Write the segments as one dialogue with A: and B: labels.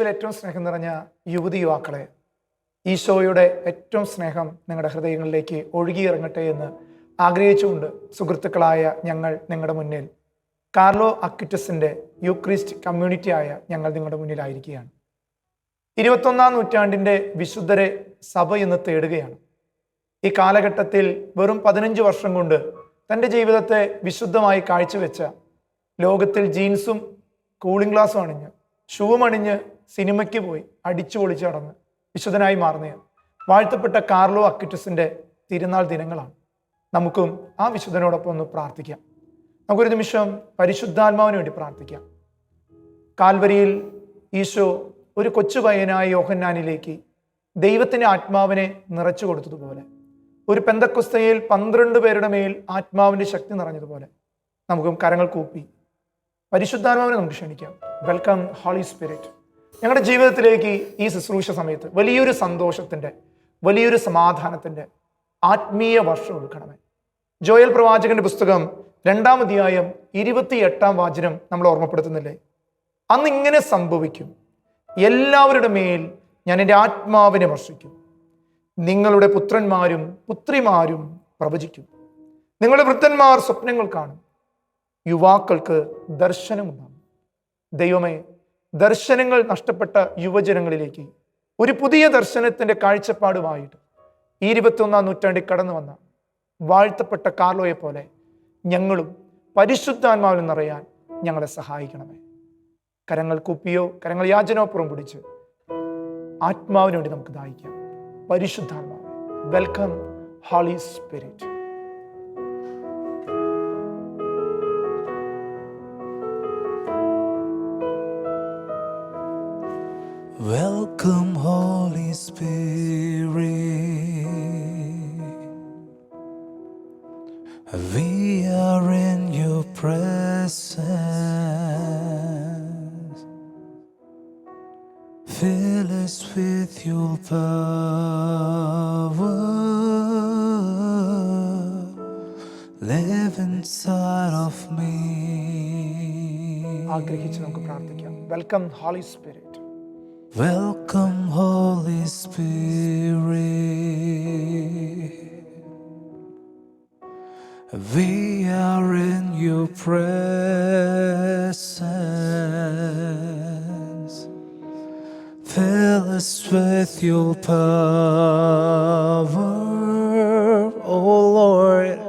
A: യേശുവിൽ ഏറ്റവും സ്നേഹം നിറഞ്ഞ യുവതി യുവാക്കളെ, ഈശോയുടെ ഏറ്റവും സ്നേഹം നിങ്ങളുടെ ഹൃദയങ്ങളിലേക്ക് ഒഴുകിയിറങ്ങട്ടെ എന്ന് ആഗ്രഹിച്ചുകൊണ്ട് സുഹൃത്തുക്കളായ ഞങ്ങൾ നിങ്ങളുടെ മുന്നിൽ കാർലോ അക്വിറ്റസിൻ്റെ യൂക്രിസ്റ്റ് കമ്മ്യൂണിറ്റിയായ ഞങ്ങൾ നിങ്ങളുടെ മുന്നിലായിരിക്കുകയാണ്. 21-ാം നൂറ്റാണ്ടിൻ്റെ വിശുദ്ധരെ സഭ ഇന്ന് തേടുകയാണ്. ഈ കാലഘട്ടത്തിൽ വെറും 15 വർഷം കൊണ്ട് തൻ്റെ ജീവിതത്തെ വിശുദ്ധമായി കാഴ്ചവെച്ച, ലോകത്തിൽ ജീൻസും കൂളിംഗ് ഗ്ലാസും അണിഞ്ഞ് ഷൂവും അണിഞ്ഞ് സിനിമയ്ക്ക് പോയി അടിച്ചു പൊളിച്ച് നടന്ന് വിശുദ്ധനായി മാറുന്ന വാഴ്ത്തപ്പെട്ട കാർലോ അക്വിറ്റസിൻ്റെ തിരുനാൾ ദിനങ്ങളാണ്. നമുക്കും ആ വിശുദ്ധനോടൊപ്പം ഒന്ന് പ്രാർത്ഥിക്കാം. നമുക്കൊരു നിമിഷം പരിശുദ്ധാത്മാവിന് വേണ്ടി പ്രാർത്ഥിക്കാം. കാൽവരിയിൽ ഈശോ ഒരു കൊച്ചു പയ്യനായ യോഹന്നാനിലേക്ക് ദൈവത്തിൻ്റെ ആത്മാവിനെ നിറച്ചു കൊടുത്തതുപോലെ, ഒരു പെന്തക്കൊസ്തയിൽ 12 പേരുടെ മേൽ ആത്മാവിൻ്റെ ശക്തി നിറഞ്ഞതുപോലെ നമുക്കും കരങ്ങൾ കൂപ്പി പരിശുദ്ധാത്മാവിനെ നമുക്ക് ക്ഷണിക്കാം. Welcome Holy spirit. ഞങ്ങളുടെ ജീവിതത്തിലേക്ക് ഈ ശുശ്രൂഷ സമയത്ത് വലിയൊരു സന്തോഷത്തിൻ്റെ, വലിയൊരു സമാധാനത്തിൻ്റെ ആത്മീയ വർഷം ഒഴുക്കണമേ. ജോയൽ പ്രവാചകന്റെ പുസ്തകം 2-ാം അധ്യായം 28-ാം വാചനം നമ്മൾ ഓർമ്മപ്പെടുത്തുന്നില്ലേ? അന്ന് ഇങ്ങനെ സംഭവിക്കും, എല്ലാവരുടെ മേൽ ഞാൻ എൻ്റെ ആത്മാവിനെ വർഷിക്കും. നിങ്ങളുടെ പുത്രന്മാരും പുത്രിമാരും പ്രവചിക്കും. നിങ്ങളുടെ വൃദ്ധന്മാർ സ്വപ്നങ്ങൾ കാണും. യുവാക്കൾക്ക് ദർശനമുണ്ടാകും. ദൈവമേ, ദർശനങ്ങൾ നഷ്ടപ്പെട്ട യുവജനങ്ങളിലേക്ക് ഒരു പുതിയ ദർശനത്തിൻ്റെ കാഴ്ചപ്പാടുമായിട്ട് ഈ 21-ാം നൂറ്റാണ്ടിൽ കടന്നു വന്ന വാഴ്ത്തപ്പെട്ട കാർലോയെ പോലെ ഞങ്ങളും പരിശുദ്ധാത്മാവിൽ നിറയാൻ ഞങ്ങളെ സഹായിക്കണമേ. കരങ്ങൾ കുപ്പിയോ കരങ്ങൾ യാചനോപ്പുറം പിടിച്ച് ആത്മാവിന് വേണ്ടി നമുക്ക് ദാഹിക്കാം. പരിശുദ്ധാത്മാവേ, welcome Holy Spirit.
B: Welcome, Holy Spirit. We are in your presence. Fill us with your power. Live inside of me.
A: ആഗ്രഹിച്ച് നമുക്ക് പ്രാർത്ഥിക്കാം. Welcome Holy Spirit.
B: Welcome, Holy Spirit. We are in your presence. Fill us with your power, oh Lord.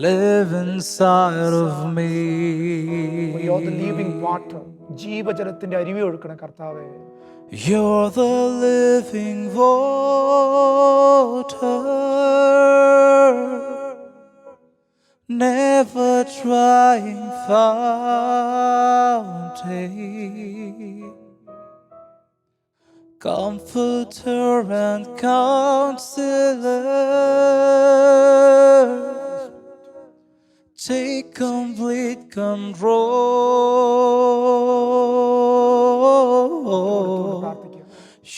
B: Live inside of me.
A: We are the living water. ജീവജലത്തിന്റെ അരുവി ഒഴുക്കണ കർത്താവേ.
B: You're the living water, never drying fountain, comforter and counselor. Take complete control.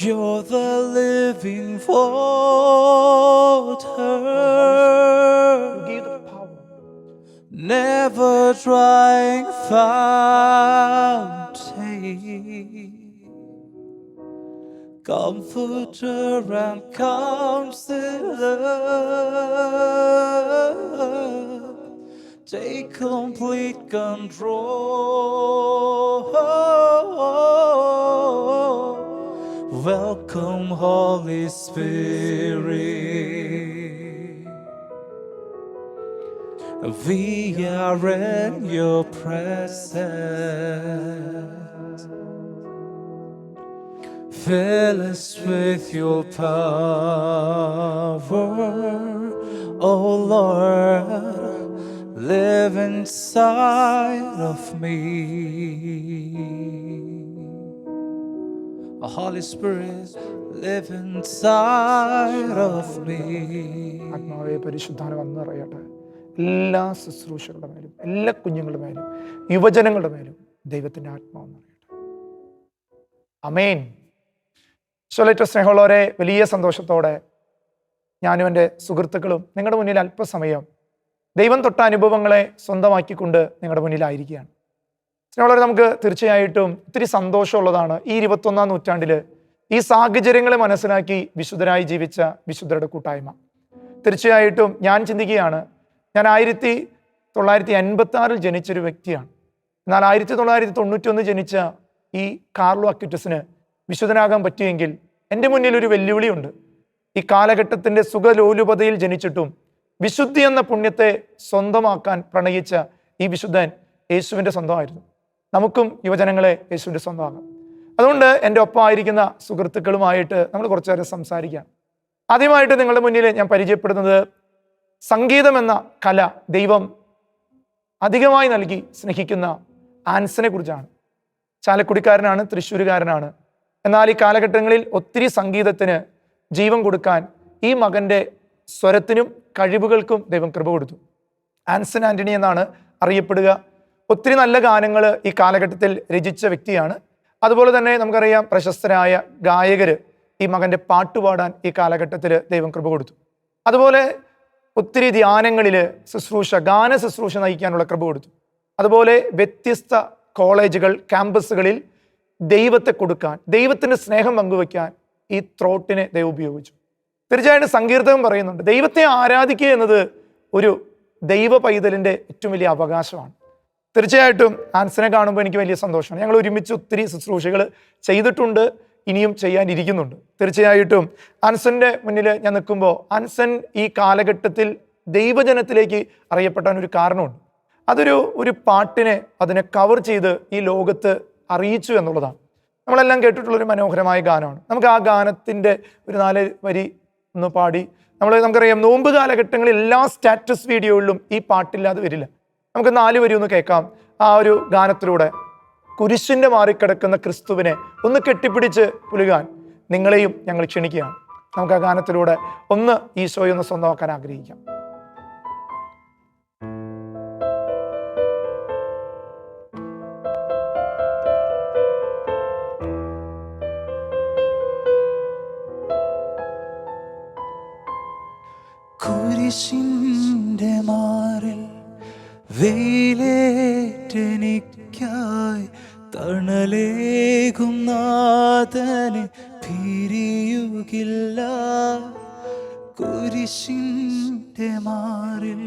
B: You're the living water,
A: Give the power.
B: never drying fountain, comforter and counselor. Take complete control. Welcome, Holy Spirit. We are in your presence. Fill us with your power, oh Lord. Live inside of me. Holy Spirit, live inside of me.
A: ആത്മാവേ, പരിശുദ്ധാത്മാവ് വന്ന് നിറയട്ടെ. എല്ലാ ശുശ്രൂഷകളുടെ മേലും, എല്ലാ കുഞ്ഞുങ്ങളുടെ മേലും, യുവജനങ്ങളുടെ മേലും ദൈവത്തിൻ്റെ ആത്മാവ് നിറയട്ടെ. അമേൻ. ഏറ്റവും സ്നേഹമുള്ളവരെ, വലിയ സന്തോഷത്തോടെ ഞാനും എൻ്റെ സുഹൃത്തുക്കളും നിങ്ങളുടെ മുന്നിൽ അല്പസമയം ദൈവം തൊട്ട അനുഭവങ്ങളെ സ്വന്തമാക്കിക്കൊണ്ട് നിങ്ങളുടെ മുന്നിലായിരിക്കുകയാണ്. വളരെ നമുക്ക് തീർച്ചയായിട്ടും ഒത്തിരി സന്തോഷമുള്ളതാണ് ഈ 21-ാം നൂറ്റാണ്ടിൽ ഈ സാഹചര്യങ്ങളെ മനസ്സിലാക്കി വിശുദ്ധരായി ജീവിച്ച വിശുദ്ധരുടെ കൂട്ടായ്മ. തീർച്ചയായിട്ടും ഞാൻ ചിന്തിക്കുകയാണ്, ഞാൻ 1986 ജനിച്ചൊരു വ്യക്തിയാണ്. എന്നാൽ 1991 ജനിച്ച ഈ കാർലോ അക്വിറ്റസിന് വിശുദ്ധനാകാൻ പറ്റിയെങ്കിൽ എൻ്റെ മുന്നിൽ ഒരു വെല്ലുവിളിയുണ്ട്. ഈ കാലഘട്ടത്തിൻ്റെ സുഖലോലുപതയിൽ ജനിച്ചിട്ടും വിശുദ്ധി എന്ന പുണ്യത്തെ സ്വന്തമാക്കാൻ പ്രണയിച്ച ഈ വിശുദ്ധൻ യേശുവിൻ്റെ സ്വന്തമായിരുന്നു. നമുക്കും യുവജനങ്ങളെ യേശുവിൻ്റെ സ്വന്തമാകാം. അതുകൊണ്ട് എൻ്റെ ഒപ്പമായിരിക്കുന്ന സുഹൃത്തുക്കളുമായിട്ട് നമ്മൾ കുറച്ചു നേരം സംസാരിക്കാം. ആദ്യമായിട്ട് നിങ്ങളുടെ മുന്നിൽ ഞാൻ പരിചയപ്പെടുന്നത് സംഗീതം എന്ന കല ദൈവം അധികമായി നൽകി സ്നേഹിക്കുന്ന ആൻസനെ കുറിച്ചാണ്. ചാലക്കുടിക്കാരനാണ്, തൃശ്ശൂരുകാരനാണ്. എന്നാൽ ഈ കാലഘട്ടങ്ങളിൽ ഒത്തിരി സംഗീതത്തിന് ജീവൻ കൊടുക്കാൻ ഈ മകൻ്റെ സ്വരത്തിനും കഴിവുകൾക്കും ദൈവം കൃപ കൊടുത്തു. ആൻസൺ ആൻ്റണി എന്നാണ് അറിയപ്പെടുക. ഒത്തിരി നല്ല ഗാനങ്ങൾ ഈ കാലഘട്ടത്തിൽ രചിച്ച വ്യക്തിയാണ്. അതുപോലെ തന്നെ നമുക്കറിയാം, പ്രശസ്തരായ ഗായകർ ഈ മകൻ്റെ പാട്ടുപാടാൻ ഈ കാലഘട്ടത്തിൽ ദൈവം കൃപ കൊടുത്തു. അതുപോലെ ഒത്തിരി ധ്യാനങ്ങളിൽ ഗാന ശുശ്രൂഷ നയിക്കാനുള്ള കൃപ കൊടുത്തു. അതുപോലെ വ്യത്യസ്ത കോളേജുകൾ, ക്യാമ്പസുകളിൽ ദൈവത്തെ കൊടുക്കാൻ, ദൈവത്തിൻ്റെ സ്നേഹം പങ്കുവയ്ക്കാൻ ഈ ത്രോട്ടിനെ ദൈവം ഉപയോഗിച്ചു. തീർച്ചയായിട്ടും സങ്കീർത്തനം പറയുന്നുണ്ട്, ദൈവത്തെ ആരാധിക്കുക എന്നത് ഒരു ദൈവ പൈതലിൻ്റെ ഏറ്റവും വലിയ അവകാശമാണ്. തീർച്ചയായിട്ടും ആൻസനെ കാണുമ്പോൾ എനിക്ക് വലിയ സന്തോഷമാണ്. ഞങ്ങൾ ഒരുമിച്ച് ഒത്തിരി ശുശ്രൂഷകൾ ചെയ്തിട്ടുണ്ട്, ഇനിയും ചെയ്യാനിരിക്കുന്നുണ്ട്. തീർച്ചയായിട്ടും ആൻസൻ്റെ മുന്നിൽ ഞാൻ നിൽക്കുമ്പോൾ ആൻസൺ ഈ കാലഘട്ടത്തിൽ ദൈവജനത്തിലേക്ക് അറിയപ്പെട്ടാൻ ഒരു കാരണമുണ്ട്. ഒരു പാട്ടിനെ അതിനെ കവർ ചെയ്ത് ഈ ലോകത്ത് അറിയിച്ചു എന്നുള്ളതാണ്. നമ്മളെല്ലാം കേട്ടിട്ടുള്ളൊരു മനോഹരമായ ഗാനമാണ്. നമുക്ക് ആ ഗാനത്തിൻ്റെ ഒരു 4 വരി ഒന്ന് പാടി. നമുക്കറിയാം, നോമ്പ് കാലഘട്ടങ്ങളിൽ എല്ലാ സ്റ്റാറ്റസ് വീഡിയോകളിലും ഈ പാട്ടില്ലാതെ വരില്ല. നമുക്ക് 4 വരി ഒന്ന് കേൾക്കാം. ആ ഒരു ഗാനത്തിലൂടെ കുരിശിൻ്റെ മാറിക്കിടക്കുന്ന ക്രിസ്തുവിനെ ഒന്ന് കെട്ടിപ്പിടിച്ച് പുലുകാൻ നിങ്ങളെയും ഞങ്ങൾ ക്ഷണിക്കുകയാണ്. നമുക്ക് ആ ഗാനത്തിലൂടെ ഒന്ന് ഈശോയെ ഒന്ന് സ്വന്തമാക്കാൻ ആഗ്രഹിക്കാം.
B: കുരിശിൻ്റെ മാറിൽ വെയിലേറ്റെനിക്കായി തണലേകും നാഥനെ പിരിയുകില്ല. കുരിശിൻ്റെ മാറിൽ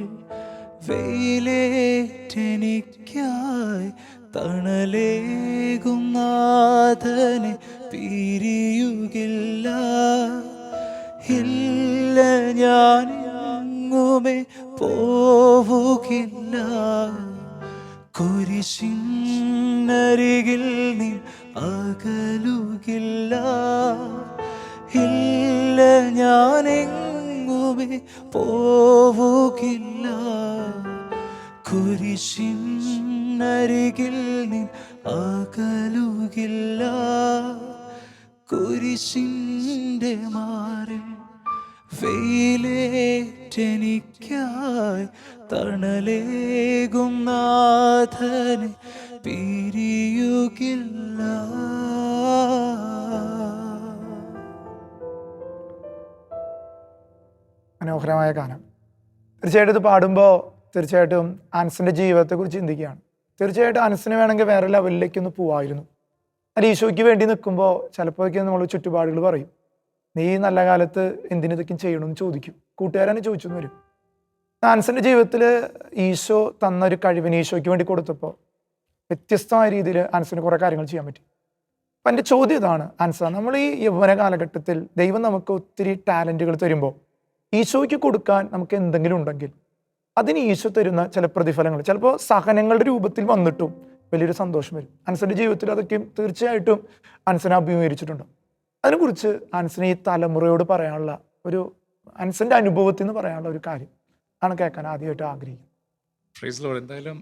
B: വെയിലേറ്റെനിക്കായി തണലേകും നാഥനെ പിരിയുകില്ല. ഇല്ല, ഞാൻ എങ്ങുമേ പോവുകില്ല. കുരിശിനരികിൽ നീ അകലുകില്ല. ഇല്ല, ഞാൻ എങ്ങുമേ പോവുകില്ല. കുരിശിനരികിൽ നീ അകലുകില്ല. കുരിശിൻ്റെ മാറിൽ വെയിലേറ്റെനിക്കായി തണലേകും നാഥനെ പിരിയുകില്ല.
A: മനോഹരമായ ഗാനം. തീർച്ചയായിട്ടും ഇത് പാടുമ്പോൾ തീർച്ചയായിട്ടും ആൻസൻ്റെ ജീവിതത്തെക്കുറിച്ച് ചിന്തിക്കുകയാണ്. തീർച്ചയായിട്ടും ആൻസിന് വേണമെങ്കിൽ വേറെ ലെവലിലേക്കൊന്ന് പോവായിരുന്നു. അത് ഈശോയ്ക്ക് വേണ്ടി നിൽക്കുമ്പോൾ ചിലപ്പോഴൊക്കെ നമ്മൾ ചുറ്റുപാടുകൾ പറയും, നീ നല്ല കാലത്ത് എന്തിനൊക്കെ ചെയ്യണമെന്ന് ചോദിക്കും. കൂട്ടുകാരനെ ചോദിച്ചു വരും. ആൻസൻ്റെ ജീവിതത്തിൽ ഈശോ തന്നൊരു കഴിവിന് ഈശോയ്ക്ക് വേണ്ടി കൊടുത്തപ്പോൾ വ്യത്യസ്തമായ രീതിയിൽ ആൻസന് കുറേ കാര്യങ്ങൾ ചെയ്യാൻ പറ്റി. അപ്പം എൻ്റെ ചോദ്യം ഇതാണ്, ആൻസ, നമ്മൾ ഈ യൗവന കാലഘട്ടത്തിൽ ദൈവം നമുക്ക് ഒത്തിരി ടാലൻറ്റുകൾ തരുമ്പോൾ ഈശോയ്ക്ക് കൊടുക്കാൻ നമുക്ക് എന്തെങ്കിലും ഉണ്ടെങ്കിൽ അതിന് ഈശോ തരുന്ന ചില പ്രതിഫലങ്ങൾ ചിലപ്പോൾ സഹനങ്ങളുടെ രൂപത്തിൽ വന്നിട്ടും വലിയൊരു സന്തോഷം വരും. ആൻസൻ്റെ ജീവിതത്തിൽ അതൊക്കെയും തീർച്ചയായിട്ടും ആൻസനെ അഭിമുഖീകരിച്ചിട്ടുണ്ട്. അതിനെക്കുറിച്ച് ആൻസന് ഈ തലമുറയോട് പറയാനുള്ള ഒരു ആൻസൻ്റെ അനുഭവത്തിൽ നിന്ന് പറയാനുള്ള ഒരു കാര്യം ആണ് കേൾക്കാൻ ആദ്യമായിട്ട് ആഗ്രഹിക്കുന്നത്.
C: Praise Lord. എന്തായാലും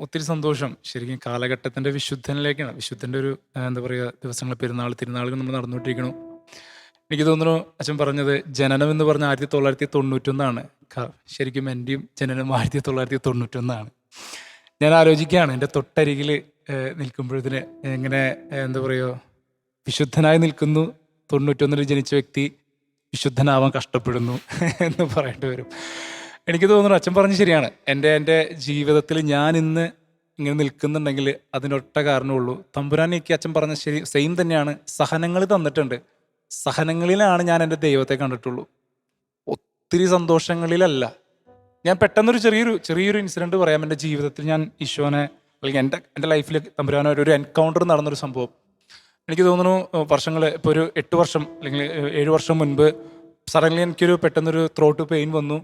C: ഒത്തിരി സന്തോഷം. ശരിക്കും കാലഘട്ടത്തിൻ്റെ വിശുദ്ധനിലേക്കാണ്, വിശുദ്ധൻ്റെ ഒരു എന്താ പറയുക ദിവസങ്ങൾ, തിരുനാളുകൾ നമ്മൾ നടന്നുകൊണ്ടിരിക്കണം. എനിക്ക് തോന്നുന്നു അച്ഛൻ പറഞ്ഞത് ജനനം എന്ന് പറഞ്ഞ 1991. ശരിക്കും എൻ്റെയും ജനനം 1991. ഞാൻ ആലോചിക്കുകയാണ്, എൻ്റെ തൊട്ടരികിൽ നിൽക്കുമ്പോഴത്തിന് എങ്ങനെ എന്താ പറയുക വിശുദ്ധനായി നിൽക്കുന്നു. 91 ജനിച്ച വ്യക്തി വിശുദ്ധനാവാൻ കഷ്ടപ്പെടുന്നു എന്ന് പറയേണ്ടി വരും. എനിക്ക് തോന്നുന്നു അച്ഛൻ പറഞ്ഞ് ശരിയാണ്. എൻ്റെ ജീവിതത്തിൽ ഞാൻ ഇന്ന് ഇങ്ങനെ നിൽക്കുന്നുണ്ടെങ്കിൽ അതിനൊറ്റ കാരണമുള്ളൂ, തമ്പുരാൻ എനിക്ക് അച്ഛൻ പറഞ്ഞ ശരി സെയിം തന്നെയാണ്. സഹനങ്ങൾ തന്നിട്ടുണ്ട്, സഹനങ്ങളിലാണ് ഞാൻ എൻ്റെ ദൈവത്തെ കണ്ടിട്ടുള്ളൂ, ഒത്തിരി സന്തോഷങ്ങളിലല്ല. ഞാൻ പെട്ടെന്നൊരു ചെറിയൊരു ഇൻസിഡൻറ്റ് പറയാം. എൻ്റെ ജീവിതത്തിൽ ഞാൻ ഈശോനെ, അല്ലെങ്കിൽ എൻ്റെ ലൈഫിൽ തമ്പുരാനൊരു ഒരു എൻകൗണ്ടർ നടന്നൊരു സംഭവം. എനിക്ക് തോന്നുന്നു വർഷങ്ങൾ, ഇപ്പോൾ ഒരു 8 വർഷം അല്ലെങ്കിൽ 7 വർഷം മുൻപ് സഡൻലി എനിക്കൊരു പെട്ടെന്നൊരു ത്രോട്ട് പെയിൻ വന്നു.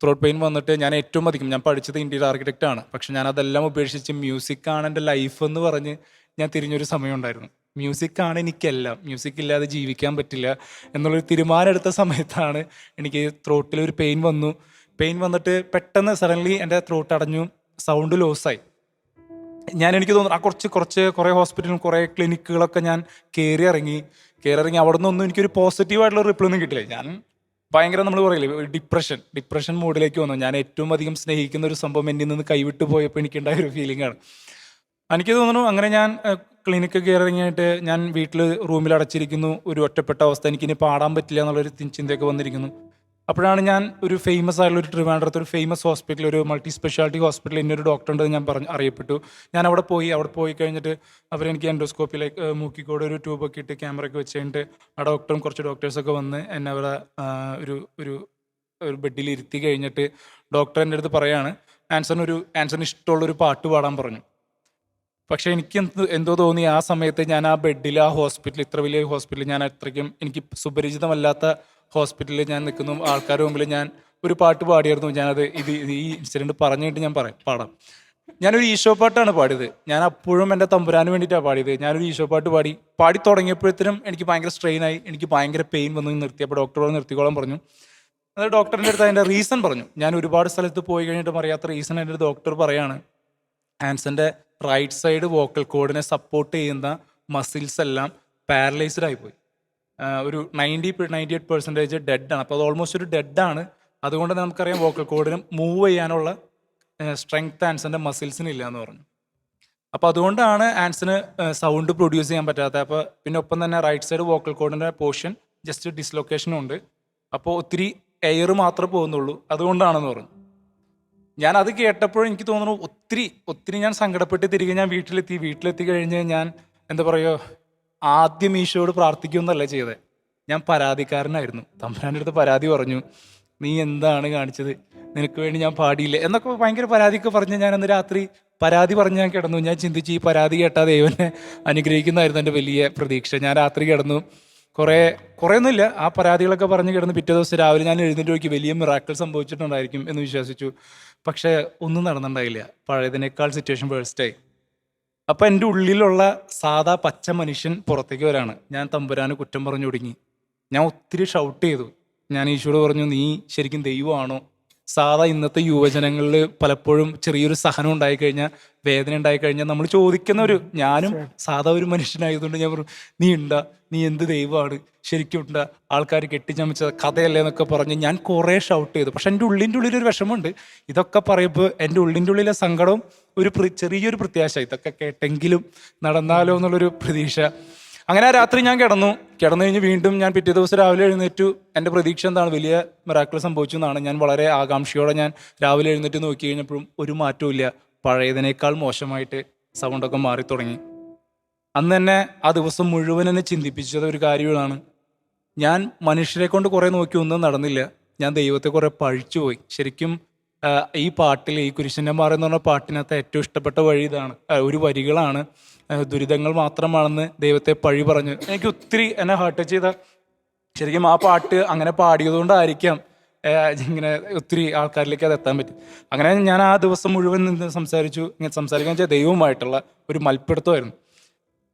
C: ത്രോട്ട് പെയിൻ വന്നിട്ട് ഞാൻ പഠിച്ചത് ഇന്റീരിയർ ആർക്കിടെക്റ്റ് ആണ്. പക്ഷെ ഞാൻ അതെല്ലാം ഉപേക്ഷിച്ച് മ്യൂസിക്കാണ് എൻ്റെ ലൈഫ് എന്ന് പറഞ്ഞ് ഞാൻ തിരിഞ്ഞൊരു സമയം ഉണ്ടായിരുന്നു. മ്യൂസിക്കാണ് എനിക്കെല്ലാം, മ്യൂസിക് ഇല്ലാതെ ജീവിക്കാൻ പറ്റില്ല എന്നുള്ളൊരു തീരുമാനം എടുത്ത സമയത്താണ് എനിക്ക് ത്രോട്ടിൽ ഒരു പെയിൻ വന്നു. പെയിൻ വന്നിട്ട് പെട്ടെന്ന് സഡൻലി എൻ്റെ ത്രോട്ട് അടഞ്ഞു, സൗണ്ട് ലോസായി. എനിക്ക് തോന്നുന്നു കുറേ ഹോസ്പിറ്റലും കുറേ ക്ലിനിക്കുകളൊക്കെ ഞാൻ കയറി ഇറങ്ങി അവിടെ നിന്നൊന്നും എനിക്കൊരു പോസിറ്റീവായിട്ടുള്ള റിപ്ലൈ ഒന്നും കിട്ടില്ല. ഞാൻ ഭയങ്കര, നമ്മൾ പറയില്ലേ, ഡിപ്രഷൻ മൂഡിലേക്ക് വന്നു. ഞാൻ ഏറ്റവും അധികം സ്നേഹിക്കുന്ന ഒരു സംഭവം എന്നിൽ നിന്ന് കൈവിട്ട് പോയപ്പോൾ എനിക്കുണ്ടായ ഒരു ഫീലിംഗ് ആണ്. എനിക്ക് തോന്നുന്നു അങ്ങനെ ഞാൻ ക്ലിനിക്ക് കയറി ഇറങ്ങിയിട്ട് ഞാൻ വീട്ടിൽ റൂമിൽ അടച്ചിരിക്കുന്നു, ഒരു ഒറ്റപ്പെട്ട അവസ്ഥ, എനിക്കിനി പാടാൻ പറ്റില്ല എന്നുള്ളൊരു ചിന്തയൊക്കെ വന്നിരിക്കുന്നു. അപ്പോഴാണ് ഞാൻ ഒരു ഫേമസ് ആയിട്ടുള്ള ഒരു ട്രിവാൻഡ്രത്ത് ഒരു ഫേമസ് ഹോസ്പിറ്റൽ, ഒരു മൾട്ടി സ്പെഷ്യാലിറ്റി ഹോസ്പിറ്റൽ, ഇന്നൊരു ഡോക്ടർ ഉണ്ട് ഞാൻ അറിയപ്പെട്ടു. ഞാൻ അവിടെ പോയി കഴിഞ്ഞിട്ട് അവരെനിക്ക് എൻഡോസ്കോപ്പിലേക്ക് മൂക്കിക്കൂടെ ഒരു ട്യൂബൊക്കെ ഇട്ട് ക്യാമറയൊക്കെ വെച്ച് കഴിഞ്ഞിട്ട് ആ ഡോക്ടറും കുറച്ച് ഡോക്ടേഴ്സൊക്കെ വന്ന് എന്നെ അവിടെ ഒരു ബെഡിൽ ഇരുത്തി കഴിഞ്ഞിട്ട് ഡോക്ടർ എൻ്റെ അടുത്ത് പറയാണ്, ആൻസറിന് ഇഷ്ടമുള്ളൊരു പാട്ട് പാടാൻ പറഞ്ഞു. പക്ഷെ എനിക്ക് എന്തോ തോന്നി, ആ സമയത്ത് ഞാൻ ആ ബെഡിൽ, ആ ഹോസ്പിറ്റൽ, ഇത്ര വലിയ ഹോസ്പിറ്റൽ, ഞാൻ അത്രയ്ക്കും എനിക്ക് സുപരിചിതമല്ലാത്ത ഹോസ്പിറ്റലിൽ ഞാൻ നിൽക്കുന്നു, ആൾക്കാരുടെ മുമ്പിൽ ഞാൻ ഒരു പാട്ട് പാടിയായിരുന്നു. ഞാനത് ഈ ഇൻസിഡൻറ്റ് പറഞ്ഞിട്ട് ഞാൻ പാടാം. ഞാനൊരു ഈശോ പാട്ടാണ് പാടിയത്. ഞാൻ അപ്പോഴും എൻ്റെ തമ്പുരാന് വേണ്ടിയിട്ടാണ് പാടിയത്. ഞാനൊരു ഈശോ പാട്ട് പാടി തുടങ്ങിയപ്പോഴത്തേനും എനിക്ക് ഭയങ്കര സ്ട്രെയിനായി, എനിക്ക് ഭയങ്കര പെയിൻ വന്നു. നിർത്തിയപ്പോൾ ഡോക്ടറോട് നിർത്തിക്കോളാൻ പറഞ്ഞു. അത് ഡോക്ടറിൻ്റെ അടുത്ത് അതിൻ്റെ റീസൺ പറഞ്ഞു. ഞാൻ ഒരുപാട് സ്ഥലത്ത് പോയി കഴിഞ്ഞിട്ടും അറിയാത്ത റീസൺ എൻ്റെ ഡോക്ടർ പറയാണ്, ആൻസൻ്റെ റൈറ്റ് സൈഡ് വോക്കൽ കോഡിനെ സപ്പോർട്ട് ചെയ്യുന്ന മസിൽസ് എല്ലാം പാരലൈസ്ഡ് ആയിപ്പോയി. ഒരു 98% ഡെഡാണ്. അപ്പോൾ അത് ഓൾമോസ്റ്റ് ഒരു ഡെഡാണ്. അതുകൊണ്ട് നമുക്കറിയാം വോക്കൽ കോഡിന് മൂവ് ചെയ്യാനുള്ള സ്ട്രെങ്ത് ആൻസൻ്റെ മസിൽസിന് ഇല്ല എന്ന് പറഞ്ഞു. അപ്പോൾ അതുകൊണ്ടാണ് ആൻസിന് സൗണ്ട് പ്രൊഡ്യൂസ് ചെയ്യാൻ പറ്റാത്തത്. അപ്പോൾ പിന്നെ ഒപ്പം തന്നെ റൈറ്റ് സൈഡ് വോക്കൽ കോഡിൻ്റെ പോർഷൻ ജസ്റ്റ് ഡിസ്ലൊക്കേഷനും ഉണ്ട്. അപ്പോൾ ഒത്തിരി എയർ മാത്രമേ പോകുന്നുള്ളൂ, അതുകൊണ്ടാണെന്ന് പറഞ്ഞു. ഞാൻ അത് കേട്ടപ്പോഴും എനിക്ക് തോന്നുന്നു ഒത്തിരി ഞാൻ സങ്കടപ്പെട്ട് തിരികെ ഞാൻ വീട്ടിലെത്തി കഴിഞ്ഞ് ഞാൻ എന്താ പറയുക, ആദ്യം ഈശോയോട് പ്രാർത്ഥിക്കുമെന്നല്ല ചെയ്തത്, ഞാൻ പരാതിക്കാരനായിരുന്നു. തമ്പുരാൻ്റെ അടുത്ത് പരാതി പറഞ്ഞു, നീ എന്താണ് കാണിച്ചത്, നിനക്ക് വേണ്ടി ഞാൻ പാടിയില്ലേ എന്നൊക്കെ ഭയങ്കര പരാതിയൊക്കെ പറഞ്ഞ് ഞാൻ അന്ന് രാത്രി പരാതി പറഞ്ഞ് ഞാൻ കിടന്നു. ഞാൻ ചിന്തിച്ച് ഈ പരാതി കേട്ടാൽ ദൈവനെ അനുഗ്രഹിക്കുന്നതായിരുന്നു എൻ്റെ വലിയ പ്രതീക്ഷ. ഞാൻ രാത്രി കിടന്നു, കുറേയൊന്നുമില്ല, ആ പരാതികളൊക്കെ പറഞ്ഞ് കിടന്ന് പിറ്റേ ദിവസം രാവിലെ ഞാൻ എഴുന്നേറ്റ് നോക്കി വലിയ മിറാക്കിൾ സംഭവിച്ചിട്ടുണ്ടായിരിക്കും എന്ന് വിശ്വസിച്ചു. പക്ഷേ ഒന്നും നടന്നിട്ടുണ്ടായില്ല, പഴയതിനേക്കാൾ സിറ്റുവേഷൻ വേഴ്സ്റ്റായി. അപ്പം എൻ്റെ ഉള്ളിലുള്ള സാധാ പച്ച മനുഷ്യൻ പുറത്തേക്ക് വരാണ്. ഞാൻ തമ്പുരാന് കുറ്റം പറഞ്ഞു തുടങ്ങി. ഞാൻ ഒത്തിരി ഷൗട്ട് ചെയ്തു. ഞാൻ ഈശോയോട് പറഞ്ഞു, നീ ശരിക്കും ദൈവമാണോ? സാധാ ഇന്നത്തെ യുവജനങ്ങളിൽ പലപ്പോഴും ചെറിയൊരു സഹനം ഉണ്ടായിക്കഴിഞ്ഞാൽ, വേദന ഉണ്ടായിക്കഴിഞ്ഞാൽ നമ്മൾ ഞാനും സാധാ ഒരു മനുഷ്യനായതുകൊണ്ട് ഞാൻ പറഞ്ഞു, നീ എന്ത് ദൈവമാണ്, ശരിക്കും ഉണ്ടാ, ആൾക്കാർ കെട്ടിച്ചമച്ച കഥയല്ലേ എന്നൊക്കെ പറഞ്ഞ് ഞാൻ കുറേ ഷൗട്ട് ചെയ്തു. പക്ഷെ എൻ്റെ ഉള്ളിലൊരു വിഷമമുണ്ട്. ഇതൊക്കെ പറയുമ്പോൾ എൻ്റെ ഉള്ളിലെ സങ്കടവും ചെറിയൊരു പ്രത്യാശ, ഇതൊക്കെ കേട്ടെങ്കിലും നടന്നാലോ എന്നുള്ളൊരു പ്രതീക്ഷ. അങ്ങനെ ആ രാത്രി ഞാൻ കിടന്നു കഴിഞ്ഞ് വീണ്ടും ഞാൻ പിറ്റേ ദിവസം രാവിലെ എഴുന്നേറ്റു. എൻ്റെ പ്രതീക്ഷ എന്താണ്, വലിയ മിറാക്കിൾ സംഭവിച്ചു എന്നാണ്. ഞാൻ വളരെ ആകാംക്ഷയോടെ ഞാൻ രാവിലെ എഴുന്നേറ്റ് നോക്കി കഴിഞ്ഞപ്പോഴും ഒരു മാറ്റവും ഇല്ല. പഴയതിനേക്കാൾ മോശമായിട്ട് സൗണ്ടൊക്കെ മാറി തുടങ്ങി. അന്ന് തന്നെ ആ ദിവസം മുഴുവൻ എന്നെ ചിന്തിപ്പിച്ചത് ഒരു കാര്യമാണ്, ഞാൻ മനുഷ്യരെ കൊണ്ട് കുറേ നോക്കി, ഒന്നും നടന്നില്ല. ഞാൻ ദൈവത്തെ കുറേ പഴിച്ചുപോയി. ശരിക്കും ഈ പാട്ടിൽ, ഈ കുരിശന്മാർ എന്ന് പറഞ്ഞ പാട്ടിനകത്ത് ഏറ്റവും ഇഷ്ടപ്പെട്ട വഴി ഇതാണ്, ഒരു വരികളാണ്, ദുരിതങ്ങൾ മാത്രമാണെന്ന് ദൈവത്തെ പഴി പറഞ്ഞു. എനിക്ക് ഒത്തിരി എന്നെ ഹേർട്ട് ചെയ്ത, ശരിക്കും ആ പാട്ട് അങ്ങനെ പാടിയതുകൊണ്ടായിരിക്കാം ഇങ്ങനെ ഒത്തിരി ആൾക്കാരിലേക്ക് അത് എത്താൻ പറ്റും. അങ്ങനെ ഞാൻ ആ ദിവസം മുഴുവൻ നിന്ന് സംസാരിക്കാൻ വെച്ചാൽ ദൈവവുമായിട്ടുള്ള ഒരു മൽപ്പിടുത്തമായിരുന്നു.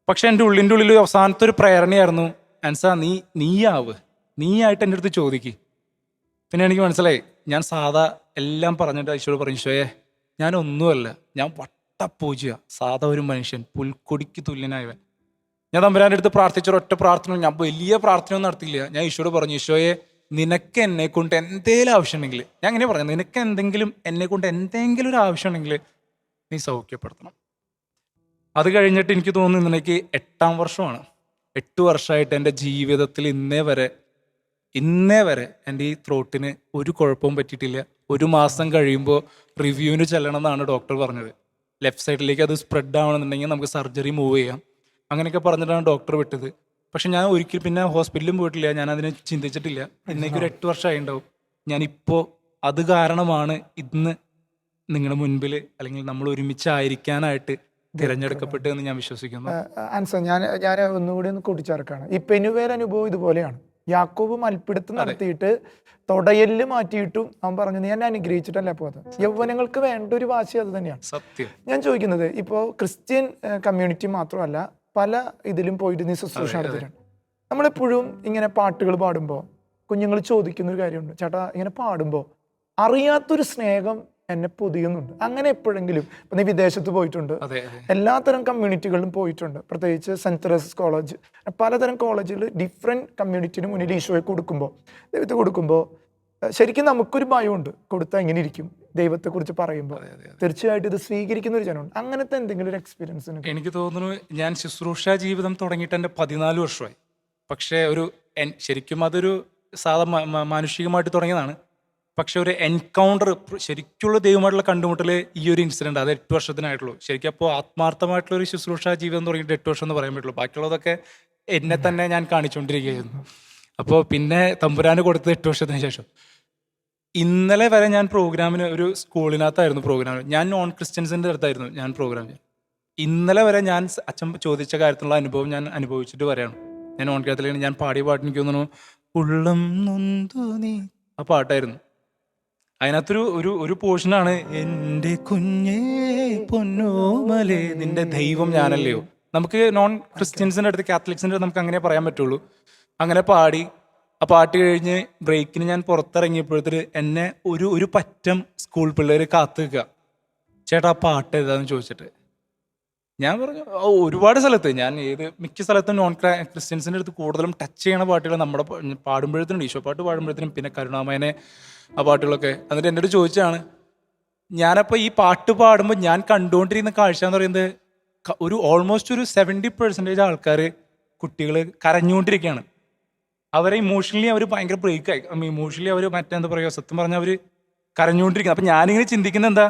C: പക്ഷെ എൻ്റെ ഉള്ളിൽ അവസാനത്തെ ഒരു പ്രേരണയായിരുന്നു, ആൻസാ നീയായിട്ട് എൻ്റെ അടുത്ത് ചോദിക്ക്. പിന്നെ എനിക്ക് മനസ്സിലായി, ഞാൻ സാധാ എല്ലാം പറഞ്ഞിട്ട് ഈശോയോട് പറഞ്ഞു, ഈശോയെ ഞാനൊന്നുമല്ല, ഞാൻ വട്ടപ്പൂജ, സാധാ ഒരു മനുഷ്യൻ, പുൽക്കൊടിക്ക് തുല്യനായവൻ. ഞാൻ തമ്പുരാൻ്റെ അടുത്ത് ഒറ്റ പ്രാർത്ഥന, ഞാൻ വലിയ പ്രാർത്ഥനയൊന്നും നടത്തിയില്ല. ഞാൻ ഈശോയോട് പറഞ്ഞു, ഈശോയെ നിനക്ക് എന്നെ കൊണ്ട് എന്തെങ്കിലും ആവശ്യമുണ്ടെങ്കിൽ, ഞാൻ അങ്ങനെ പറഞ്ഞു, നിനക്ക് എന്നെ കൊണ്ട് എന്തെങ്കിലും ഒരു ആവശ്യമുണ്ടെങ്കിൽ നീ സൗഖ്യപ്പെടുത്തണം. അത് കഴിഞ്ഞിട്ട് എനിക്ക് തോന്നുന്നു എനിക്ക് 8ാം വർഷമാണ്. 8 വർഷമായിട്ട് എൻ്റെ ജീവിതത്തിൽ ഇന്നേ വരെ എൻ്റെ ഈ ത്രോട്ടിന് ഒരു കുഴപ്പവും പറ്റിയിട്ടില്ല. 1 മാസം കഴിയുമ്പോൾ റിവ്യൂവിന് ചെല്ലണം എന്നാണ് ഡോക്ടർ പറഞ്ഞത്. ലെഫ്റ്റ് സൈഡിലേക്ക് അത് സ്പ്രെഡ് ആവണമെന്നുണ്ടെങ്കിൽ നമുക്ക് സർജറി മൂവ് ചെയ്യാം. അങ്ങനെയൊക്കെ പറഞ്ഞിട്ടാണ് ഡോക്ടർ വിട്ടത്. പക്ഷെ ഞാൻ ഒരിക്കലും പിന്നെ ഹോസ്പിറ്റലിലും പോയിട്ടില്ല, ഞാൻ അതിനെ ചിന്തിച്ചിട്ടില്ല. ഇന്നേക്ക് ഒരു 8 വർഷമായി ഉണ്ടാവും. ഞാനിപ്പോൾ അത് കാരണമാണ് ഇന്ന് നിങ്ങളുടെ മുൻപിൽ അല്ലെങ്കിൽ നമ്മൾ ഒരുമിച്ചായിരിക്കാനായിട്ട് തിരഞ്ഞെടുക്കപ്പെട്ടതെന്ന് ഞാൻ വിശ്വസിക്കുന്നു.
A: ആൻസർ ഞാൻ ഒന്നുകൂടി ഒന്ന് കൂട്ടിച്ചേർക്കാണ്. ഈ പെനുവേൽ അനുഭവം ഇതുപോലെയാണ്. യാക്കോബ് മൽപ്പിടുത്തം നടത്തിയിട്ട് തുടയല് മാറ്റിയിട്ടും അവൻ പറഞ്ഞു ഞാൻ അനുഗ്രഹിച്ചിട്ടല്ല പോയത്. യൗവനങ്ങൾക്ക് വേണ്ട ഒരു വാശി അത് തന്നെയാണ്.
C: സത്യം.
A: ഞാൻ ചോദിക്കുന്നത് ഇപ്പോൾ ക്രിസ്ത്യൻ കമ്മ്യൂണിറ്റി മാത്രമല്ല പല ഇതിലും പോയിട്ട് നീ ശുശ്രൂഷ നടത്തിയിട്ടുണ്ട്. നമ്മളെപ്പോഴും ഇങ്ങനെ പാട്ടുകൾ പാടുമ്പോൾ കുഞ്ഞുങ്ങൾ ചോദിക്കുന്ന ഒരു കാര്യമുണ്ട്, ചേട്ടാ ഇങ്ങനെ പാടുമ്പോൾ അറിയാത്തൊരു സ്നേഹം എന്നെ പൊതിയുന്നുണ്ട്. അങ്ങനെ എപ്പോഴെങ്കിലും ഇപ്പം നീ വിദേശത്ത് പോയിട്ടുണ്ട്, എല്ലാത്തരം കമ്മ്യൂണിറ്റികളിലും പോയിട്ടുണ്ട്, പ്രത്യേകിച്ച് സെൻറ്റ് തെരേസസ് കോളേജ്, പലതരം കോളേജുകൾ ഡിഫറെൻറ്റ് കമ്മ്യൂണിറ്റിന് മുന്നിൽ ഈശോയെ കൊടുക്കുമ്പോൾ, ദൈവത്തെ കൊടുക്കുമ്പോൾ ശരിക്കും നമുക്കൊരു ഭയമുണ്ട്, കൊടുത്താൽ എങ്ങനെ ഇരിക്കും ദൈവത്തെക്കുറിച്ച് പറയുമ്പോൾ. തീർച്ചയായിട്ടും ഇത് സ്വീകരിക്കുന്ന ഒരു ജനമുണ്ട്. അങ്ങനത്തെ എന്തെങ്കിലും ഒരു എക്സ്പീരിയൻസ്
C: എനിക്ക് തോന്നുന്നു. ഞാൻ ശുശ്രൂഷ ജീവിതം തുടങ്ങിയിട്ട് എൻ്റെ 14 വർഷമായി. പക്ഷേ ശരിക്കും അതൊരു മാനുഷികമായിട്ട് തുടങ്ങിയതാണ്. പക്ഷെ ഒരു എൻകൗണ്ടർ, ശരിക്കുള്ള ദൈവമായിട്ടുള്ള കണ്ടുമുട്ടൽ ഈ ഒരു ഇൻസിഡൻറ്റ്, അത് 8 വർഷത്തിനായിട്ടുള്ളൂ. ശരിക്കും അപ്പോൾ ആത്മാർത്ഥമായിട്ടുള്ള ഒരു ശുശ്രൂഷ ജീവിതം തുടങ്ങിയിട്ട് 8 വർഷം എന്ന് പറയാൻ പറ്റുള്ളൂ. ബാക്കിയുള്ളതൊക്കെ എന്നെ തന്നെ ഞാൻ കാണിച്ചുകൊണ്ടിരിക്കുകയായിരുന്നു. അപ്പോൾ പിന്നെ തമ്പുരാന് കൊടുത്തത് 8 വർഷത്തിന് ശേഷം. ഇന്നലെ വരെ ഞാൻ പ്രോഗ്രാമിന് ഒരു സ്കൂളിനകത്തായിരുന്നു പ്രോഗ്രാമിന്. ഞാൻ നോൺ ക്രിസ്ത്യൻസിൻ്റെ അടുത്തായിരുന്നു ഞാൻ പ്രോഗ്രാമിന്. ഇന്നലെ വരെ ഞാൻ അച്ഛൻ ചോദിച്ച കാര്യത്തിലുള്ള അനുഭവം ഞാൻ അനുഭവിച്ചിട്ട് പറയാണ്. ഞാൻ നോൺ കാത്തലിക്, ഞാൻ പാടിയ പാട്ട് എനിക്ക് തോന്നുന്നു ഉള്ളം നൊന്തു നീ, ആ പാട്ടായിരുന്നു. അതിനകത്തൊരു ഒരു പോർഷനാണ് എൻ്റെ കുഞ്ഞേ പൊന്നോമലേ നിന്റെ ദൈവം ഞാനല്ലയോ. നമുക്ക് നോൺ ക്രിസ്ത്യൻസിൻ്റെ അടുത്ത്, കാത്തലിക്സിൻ്റെ അടുത്ത് നമുക്ക് അങ്ങനെ പറയാൻ പറ്റുള്ളൂ. അങ്ങനെ പാടി ആ പാട്ട് കഴിഞ്ഞ് ബ്രേക്കിന് ഞാൻ പുറത്തിറങ്ങിയപ്പോഴത്തേക്ക് എന്നെ ഒരു പറ്റം സ്കൂൾ പിള്ളേർ കാത്തു നിൽക്കുക, ചേട്ടാ ആ പാട്ട് ഏതാന്ന് ചോദിച്ചിട്ട്. ഞാൻ പറഞ്ഞു ഒരുപാട് സ്ഥലത്ത്, ഞാൻ മിക്ക സ്ഥലത്തും നോൺ ക്രിസ്ത്യൻസിൻ്റെ അടുത്ത് കൂടുതലും ടച്ച് ചെയ്യണ പാട്ടുകൾ നമ്മുടെ പാടുമ്പോഴത്തേനും, ഈശോ പാട്ട് പാടുമ്പോഴത്തേനും, പിന്നെ കരുണാമയനെ ആ പാട്ടുകളൊക്കെ. എന്നിട്ട് എൻ്റെ അടുത്ത് ചോദിച്ചാണ്, ഞാനപ്പോൾ ഈ പാട്ട് പാടുമ്പോൾ ഞാൻ കണ്ടുകൊണ്ടിരിക്കുന്ന കാഴ്ച എന്ന് പറയുന്നത് ഒരു ഓൾമോസ്റ്റ് ഒരു 70% ആൾക്കാർ, കുട്ടികൾ കരഞ്ഞുകൊണ്ടിരിക്കുകയാണ്. അവരെ ഇമോഷണലി അവർ ഭയങ്കര ബ്രേക്കായി, ഇമോഷണലി അവർ മറ്റെന്താ പറയുക, സത്യം പറഞ്ഞാൽ അവർ കരഞ്ഞുകൊണ്ടിരിക്കുന്നത്. അപ്പം ഞാനിങ്ങനെ ചിന്തിക്കുന്നത് എന്താ,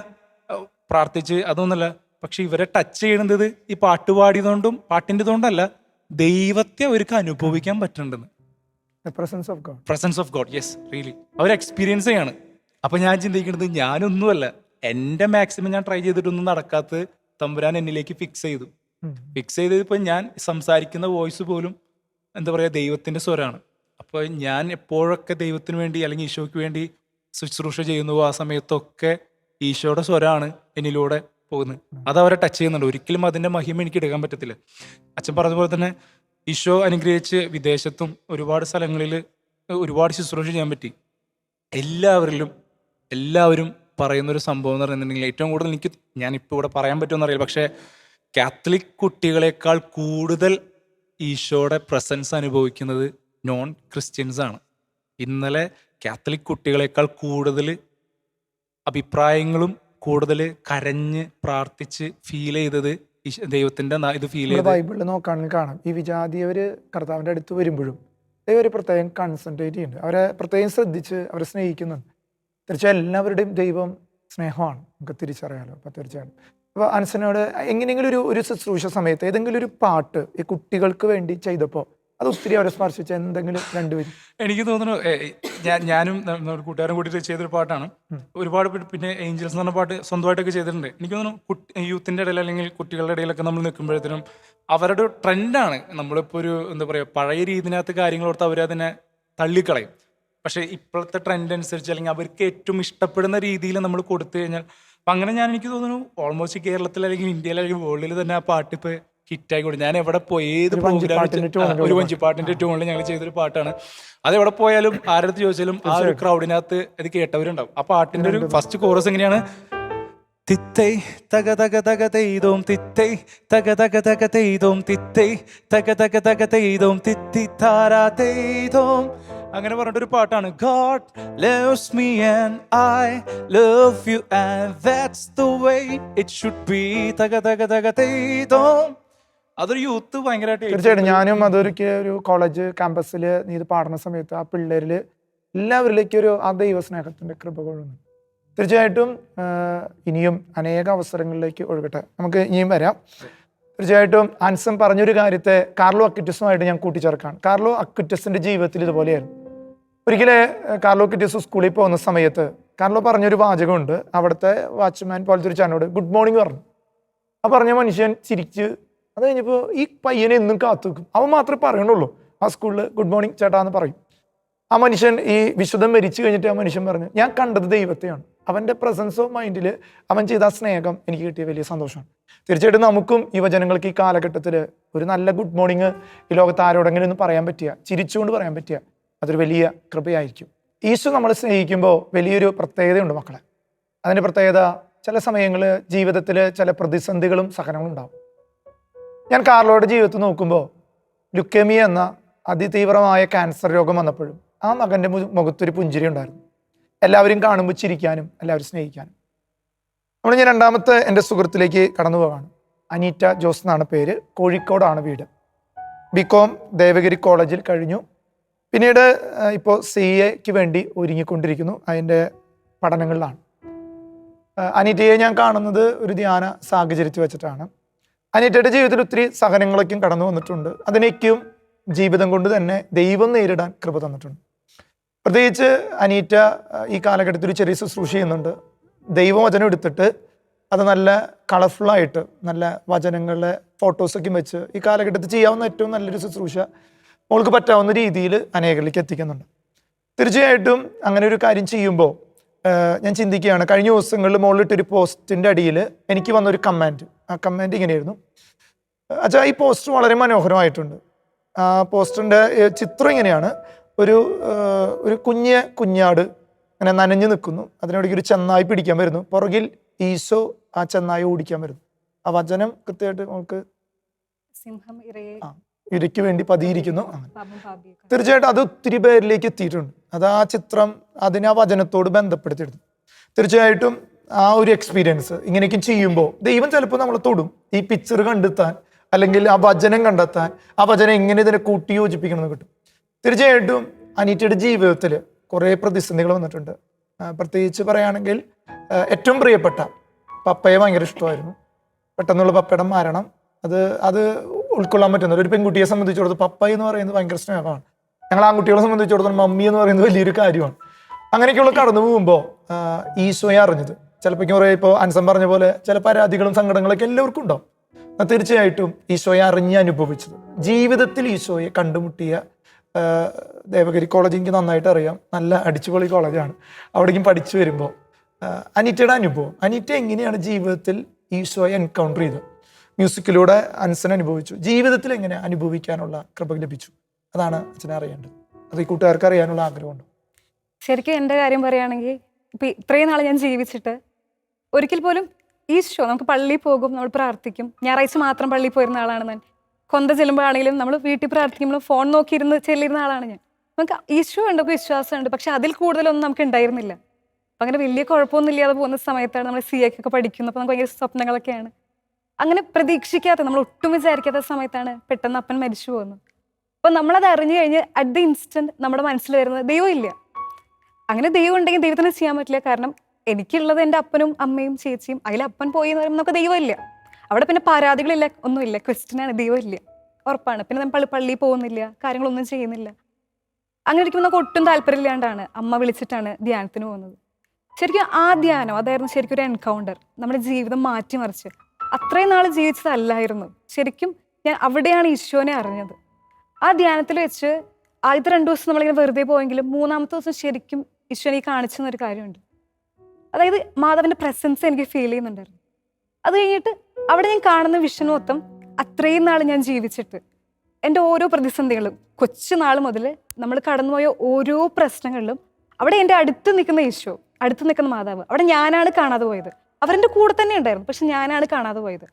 C: പ്രാർത്ഥിച്ച് അതൊന്നുമല്ല, പക്ഷെ ഇവരെ ടച്ച് ചെയ്യണത് ഈ പാട്ട് പാടിയതുകൊണ്ടും പാട്ടിൻ്റെ ഇതുകൊണ്ടല്ല, ദൈവത്തെ അവർക്ക് അനുഭവിക്കാൻ പറ്റുന്നുണ്ടെന്ന്. Presence of God, yes, really അവർ എക്സ്പീരിയൻസ് ചെയ്യാണ്. അപ്പം ഞാൻ ചിന്തിക്കുന്നത് ഞാനൊന്നുമല്ല, എൻ്റെ മാക്സിമം ഞാൻ ട്രൈ ചെയ്തിട്ടൊന്നും നടക്കാത്ത തമ്പുരാൻ എന്നിലേക്ക് ഫിക്സ് ചെയ്തപ്പോൾ ഞാൻ സംസാരിക്കുന്ന വോയിസ് പോലും എന്താ പറയുക ദൈവത്തിൻ്റെ സ്വരമാണ്. അപ്പോൾ ഞാൻ എപ്പോഴൊക്കെ ദൈവത്തിന് വേണ്ടി അല്ലെങ്കിൽ ഈശോയ്ക്ക് വേണ്ടി ശുശ്രൂഷ ചെയ്യുന്നുവോ ആ സമയത്തൊക്കെ ഈശോയുടെ സ്വരമാണ് എന്നിലൂടെ പോകുന്നത്. അത് അവരെ ടച്ച് ചെയ്യുന്നുണ്ട്. ഒരിക്കലും അതിൻ്റെ മഹിമ എനിക്ക് എടുക്കാൻ പറ്റത്തില്ല. അച്ഛൻ പറഞ്ഞ പോലെ തന്നെ ഈശോ അനുഗ്രഹിച്ച് വിദേശത്തും ഒരുപാട് സ്ഥലങ്ങളിൽ ഒരുപാട് ശുശ്രൂഷ ചെയ്യാൻ പറ്റി. എല്ലാവരും പറയുന്നൊരു സംഭവം എന്ന് പറയുന്നുണ്ടെങ്കിൽ ഏറ്റവും കൂടുതൽ ഞാനിപ്പോൾ ഇവിടെ പറയാൻ പറ്റുമെന്ന് അറിയില്ല, പക്ഷേ കാത്തലിക് കുട്ടികളെക്കാൾ കൂടുതൽ ഈശോയുടെ പ്രസൻസ് അനുഭവിക്കുന്നത് നോൺ ക്രിസ്ത്യൻസ് ആണ്. ഇന്നലെ കാത്തലിക് കുട്ടികളെക്കാൾ കൂടുതൽ അഭിപ്രായങ്ങളും കൂടുതൽ കരഞ്ഞ് പ്രാർത്ഥിച്ച് ഫീൽ ചെയ്തത് ദൈവത്തിന്റെ ഇത് ഫീൽ ചെയ്ത്
A: ബൈബിളിൽ നോക്കുകയാണെങ്കിൽ കാണാം. ഈ വിജാതിയവര് കർത്താവിന്റെ അടുത്ത് വരുമ്പോഴും ദൈവം ഒരു പ്രത്യേകം കൺസെൻട്രേറ്റ് ചെയ്യുന്നുണ്ട്, അവരെ പ്രത്യേകം ശ്രദ്ധിച്ച് അവരെ സ്നേഹിക്കുന്നുണ്ട്. തീർച്ചയായും എല്ലാവരുടെയും ദൈവം സ്നേഹമാണ്, നമുക്ക് തിരിച്ചറിയാലോ. അപ്പോൾ തീർച്ചയായും അപ്പോൾ അൻസനോട് എങ്ങനെയെങ്കിലും ഒരു ശുശ്രൂഷ സമയത്ത് ഏതെങ്കിലും ഒരു പാട്ട് ഈ കുട്ടികൾക്ക് വേണ്ടി ചെയ്തപ്പോൾ അത് ഒത്തിരി അവരെ സ്പർശിച്ച എന്തെങ്കിലും രണ്ടുപേരും?
C: എനിക്ക് തോന്നുന്നു ഞാനും കൂട്ടുകാരും കൂട്ടിയിട്ട് ചെയ്തൊരു പാട്ടാണ്. ഒരുപാട് പിന്നെ ഏഞ്ചൽസ് എന്ന് പറഞ്ഞ പാട്ട് സ്വന്തമായിട്ടൊക്കെ ചെയ്തിട്ടുണ്ട്. എനിക്ക് തോന്നുന്നു യൂത്തിൻ്റെ ഇടയിൽ അല്ലെങ്കിൽ കുട്ടികളുടെ ഇടയിലൊക്കെ നമ്മൾ നിൽക്കുമ്പോഴത്തേനും അവരുടെ ട്രെൻഡാണ്. നമ്മളിപ്പോൾ ഒരു എന്താ പറയുക പഴയ രീതിനകത്ത് കാര്യങ്ങൾ ഓർത്ത് അവരതിനെ തള്ളിക്കളയും. പക്ഷേ ഇപ്പോഴത്തെ ട്രെൻഡ് അനുസരിച്ച് അല്ലെങ്കിൽ അവർക്ക് ഏറ്റവും ഇഷ്ടപ്പെടുന്ന രീതിയിൽ നമ്മൾ കൊടുത്തു കഴിഞ്ഞാൽ, അപ്പം അങ്ങനെ എനിക്ക് തോന്നുന്നു ഓൾമോസ്റ്റ് കേരളത്തിൽ അല്ലെങ്കിൽ ഇന്ത്യയിൽ അല്ലെങ്കിൽ വേൾഡിൽ തന്നെ ആ പാട്ട് ഇപ്പോൾ ഹിറ്റായിക്കോട്ടെ. ഞാൻ എവിടെ പോയി ഏത് പ്രോഗ്രാം ഒരു വഞ്ചിപ്പാട്ടിന്റെ ട്യൂണിൽ ഞങ്ങൾ ചെയ്തൊരു പാട്ടാണ്. അത് എവിടെ പോയാലും ആരടുത്ത് ചോദിച്ചാലും ആ ഒരു ക്രൗഡിനകത്ത് ഇത് കേട്ടവരുണ്ടാവും. ആ പാട്ടിന്റെ ഒരു ഫസ്റ്റ് കോറസ് എങ്ങനെയാണ്, തിത്തൈ തക തക തക തെയ്തോം തിത്തൈ തക തക തക തെയ്തോം തിത്തൈ തക തക തക തെയ്തോം തിത്തി താരാ തെയ്തോം, അങ്ങനെ പറഞ്ഞിട്ടൊരു പാട്ടാണ്. God loves me and I love you and that's the way it should be. തക തക തക തെയ്തോം. അതൊരു യൂത്ത് ഭയങ്കരമായിട്ട്
A: തീർച്ചയായിട്ടും ഞാനും ഒരു കോളേജ് ക്യാമ്പസിൽ നീ ഇത് പാടുന്ന സമയത്ത് ആ പിള്ളേരിൽ എല്ലാവരിലേക്കും ആ ദൈവസ്നേഹത്തിന്റെ കൃപ കൊള്ളുന്നു. തീർച്ചയായിട്ടും ഇനിയും അനേക അവസരങ്ങളിലേക്ക് ഒഴുകട്ടെ, നമുക്ക് ഇനിയും വരാം. തീർച്ചയായിട്ടും ആൻസം പറഞ്ഞൊരു കാര്യത്തെ കാർലോ അക്വിറ്റസുമായിട്ട് ഞാൻ കൂട്ടിച്ചേർക്കാണ്. കാർലോ അക്വിറ്റസിന്റെ ജീവിതത്തിൽ ഇതുപോലെയായിരുന്നു. ഒരിക്കലെ കാർലോ അക്വിറ്റസ് സ്കൂളിൽ പോകുന്ന സമയത്ത് കാർലോ പറഞ്ഞൊരു വാചകമുണ്ട്. അവിടുത്തെ വാച്ച്മാൻ പോലത്തെ ഒരു ചാനോട് ഗുഡ് മോർണിംഗ് പറഞ്ഞു. ആ പറഞ്ഞ മനുഷ്യൻ ചിരിച്ച് അത് കഴിഞ്ഞപ്പോൾ ഈ പയ്യനെ എന്നും കാത്തു വെക്കും, അവൻ മാത്രമേ പറയണുള്ളൂ ആ സ്കൂളിൽ ഗുഡ് മോർണിംഗ് ചേട്ടാ എന്ന് പറയും. ആ മനുഷ്യൻ ഈ വിശുദ്ധം മരിച്ചു കഴിഞ്ഞിട്ട് ആ മനുഷ്യൻ പറഞ്ഞു, ഞാൻ കണ്ടത് ദൈവത്തെയാണ്. അവൻ്റെ പ്രസൻസ് ഓഫ് മൈൻഡിൽ അവൻ ചെയ്ത ആ സ്നേഹം എനിക്ക് കിട്ടിയ വലിയ സന്തോഷമാണ്. തീർച്ചയായിട്ടും നമുക്കും യുവജനങ്ങൾക്ക് ഈ കാലഘട്ടത്തിൽ ഒരു നല്ല ഗുഡ് മോർണിംഗ് ഈ ലോകത്ത് ആരോടെങ്കിലും ഒന്ന് പറയാൻ പറ്റുക, ചിരിച്ചുകൊണ്ട് പറയാൻ പറ്റുക, അതൊരു വലിയ കൃപയായിരിക്കും. ഈശോ നമ്മളെ സ്നേഹിക്കുമ്പോൾ വലിയൊരു പ്രത്യേകതയുണ്ട് മക്കളെ. അതിൻ്റെ പ്രത്യേകത ചില സമയങ്ങളിൽ ജീവിതത്തിൽ ചില പ്രതിസന്ധികളും സഹനങ്ങളും ഉണ്ടാവും. ഞാൻ കാർലോയുടെ ജീവിതത്തിൽ നോക്കുമ്പോൾ ലുക്കേമിയ എന്ന അതിതീവ്രമായ ക്യാൻസർ രോഗം വന്നപ്പോഴും ആ മകൻ്റെ മുഖത്തൊരു പുഞ്ചിരി ഉണ്ടായിരുന്നു. എല്ലാവരും കാണുമ്പോൾ ചിരിക്കാനും എല്ലാവരും സ്നേഹിക്കാനും. ഞാൻ രണ്ടാമത്തെ എൻ്റെ സുഹൃത്തിലേക്ക് കടന്നു പോവാണ്. അനീറ്റ ജോസ് എന്നാണ് പേര്. കോഴിക്കോടാണ് വീട്. ബികോം ദേവഗിരി കോളേജിൽ കഴിഞ്ഞു. പിന്നീട് ഇപ്പോൾ CA വേണ്ടി ഒരുങ്ങിക്കൊണ്ടിരിക്കുന്നു, അതിൻ്റെ പഠനങ്ങളിലാണ്. അനീറ്റയെ ഞാൻ കാണുന്നത് ഒരു ധ്യാന സാഹചര്യത്തിൽ വെച്ചിട്ടാണ്. അനീറ്റയുടെ ജീവിതത്തിൽ ഒത്തിരി സഹനങ്ങളൊക്കെയും കടന്നു വന്നിട്ടുണ്ട്. അതിനേക്കും ജീവിതം കൊണ്ട് തന്നെ ദൈവം നേരിടാൻ കൃപ തന്നിട്ടുണ്ട്. പ്രത്യേകിച്ച് അനീറ്റ ഈ കാലഘട്ടത്തിൽ ഒരു ചെറിയ ശുശ്രൂഷ ചെയ്യുന്നുണ്ട്. ദൈവവചനം എടുത്തിട്ട് അത് നല്ല കളർഫുള്ളായിട്ട് നല്ല വചനങ്ങളിലെ ഫോട്ടോസൊക്കെ വെച്ച് ഈ കാലഘട്ടത്തിൽ ചെയ്യാവുന്ന ഏറ്റവും നല്ലൊരു ശുശ്രൂഷ മോൾക്ക് പറ്റാവുന്ന രീതിയിൽ അനേകരിലേക്ക് എത്തിക്കുന്നുണ്ട്. തീർച്ചയായിട്ടും അങ്ങനെ ഒരു കാര്യം ചെയ്യുമ്പോൾ ഞാൻ ചിന്തിക്കുകയാണ്, കഴിഞ്ഞ ദിവസങ്ങളിൽ മോളിലിട്ടൊരു പോസ്റ്റിൻ്റെ അടിയിൽ എനിക്ക് വന്നൊരു കമൻറ്റ്. ആ കമൻറ്റ് ഇങ്ങനെയായിരുന്നു, അച്ഛാ ഈ പോസ്റ്റ് വളരെ മനോഹരമായിട്ടുണ്ട്. ആ പോസ്റ്ററിൻ്റെ ചിത്രം ഇങ്ങനെയാണ്, ഒരു കുഞ്ഞാട് അങ്ങനെ നനഞ്ഞു നിൽക്കുന്നു, അതിനോടേക്ക് ഒരു ചെന്നായി പിടിക്കാൻ വരുന്നു, പുറകിൽ ഈശോ ആ ചെന്നായി ഓടിക്കാൻ വരുന്നു. ആ വചനം കൃത്യമായിട്ട് നമുക്ക് ഇരയ്ക്ക് വേണ്ടി പതിയിരിക്കുന്നു. തീർച്ചയായിട്ടും അത് ഒത്തിരി പേരിലേക്ക് എത്തിയിട്ടുണ്ട്. അത് ആ ചിത്രം അതിനെ ആ വചനത്തോട് ബന്ധപ്പെടുത്തിയെടുത്തു. തീർച്ചയായിട്ടും ആ ഒരു എക്സ്പീരിയൻസ് ഇങ്ങനെയൊക്കെ ചെയ്യുമ്പോൾ ദൈവം ചിലപ്പോൾ നമ്മളെ തൊടും, ഈ പിക്ചർ കണ്ടെത്താൻ അല്ലെങ്കിൽ ആ വചനം കണ്ടെത്താൻ, ആ വചനം എങ്ങനെ ഇതിനെ കൂട്ടി യോജിപ്പിക്കണമെന്ന് കിട്ടും. തീർച്ചയായിട്ടും അനീറ്റയുടെ ജീവിതത്തിൽ കുറേ പ്രതിസന്ധികൾ വന്നിട്ടുണ്ട്. പ്രത്യേകിച്ച് പറയുകയാണെങ്കിൽ ഏറ്റവും പ്രിയപ്പെട്ട പപ്പയെ ഭയങ്കര ഇഷ്ടമായിരുന്നു. പെട്ടെന്നുള്ള പപ്പയുടെ മരണം അത് ഉൾക്കൊള്ളാൻ പറ്റുന്നില്ല. ഒരു പെൺകുട്ടിയെ സംബന്ധിച്ചിടത്തോളം പപ്പ എന്ന് പറയുന്നത് ഭയങ്കര സ്നേഹമാണ്. ഞങ്ങൾ ആൺകുട്ടികളെ സംബന്ധിച്ചിടത്തോളം മമ്മി എന്ന് പറയുന്നത് വലിയൊരു കാര്യമാണ്. അങ്ങനെയൊക്കെയുള്ള കടന്നു പോകുമ്പോൾ ഈശോയെ അറിഞ്ഞത് ചിലപ്പോൾ കുറേ ഇപ്പോൾ അൻസം പറഞ്ഞ പോലെ ചില പരാതികളും സങ്കടങ്ങളൊക്കെ എല്ലാവർക്കും ഉണ്ടാവും. തീർച്ചയായിട്ടും ഈശോയെ അറിഞ്ഞ് അനുഭവിച്ചത്, ജീവിതത്തിൽ ഈശോയെ കണ്ടുമുട്ടിയ ദേവഗിരി കോളേജ് എനിക്ക് നന്നായിട്ട് അറിയാം, നല്ല അടിച്ചുപൊളി കോളേജാണ്. അവിടേക്കും പഠിച്ചു വരുമ്പോൾ അനീറ്റയുടെ അനുഭവം, അനീറ്റ എങ്ങനെയാണ് ജീവിതത്തിൽ ഈശോയെ എൻകൗണ്ടർ ചെയ്തത്, മ്യൂസിക്കിലൂടെ അൻസൻ അനുഭവിച്ചു, ജീവിതത്തിൽ എങ്ങനെ അനുഭവിക്കാനുള്ള കൃപ ലഭിച്ചു, അതാണ് അച്ഛനെ അറിയേണ്ടത്. അത് ഈ കൂട്ടുകാർക്ക് അറിയാനുള്ള ആഗ്രഹമുണ്ട്.
D: ശരിക്കും എൻ്റെ കാര്യം പറയുകയാണെങ്കിൽ ഇപ്പം ഇത്രയും നാൾ ഞാൻ ജീവിച്ചിട്ട് ഒരിക്കൽ പോലും ഈശോ, നമുക്ക് പള്ളിയിൽ പോകും, നമ്മൾ പ്രാർത്ഥിക്കും, ഞായറാഴ്ച മാത്രം പള്ളിയിൽ പോയിരുന്ന ആളാണ് ഞാൻ. കൊന്ത ചെല്ലുമ്പോഴാണെങ്കിലും നമ്മൾ വീട്ടിൽ പ്രാർത്ഥിക്കുമ്പോൾ ഫോൺ നോക്കിയിരുന്ന് ചെല്ലിരുന്ന ആളാണ് ഞാൻ. നമുക്ക് ഈശോ ഉണ്ട്, നമുക്ക് വിശ്വാസമുണ്ട്, പക്ഷെ അതിൽ കൂടുതലൊന്നും നമുക്ക് ഉണ്ടായിരുന്നില്ല. അപ്പം അങ്ങനെ വലിയ കുഴപ്പമൊന്നും ഇല്ലാതെ പോകുന്ന സമയത്താണ് നമ്മൾ CA പഠിക്കുന്നത്. അപ്പോൾ നമുക്ക് ഭയങ്കര സ്വപ്നങ്ങളൊക്കെയാണ്. അങ്ങനെ പ്രതീക്ഷിക്കാത്ത, നമ്മൾ ഒട്ടും വിചാരിക്കാത്ത സമയത്താണ് പെട്ടെന്ന് അപ്പൻ മരിച്ചു പോകുന്നത്. അപ്പോൾ നമ്മളത് അറിഞ്ഞു കഴിഞ്ഞ് അറ്റ് ദി ഇൻസ്റ്റന്റ് നമ്മുടെ മനസ്സിൽ വരുന്നത് ദൈവം ഇല്ല. അങ്ങനെ ദൈവം ഉണ്ടെങ്കിൽ ദൈവത്തിന് ചെയ്യാൻ പറ്റില്ല. കാരണം എനിക്കുള്ളത് എൻ്റെ അപ്പനും അമ്മയും ചേച്ചിയും, അതിൽ അപ്പൻ പോയി എന്ന് പറയുമ്പോൾ നമുക്ക് ദൈവം ഇല്ല. അവിടെ പിന്നെ പരാതികളില്ല, ഒന്നുമില്ല, ക്വസ്റ്റ്യനാണ്, ദൈവം ഇല്ല, ഉറപ്പാണ്. പിന്നെ നമ്മൾ പള്ളിയിൽ പോകുന്നില്ല, കാര്യങ്ങളൊന്നും ചെയ്യുന്നില്ല. അങ്ങനെ ഇരിക്കുമ്പോൾ നമുക്ക് ഒട്ടും താല്പര്യമില്ലാണ്ടാണ് അമ്മ വിളിച്ചിട്ടാണ് ധ്യാനത്തിന് പോകുന്നത്. ശരിക്കും ആ ധ്യാനം അതായിരുന്നു ശരിക്കും ഒരു എൻകൗണ്ടർ, നമ്മുടെ ജീവിതം മാറ്റിമറിച്ച്. അത്രയും നാൾ ജീവിച്ചതല്ലായിരുന്നു. ശരിക്കും ഞാൻ അവിടെയാണ് ഈശോനെ അറിഞ്ഞത്. ആ ധ്യാനത്തിൽ വെച്ച് ആദ്യത്തെ 2 ദിവസം നമ്മളിങ്ങനെ വെറുതെ പോയെങ്കിലും 3-ാമത്തെ ദിവസം ശരിക്കും ഈശോനെ കാണിച്ചെന്നൊരു കാര്യമുണ്ട്. അതായത് മാതാവിൻ്റെ പ്രസൻസ് എനിക്ക് ഫീൽ ചെയ്യുന്നുണ്ടായിരുന്നു. അത് കഴിഞ്ഞിട്ട് അവിടെ ഞാൻ കാണുന്ന വിഷൻ മൊത്തം അത്രയും നാൾ ഞാൻ ജീവിച്ചിട്ട് എൻ്റെ ഓരോ പ്രതിസന്ധികളും, കൊച്ചുനാൾ മുതൽ നമ്മൾ കടന്നുപോയ ഓരോ പ്രശ്നങ്ങളിലും അവിടെ എൻ്റെ അടുത്ത് നിൽക്കുന്ന ഈശോ, അടുത്ത് നിൽക്കുന്ന മാതാവ്, അവിടെ ഞാനാണ് കാണാതെ പോയത്. അവരെൻ്റെ കൂടെ തന്നെ ഉണ്ടായിരുന്നു, പക്ഷെ ഞാനാണ് കാണാതെ പോയത്.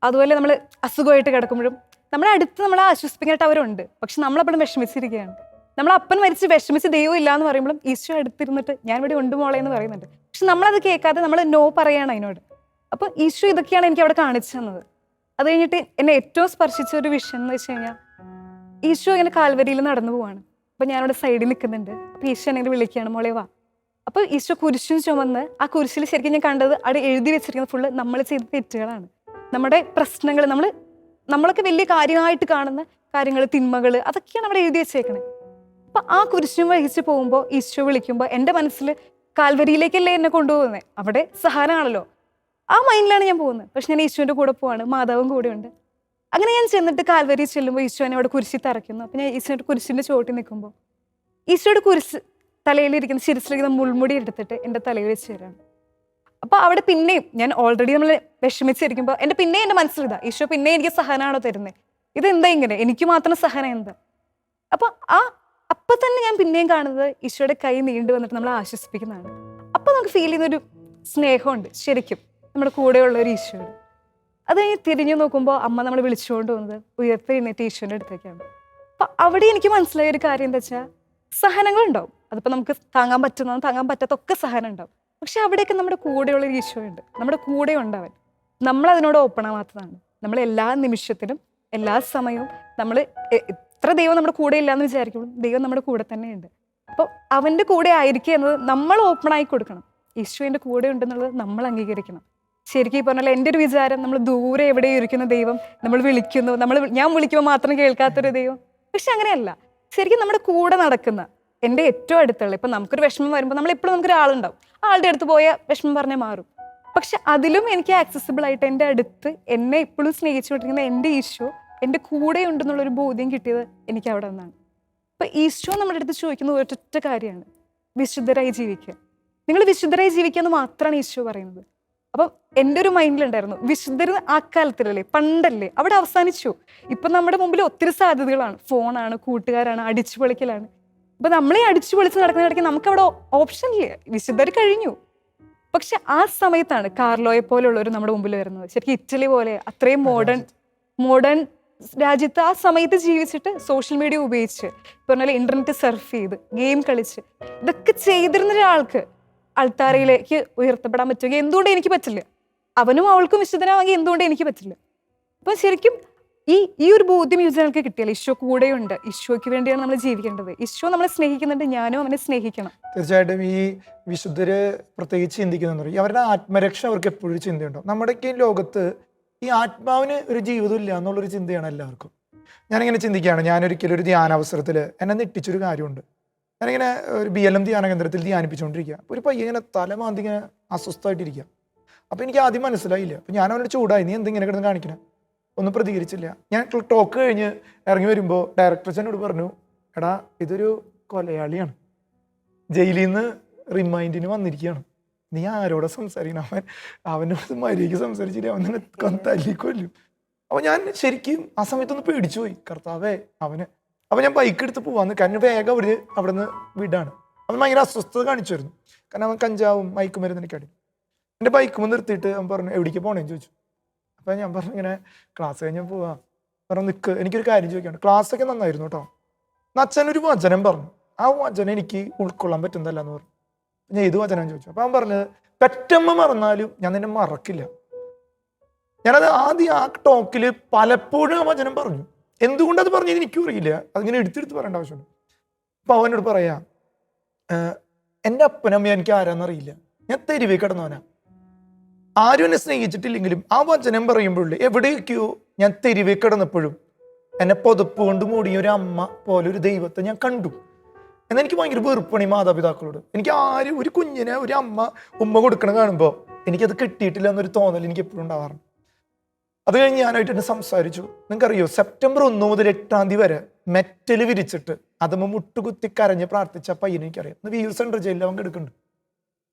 D: അതുപോലെ നമ്മൾ അസുഖമായിട്ട് കിടക്കുമ്പോഴും നമ്മളെ അടുത്ത് നമ്മളെ ആശ്വസിപ്പിക്കാനായിട്ട് അവരുണ്ട്, പക്ഷെ നമ്മളപ്പോഴും വിഷമിച്ചിരിക്കുകയാണ്. നമ്മൾ അപ്പൻ മരിച്ച് വിഷമിച്ച് ദൈവം ഇല്ല എന്ന് പറയുമ്പോഴും ഈശോ അടുത്തിരുന്നിട്ട് ഞാൻ ഇവിടെ ഉണ്ട് മോളെ എന്ന് പറയുന്നുണ്ട്. പക്ഷെ നമ്മളത് കേൾക്കാതെ നമ്മൾ നോ പറയാണ് അതിനോട്. അപ്പോൾ ഈശോ ഇതൊക്കെയാണ് എനിക്ക് അവിടെ കാണിച്ചു തന്നത്. അത് കഴിഞ്ഞിട്ട് എന്നെ ഏറ്റവും സ്പർശിച്ച ഒരു വിഷയം എന്ന് വെച്ച് കഴിഞ്ഞാൽ, ഈശോ ഇങ്ങനെ കാൽവരിയിൽ നടന്നു പോവാണ്. അപ്പം ഞാനവിടെ സൈഡിൽ നിൽക്കുന്നുണ്ട്. അപ്പോൾ ഈശോ എന്നെ വിളിക്കുകയാണ്, മോളെ വാ. അപ്പോൾ ഈശോ കുരിശും ചുമന്ന് ആ കുരിശിൽ ശരിക്കും ഞാൻ കണ്ടത് അവിടെ എഴുതി വെച്ചിരിക്കുന്നത് ഫുള്ള് നമ്മൾ ചെയ്ത തെറ്റുകളാണ്, നമ്മുടെ പ്രശ്നങ്ങൾ, നമ്മളൊക്കെ വലിയ കാര്യമായിട്ട് കാണുന്ന കാര്യങ്ങൾ, തിന്മകൾ, അതൊക്കെയാണ് അവിടെ എഴുതി വെച്ചേക്കണേ. അപ്പൊ ആ കുരിശും വഹിച്ച് പോകുമ്പോൾ ഈശോ വിളിക്കുമ്പോൾ എൻ്റെ മനസ്സിൽ കാൽവരിയിലേക്കല്ലേ എന്നെ കൊണ്ടുപോകുന്നത്, അവിടെ സഹായമാണല്ലോ, ആ മൈൻഡിലാണ് ഞാൻ പോകുന്നത്. പക്ഷെ ഞാൻ ഈശോൻ്റെ കൂടെ പോവാണ്, മാതാവും കൂടെ ഉണ്ട്. അങ്ങനെ ഞാൻ ചെന്നിട്ട് കാൽവരി ചെല്ലുമ്പോൾ ഈശോ എന്നെ അവിടെ കുരിശി തറയ്ക്കുന്നു. അപ്പൊ ഞാൻ ഈശോയുടെ കുരിശിന്റെ ചോട്ടിൽ നിൽക്കുമ്പോൾ ഈശോയുടെ കുരിശ് തലയിലിരിക്കുന്ന ശിരസിലിരിക്കുന്ന മുൾമുടി എടുത്തിട്ട് എൻ്റെ തലയിൽ വെച്ച് തരാണ്. അപ്പൊ അവിടെ പിന്നെയും ഞാൻ ഓൾറെഡി നമ്മൾ വിഷമിച്ചിരിക്കുമ്പോൾ എൻ്റെ മനസ്സിലിതാ, ഈശോ പിന്നെ എനിക്ക് സഹനാണോ തരുന്നത്, ഇതെന്താ ഇങ്ങനെ, എനിക്ക് മാത്രം സഹനം എന്താ? അപ്പൊ അപ്പൊ തന്നെ ഞാൻ പിന്നെയും കാണുന്നത് ഈശോയുടെ കൈ നീണ്ടു വന്നിട്ട് നമ്മളെ ആശ്വസിപ്പിക്കുന്നതാണ്. അപ്പൊ നമുക്ക് ഫീൽ ചെയ്യുന്ന ഒരു സ്നേഹമുണ്ട് ശരിക്കും നമ്മുടെ കൂടെയുള്ള ഒരു ഈശോയുടെ. അത് കഴിഞ്ഞ് തിരിഞ്ഞു നോക്കുമ്പോൾ അമ്മ നമ്മളെ വിളിച്ചുകൊണ്ട് പോകുന്നത് ഉയർത്തെഴുന്നേറ്റ് ഈശോയുടെ അടുത്തേക്കാണ്. അപ്പൊ അവിടെ എനിക്ക് മനസ്സിലായ ഒരു കാര്യം എന്താ വെച്ചാൽ, സഹനങ്ങളുണ്ടാവും, അതിപ്പോൾ നമുക്ക് താങ്ങാൻ പറ്റുന്നതും താങ്ങാൻ പറ്റാത്തൊക്കെ സഹനം ഉണ്ടാവും. പക്ഷെ അവിടെയൊക്കെ നമ്മുടെ കൂടെയുള്ള ഒരു ഈശോയുണ്ട്, നമ്മുടെ കൂടെ ഉണ്ടാവൻ. നമ്മൾ അതിനോട് ഓപ്പൺ ആവാത്തതാണ്. നമ്മൾ എല്ലാ നിമിഷത്തിലും എല്ലാ സമയവും നമ്മൾ എത്ര ദൈവം നമ്മുടെ കൂടെ ഇല്ലാന്ന് വിചാരിക്കുമ്പോഴും ദൈവം നമ്മുടെ കൂടെ തന്നെയുണ്ട്. അപ്പോൾ അവൻ്റെ കൂടെ ആയിരിക്കുക എന്നത് നമ്മൾ ഓപ്പണായി കൊടുക്കണം. ഈശോൻ്റെ കൂടെ ഉണ്ടെന്നുള്ളത് നമ്മൾ അംഗീകരിക്കണം. ശരിക്കും ഈ പറഞ്ഞാൽ എൻ്റെ ഒരു വിചാരം, നമ്മൾ ദൂരെ എവിടെ ഇരിക്കുന്ന ദൈവം നമ്മൾ വിളിക്കുന്നു, ഞാൻ വിളിക്കുമ്പോൾ മാത്രം കേൾക്കാത്തൊരു ദൈവം. പക്ഷെ അങ്ങനെയല്ല, ശരിക്കും നമ്മുടെ കൂടെ നടക്കുന്ന എൻ്റെ ഏറ്റവും അടുത്തുള്ള, ഇപ്പം നമുക്കൊരു വിഷമം വരുമ്പോൾ നമ്മളെപ്പോഴും നമുക്കൊരാളുണ്ടാവും, ആളുടെ അടുത്ത് പോയ വിഷമം പറഞ്ഞാൽ മാറും. പക്ഷെ അതിലും എനിക്ക് ആക്സസിബിൾ ആയിട്ട് എൻ്റെ അടുത്ത് എന്നെ ഇപ്പോഴും സ്നേഹിച്ചുകൊണ്ടിരിക്കുന്ന എൻ്റെ ഈശോ എൻ്റെ കൂടെ ഉണ്ടെന്നുള്ളൊരു ബോധ്യം കിട്ടിയത് എനിക്ക് അവിടെ നിന്നാണ്. അപ്പം ഈശോ നമ്മുടെ അടുത്ത് ചോദിക്കുന്ന ഒരൊറ്റ കാര്യമാണ്, വിശുദ്ധരായി ജീവിക്കുക. നിങ്ങൾ വിശുദ്ധരായി ജീവിക്കുക എന്ന് മാത്രമാണ് ഈശോ പറയുന്നത്. അപ്പം എൻ്റെ ഒരു മൈൻഡിലുണ്ടായിരുന്നു, വിശുദ്ധർ ആ കാലത്തിലല്ലേ, പണ്ടല്ലേ, അവിടെ അവസാനിച്ചു. ഇപ്പം നമ്മുടെ മുമ്പിൽ ഒത്തിരി സാധ്യതകളാണ്, ഫോണാണ്, കൂട്ടുകാരാണ്, അടിച്ചു പൊളിക്കലാണ്. അപ്പം നമ്മളെ അടിച്ചു പൊളിച്ച് നടക്കുന്നിടയ്ക്ക് നമുക്ക് അവിടെ ഓപ്ഷൻ ഇല്ല, വിശുദ്ധർ കഴിഞ്ഞു. പക്ഷെ ആ സമയത്താണ് കാർലോയെ പോലുള്ളവർ നമ്മുടെ മുമ്പിൽ വരുന്നത്. ശരിക്കും ഇറ്റലി പോലെ അത്രയും മോഡേൺ രാജ്യത്ത് ആ സമയത്ത് ജീവിച്ചിട്ട് സോഷ്യൽ മീഡിയ ഉപയോഗിച്ച് പറഞ്ഞാൽ ഇന്റർനെറ്റ് സർഫ് ചെയ്ത് ഗെയിം കളിച്ച് ഇതൊക്കെ ചെയ്തിരുന്ന ഒരാൾക്ക് അൾത്താരയിലേക്ക് ഉയർത്തപ്പെടാൻ പറ്റുമെങ്കിൽ എന്തുകൊണ്ട് എനിക്ക് പറ്റില്ല? അവനും അവൾക്കും വിശുദ്ധനാവാമെങ്കിൽ എന്തുകൊണ്ട് എനിക്ക് പറ്റില്ല? അപ്പൊ ശരിക്കും ഈ ഒരു ബോധ്യം യുവജനങ്ങൾക്ക് കിട്ടിയാൽ ഈശോ കൂടെയുണ്ട്, ഈശോയ്ക്ക് വേണ്ടിയാണ് നമ്മൾ ജീവിക്കേണ്ടത്, ഈശോ നമ്മളെ സ്നേഹിക്കുന്നുണ്ട്, ഞാനും അവനെ സ്നേഹിക്കണം.
A: തീർച്ചയായിട്ടും ഈ വിശുദ്ധര് പ്രത്യേകിച്ച് ചിന്തിക്കുന്ന പറയും, അവരുടെ ആത്മരക്ഷ അവർക്ക് എപ്പോഴും ചിന്തയുണ്ടാവും. നമ്മുടെയൊക്കെ ലോകത്ത് ഈ ആത്മാവിന് ഒരു ജീവിതം ഇല്ല എന്നുള്ളൊരു ചിന്തയാണ് എല്ലാവർക്കും. ഞാനിങ്ങനെ ചിന്തിക്കുകയാണ്, ഞാനൊരിക്കലും ഒരു ധ്യാനാവസരത്തിൽ എന്നെ നെട്ടിച്ചൊരു കാര്യമുണ്ട്. ഞാനിങ്ങനെ ഒരു BLM ധ്യാന കേന്ദ്രത്തിൽ ധ്യാനിപ്പിച്ചുകൊണ്ടിരിക്കുക. ഒരു പയ്യൻ ഇങ്ങനെ തലമാന്തി ഇങ്ങനെ അസ്വസ്ഥമായിട്ടിരിക്കുക. അപ്പോൾ എനിക്ക് ആദ്യം മനസ്സിലായില്ല. അപ്പോൾ ഞാൻ അവനോട് ചൂടായി, നീ എന്തിങ്ങനെ കിടന്ന് കാണിക്കണം? ഒന്നും പ്രതികരിച്ചില്ല. ഞാൻ ടോക്ക് കഴിഞ്ഞ് ഇറങ്ങി വരുമ്പോൾ ഡയറക്ടർ എന്നോട് പറഞ്ഞു, എടാ ഇതൊരു കൊലയാളിയാണ്, ജയിലിൽ നിന്ന് റിമൈൻഡിന് വന്നിരിക്കുകയാണ്, നീ ആരോടെ സംസാരിക്കണം, അവനോട് മര്യാദയ്ക്ക് സംസാരിച്ചില്ല, അവൻ തന്നെ തല്ലിക്കൊല്ലും. അപ്പോൾ ഞാൻ ശരിക്കും ആ സമയത്തൊന്ന് പേടിച്ചു പോയി, കർത്താവേ അവന്. അപ്പോൾ ഞാൻ ബൈക്ക് എടുത്ത് പോവാന്ന്, കാരണം വേഗം അവിടെ നിന്ന് വിടാണ്. അവൻ ഭയങ്കര അസ്വസ്ഥത കാണിച്ചായിരുന്നു, കാരണം അവൻ കഞ്ചാവും മയക്കുമരുന്നിനൊക്കെ അടി. എൻ്റെ ബൈക്ക് നിർത്തിയിട്ട് അവൻ പറഞ്ഞു, എവിടേക്ക് പോകണേന്ന് ചോദിച്ചു. അപ്പം ഞാൻ പറഞ്ഞു, ഇങ്ങനെ ക്ലാസ് കഴിഞ്ഞാൽ പോവാ. പറഞ്ഞു, നിൽക്ക്, എനിക്കൊരു കാര്യം ചോദിക്കാണ്. ക്ലാസ്സൊക്കെ നന്നായിരുന്നു കേട്ടോ. അച്ഛനൊരു വചനം പറഞ്ഞു, ആ വചനം എനിക്ക് ഉൾക്കൊള്ളാൻ പറ്റുന്നതല്ല എന്ന് പറഞ്ഞു. ഞാൻ ഏത് വചനം ചോദിച്ചു. അപ്പം അവൻ പറഞ്ഞത്, പെറ്റമ്മ മറന്നാലും ഞാൻ നിന്നെ മറക്കില്ല. ഞാനത് ആദ്യം ആ ടോക്കിൽ പലപ്പോഴും ആ വചനം പറഞ്ഞു. എന്തുകൊണ്ടത് പറഞ്ഞത് എനിക്കും അറിയില്ല, അതിങ്ങനെ എടുത്തെടുത്ത് പറയേണ്ട ആവശ്യമുണ്ട്. അപ്പം അവനോട് പറയാ, എൻ്റെ അപ്പനമ്മ എനിക്ക് ആരാന്നറിയില്ല, ഞാൻ തെരുവേ കിടന്നവനാ, ആരും എന്നെ സ്നേഹിച്ചിട്ടില്ലെങ്കിലും ആ വചനം പറയുമ്പോഴേ എവിടെയൊക്കെയോ ഞാൻ തെരുവേ കിടന്നപ്പോഴും എന്നെ പുതപ്പ് കൊണ്ട് മൂടിയ ഒരു അമ്മ പോലെ ഒരു ദൈവത്തെ ഞാൻ കണ്ടു. എന്നെനിക്ക് ഭയങ്കര വെറുപ്പാണ് ഈ മാതാപിതാക്കളോട്. എനിക്ക് ആരും ഒരു കുഞ്ഞിനെ ഒരു അമ്മ ഉമ്മ കൊടുക്കണം കാണുമ്പോൾ എനിക്കത് കിട്ടിയിട്ടില്ല എന്നൊരു തോന്നൽ എനിക്ക് എപ്പോഴും ഉണ്ടാവാറുണ്ട്. അത് കഴിഞ്ഞ് ഞാനായിട്ട് എന്നെ സംസാരിച്ചു. നിങ്ങൾക്കറിയോ, സെപ്റ്റംബർ 1 മുതൽ 8 വരെ മെറ്റൽ വിരിച്ചിട്ട് അതുമ്മ മുട്ടുകുത്തി കരഞ്ഞ് പ്രാർത്ഥിച്ച പയ്യനെ എനിക്കറിയാം. ഇന്ന് VU സെൻട്രൽ ജയിലിൽ അവൻ എടുക്കുന്നുണ്ട്.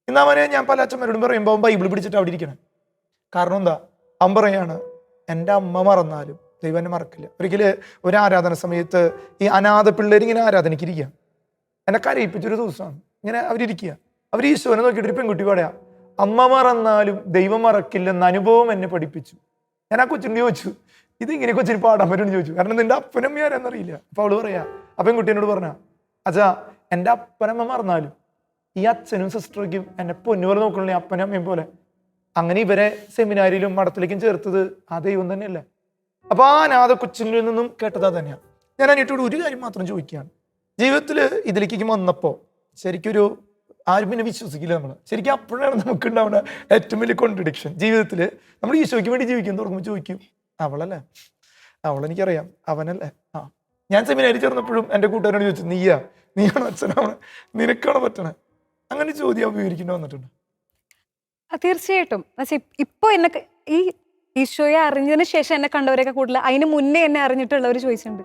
A: ഇന്ന് അവനെ ഞാൻ പല അച്ഛന്മാരോടും പറയുമ്പോൾ അവൻ ബൈബിൾ പിടിച്ചിട്ട് അവിടെ ഇരിക്കണം. കാരണം എന്താ, അവൻ പറയാണ്, എൻ്റെ അമ്മ മറന്നാലും ദൈവം എന്നെ മറക്കില്ല. ഒരിക്കല് ഒരു ആരാധന സമയത്ത് ഈ അനാഥ പിള്ളേരിങ്ങനെ ആരാധനയ്ക്കിരിക്കുക, എന്നെ കരയിപ്പിച്ചൊരു ദിവസമാണ്. ഇങ്ങനെ അവരിയ്ക്കുക, അവർ ഈശോനെ നോക്കിയിട്ട് ഒരു പെൺകുട്ടി പറയാ, അമ്മ മറന്നാലും ദൈവം മറക്കില്ലെന്ന അനുഭവം എന്നെ പഠിപ്പിച്ചു. ഞാൻ ആ കൊച്ചിനോട് ചോദിച്ചു, ഇതിങ്ങനെ കൊച്ചിന് പാടാൻ പറ്റുമെന്ന് ചോദിച്ചു, കാരണം നിന്റെ അപ്പനമ്മ ആരാന്നറിയില്ല. അപ്പൊ അവള് പറയാ, ആ പെൺകുട്ടിയോട് പറഞ്ഞ, അച്ഛാ എൻ്റെ അപ്പനമ്മ മറന്നാലും ഈ അച്ഛനും സിസ്റ്റർക്കും എന്നെ പൊന്നുപോലെ നോക്കണല്ലേ, അപ്പനും അമ്മയും പോലെ. അങ്ങനെ ഇവരെ സെമിനാരിലും മഠത്തിലേക്കും ചേർത്തത് ആ ദൈവം തന്നെയല്ലേ. അപ്പൊ ആ അനാഥ കൊച്ചിനിൽ നിന്നും കേട്ടതാ തന്നെയാണ്. ഞാൻ അനിയത്തോട് ഒരു കാര്യം മാത്രം ചോദിക്കുകയാണ്, ജീവിതത്തിൽ ഇതിലേക്ക് വന്നപ്പോൾ ശരിക്കൊരു ആരും പിന്നെ വിശ്വസിക്കില്ല നമ്മൾ. ശരിക്കും അപ്പോഴാണ് നമുക്ക് ഉണ്ടാവുന്ന ഏറ്റവും വലിയ കോൺട്രഡിക്ഷൻ ജീവിതത്തിൽ. നമ്മൾ ഈശോയ്ക്ക് വേണ്ടി ജീവിക്കും തുടങ്ങുമ്പോൾ ചോദിക്കും, അവളല്ലേ, അവളെനിക്കറിയാം, അവനല്ലേ. ഞാൻ സെമിനാരി ചേർന്നപ്പോഴും എൻ്റെ കൂട്ടുകാരോട് ചോദിച്ചു, നീയാണോ അച്ഛനാവണേ, നിനക്കാണോ പറ്റണേ? അങ്ങനെ ചോദ്യം വിവരിക്കേണ്ടി വന്നിട്ടുണ്ട്.
D: തീർച്ചയായിട്ടും. ഇപ്പൊ എന്നെ ഈ ഈശോയെ അറിഞ്ഞതിന് ശേഷം എന്നെ കണ്ടവരൊക്കെ കൂടുതൽ അതിന് മുന്നേ എന്നെ അറിഞ്ഞിട്ടുള്ളവർ ചോദിച്ചിട്ടുണ്ട്,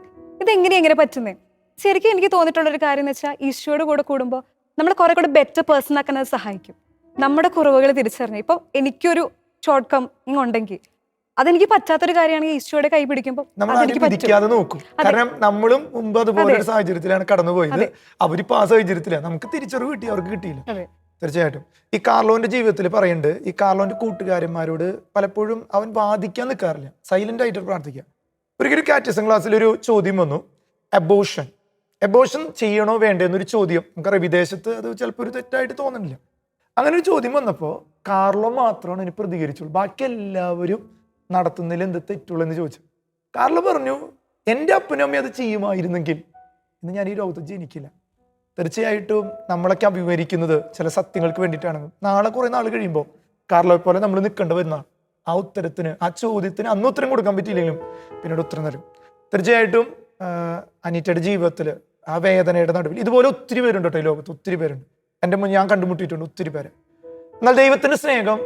D: എങ്ങനെ പറ്റുന്നേ. ശരിക്കും എനിക്ക് തോന്നിയിട്ടുള്ള ഒരു കാര്യം എന്ന് വെച്ചാൽ, ഈശോയുടെ കൂടെ കൂടുമ്പോൾ നമ്മൾ കുറെ കൂടെ ബെറ്റർ പേഴ്സൺ ആക്കാൻ അത് സഹായിക്കും. നമ്മുടെ കുറവുകൾ തിരിച്ചറിഞ്ഞു. ഇപ്പൊ എനിക്കൊരു ഷോർട്ട് കം ഉണ്ടെങ്കിൽ അതെനിക്ക് പറ്റാത്തൊരു കാര്യമാണെങ്കിൽ ഈശോയുടെ കൈ പിടിക്കുമ്പോൾ
A: വിധിക്കാതെ നോക്കും. കാരണം നമ്മളും മുമ്പ് അതുപോലെ ഒരു സാഹചര്യത്തിലാണ് കടന്നുപോയത്. അവരിപ്പോ ആ സാഹചര്യത്തിലാണ്, നമുക്ക് തിരിച്ചറിവ് കിട്ടി, അവർക്ക് കിട്ടിയില്ല. തീർച്ചയായിട്ടും ഈ കാർലോന്റെ ജീവിതത്തിൽ പറയുന്നുണ്ട്, ഈ കാർലോന്റെ കൂട്ടുകാരന്മാരോട് പലപ്പോഴും അവൻ വാദിക്കാൻ നിൽക്കാറില്ല, സൈലന്റ് ആയിട്ട് പ്രാർത്ഥിക്കുക. ഒരിക്കലും കാറ്റഗറിസം ക്ലാസ്സിൽ ഒരു ചോദ്യം വന്നു, എബോഷൻ ചെയ്യണോ വേണ്ടേ എന്നൊരു ചോദ്യം. നമുക്കറിയാം വിദേശത്ത് അത് ചിലപ്പോൾ ഒരു തെറ്റായിട്ട് തോന്നുന്നില്ല. അങ്ങനെ ഒരു ചോദ്യം വന്നപ്പോൾ കാർലോ മാത്രമാണ് അതിന് പ്രതികരിച്ചുള്ളൂ. ബാക്കി എല്ലാവരും നടത്തുന്നതിൽ എന്ത് തെറ്റുള്ളൂ എന്ന് ചോദിച്ചു. കാർലോ പറഞ്ഞു, എൻ്റെ അപ്പനും അമ്മയും അത് ചെയ്യുമായിരുന്നെങ്കിൽ ഇന്ന് ഞാൻ ഈ ലോകത്ത് ജനിക്കില്ല. തീർച്ചയായിട്ടും നമ്മളൊക്കെ അഭിമുഖീകരിക്കുന്നത് ചില സത്യങ്ങൾക്ക് വേണ്ടിയിട്ടാണ്. നാളെ കുറേ നാൾ കഴിയുമ്പോൾ കാർലോയെ പോലെ നമ്മൾ നിൽക്കേണ്ടി വരുന്ന ആ ഉത്തരത്തിന്, ആ ചോദ്യത്തിന് അന്ന് ഉത്തരം കൊടുക്കാൻ പറ്റിയില്ലെങ്കിലും പിന്നീട് ഉത്തരം തരും. തീർച്ചയായിട്ടും അനീറ്റയുടെ ജീവിതത്തിൽ ആ വേദനയുടെ നടുവിൽ ഇതുപോലെ ഒത്തിരി പേരുണ്ട് കേട്ടോ, ഈ ലോകത്ത് ഒത്തിരി പേരുണ്ട്. എൻ്റെ മുൻ ഞാൻ കണ്ടുമുട്ടിയിട്ടുണ്ട് ഒത്തിരി പേര്. എന്നാൽ ദൈവത്തിൻ്റെ സ്നേഹം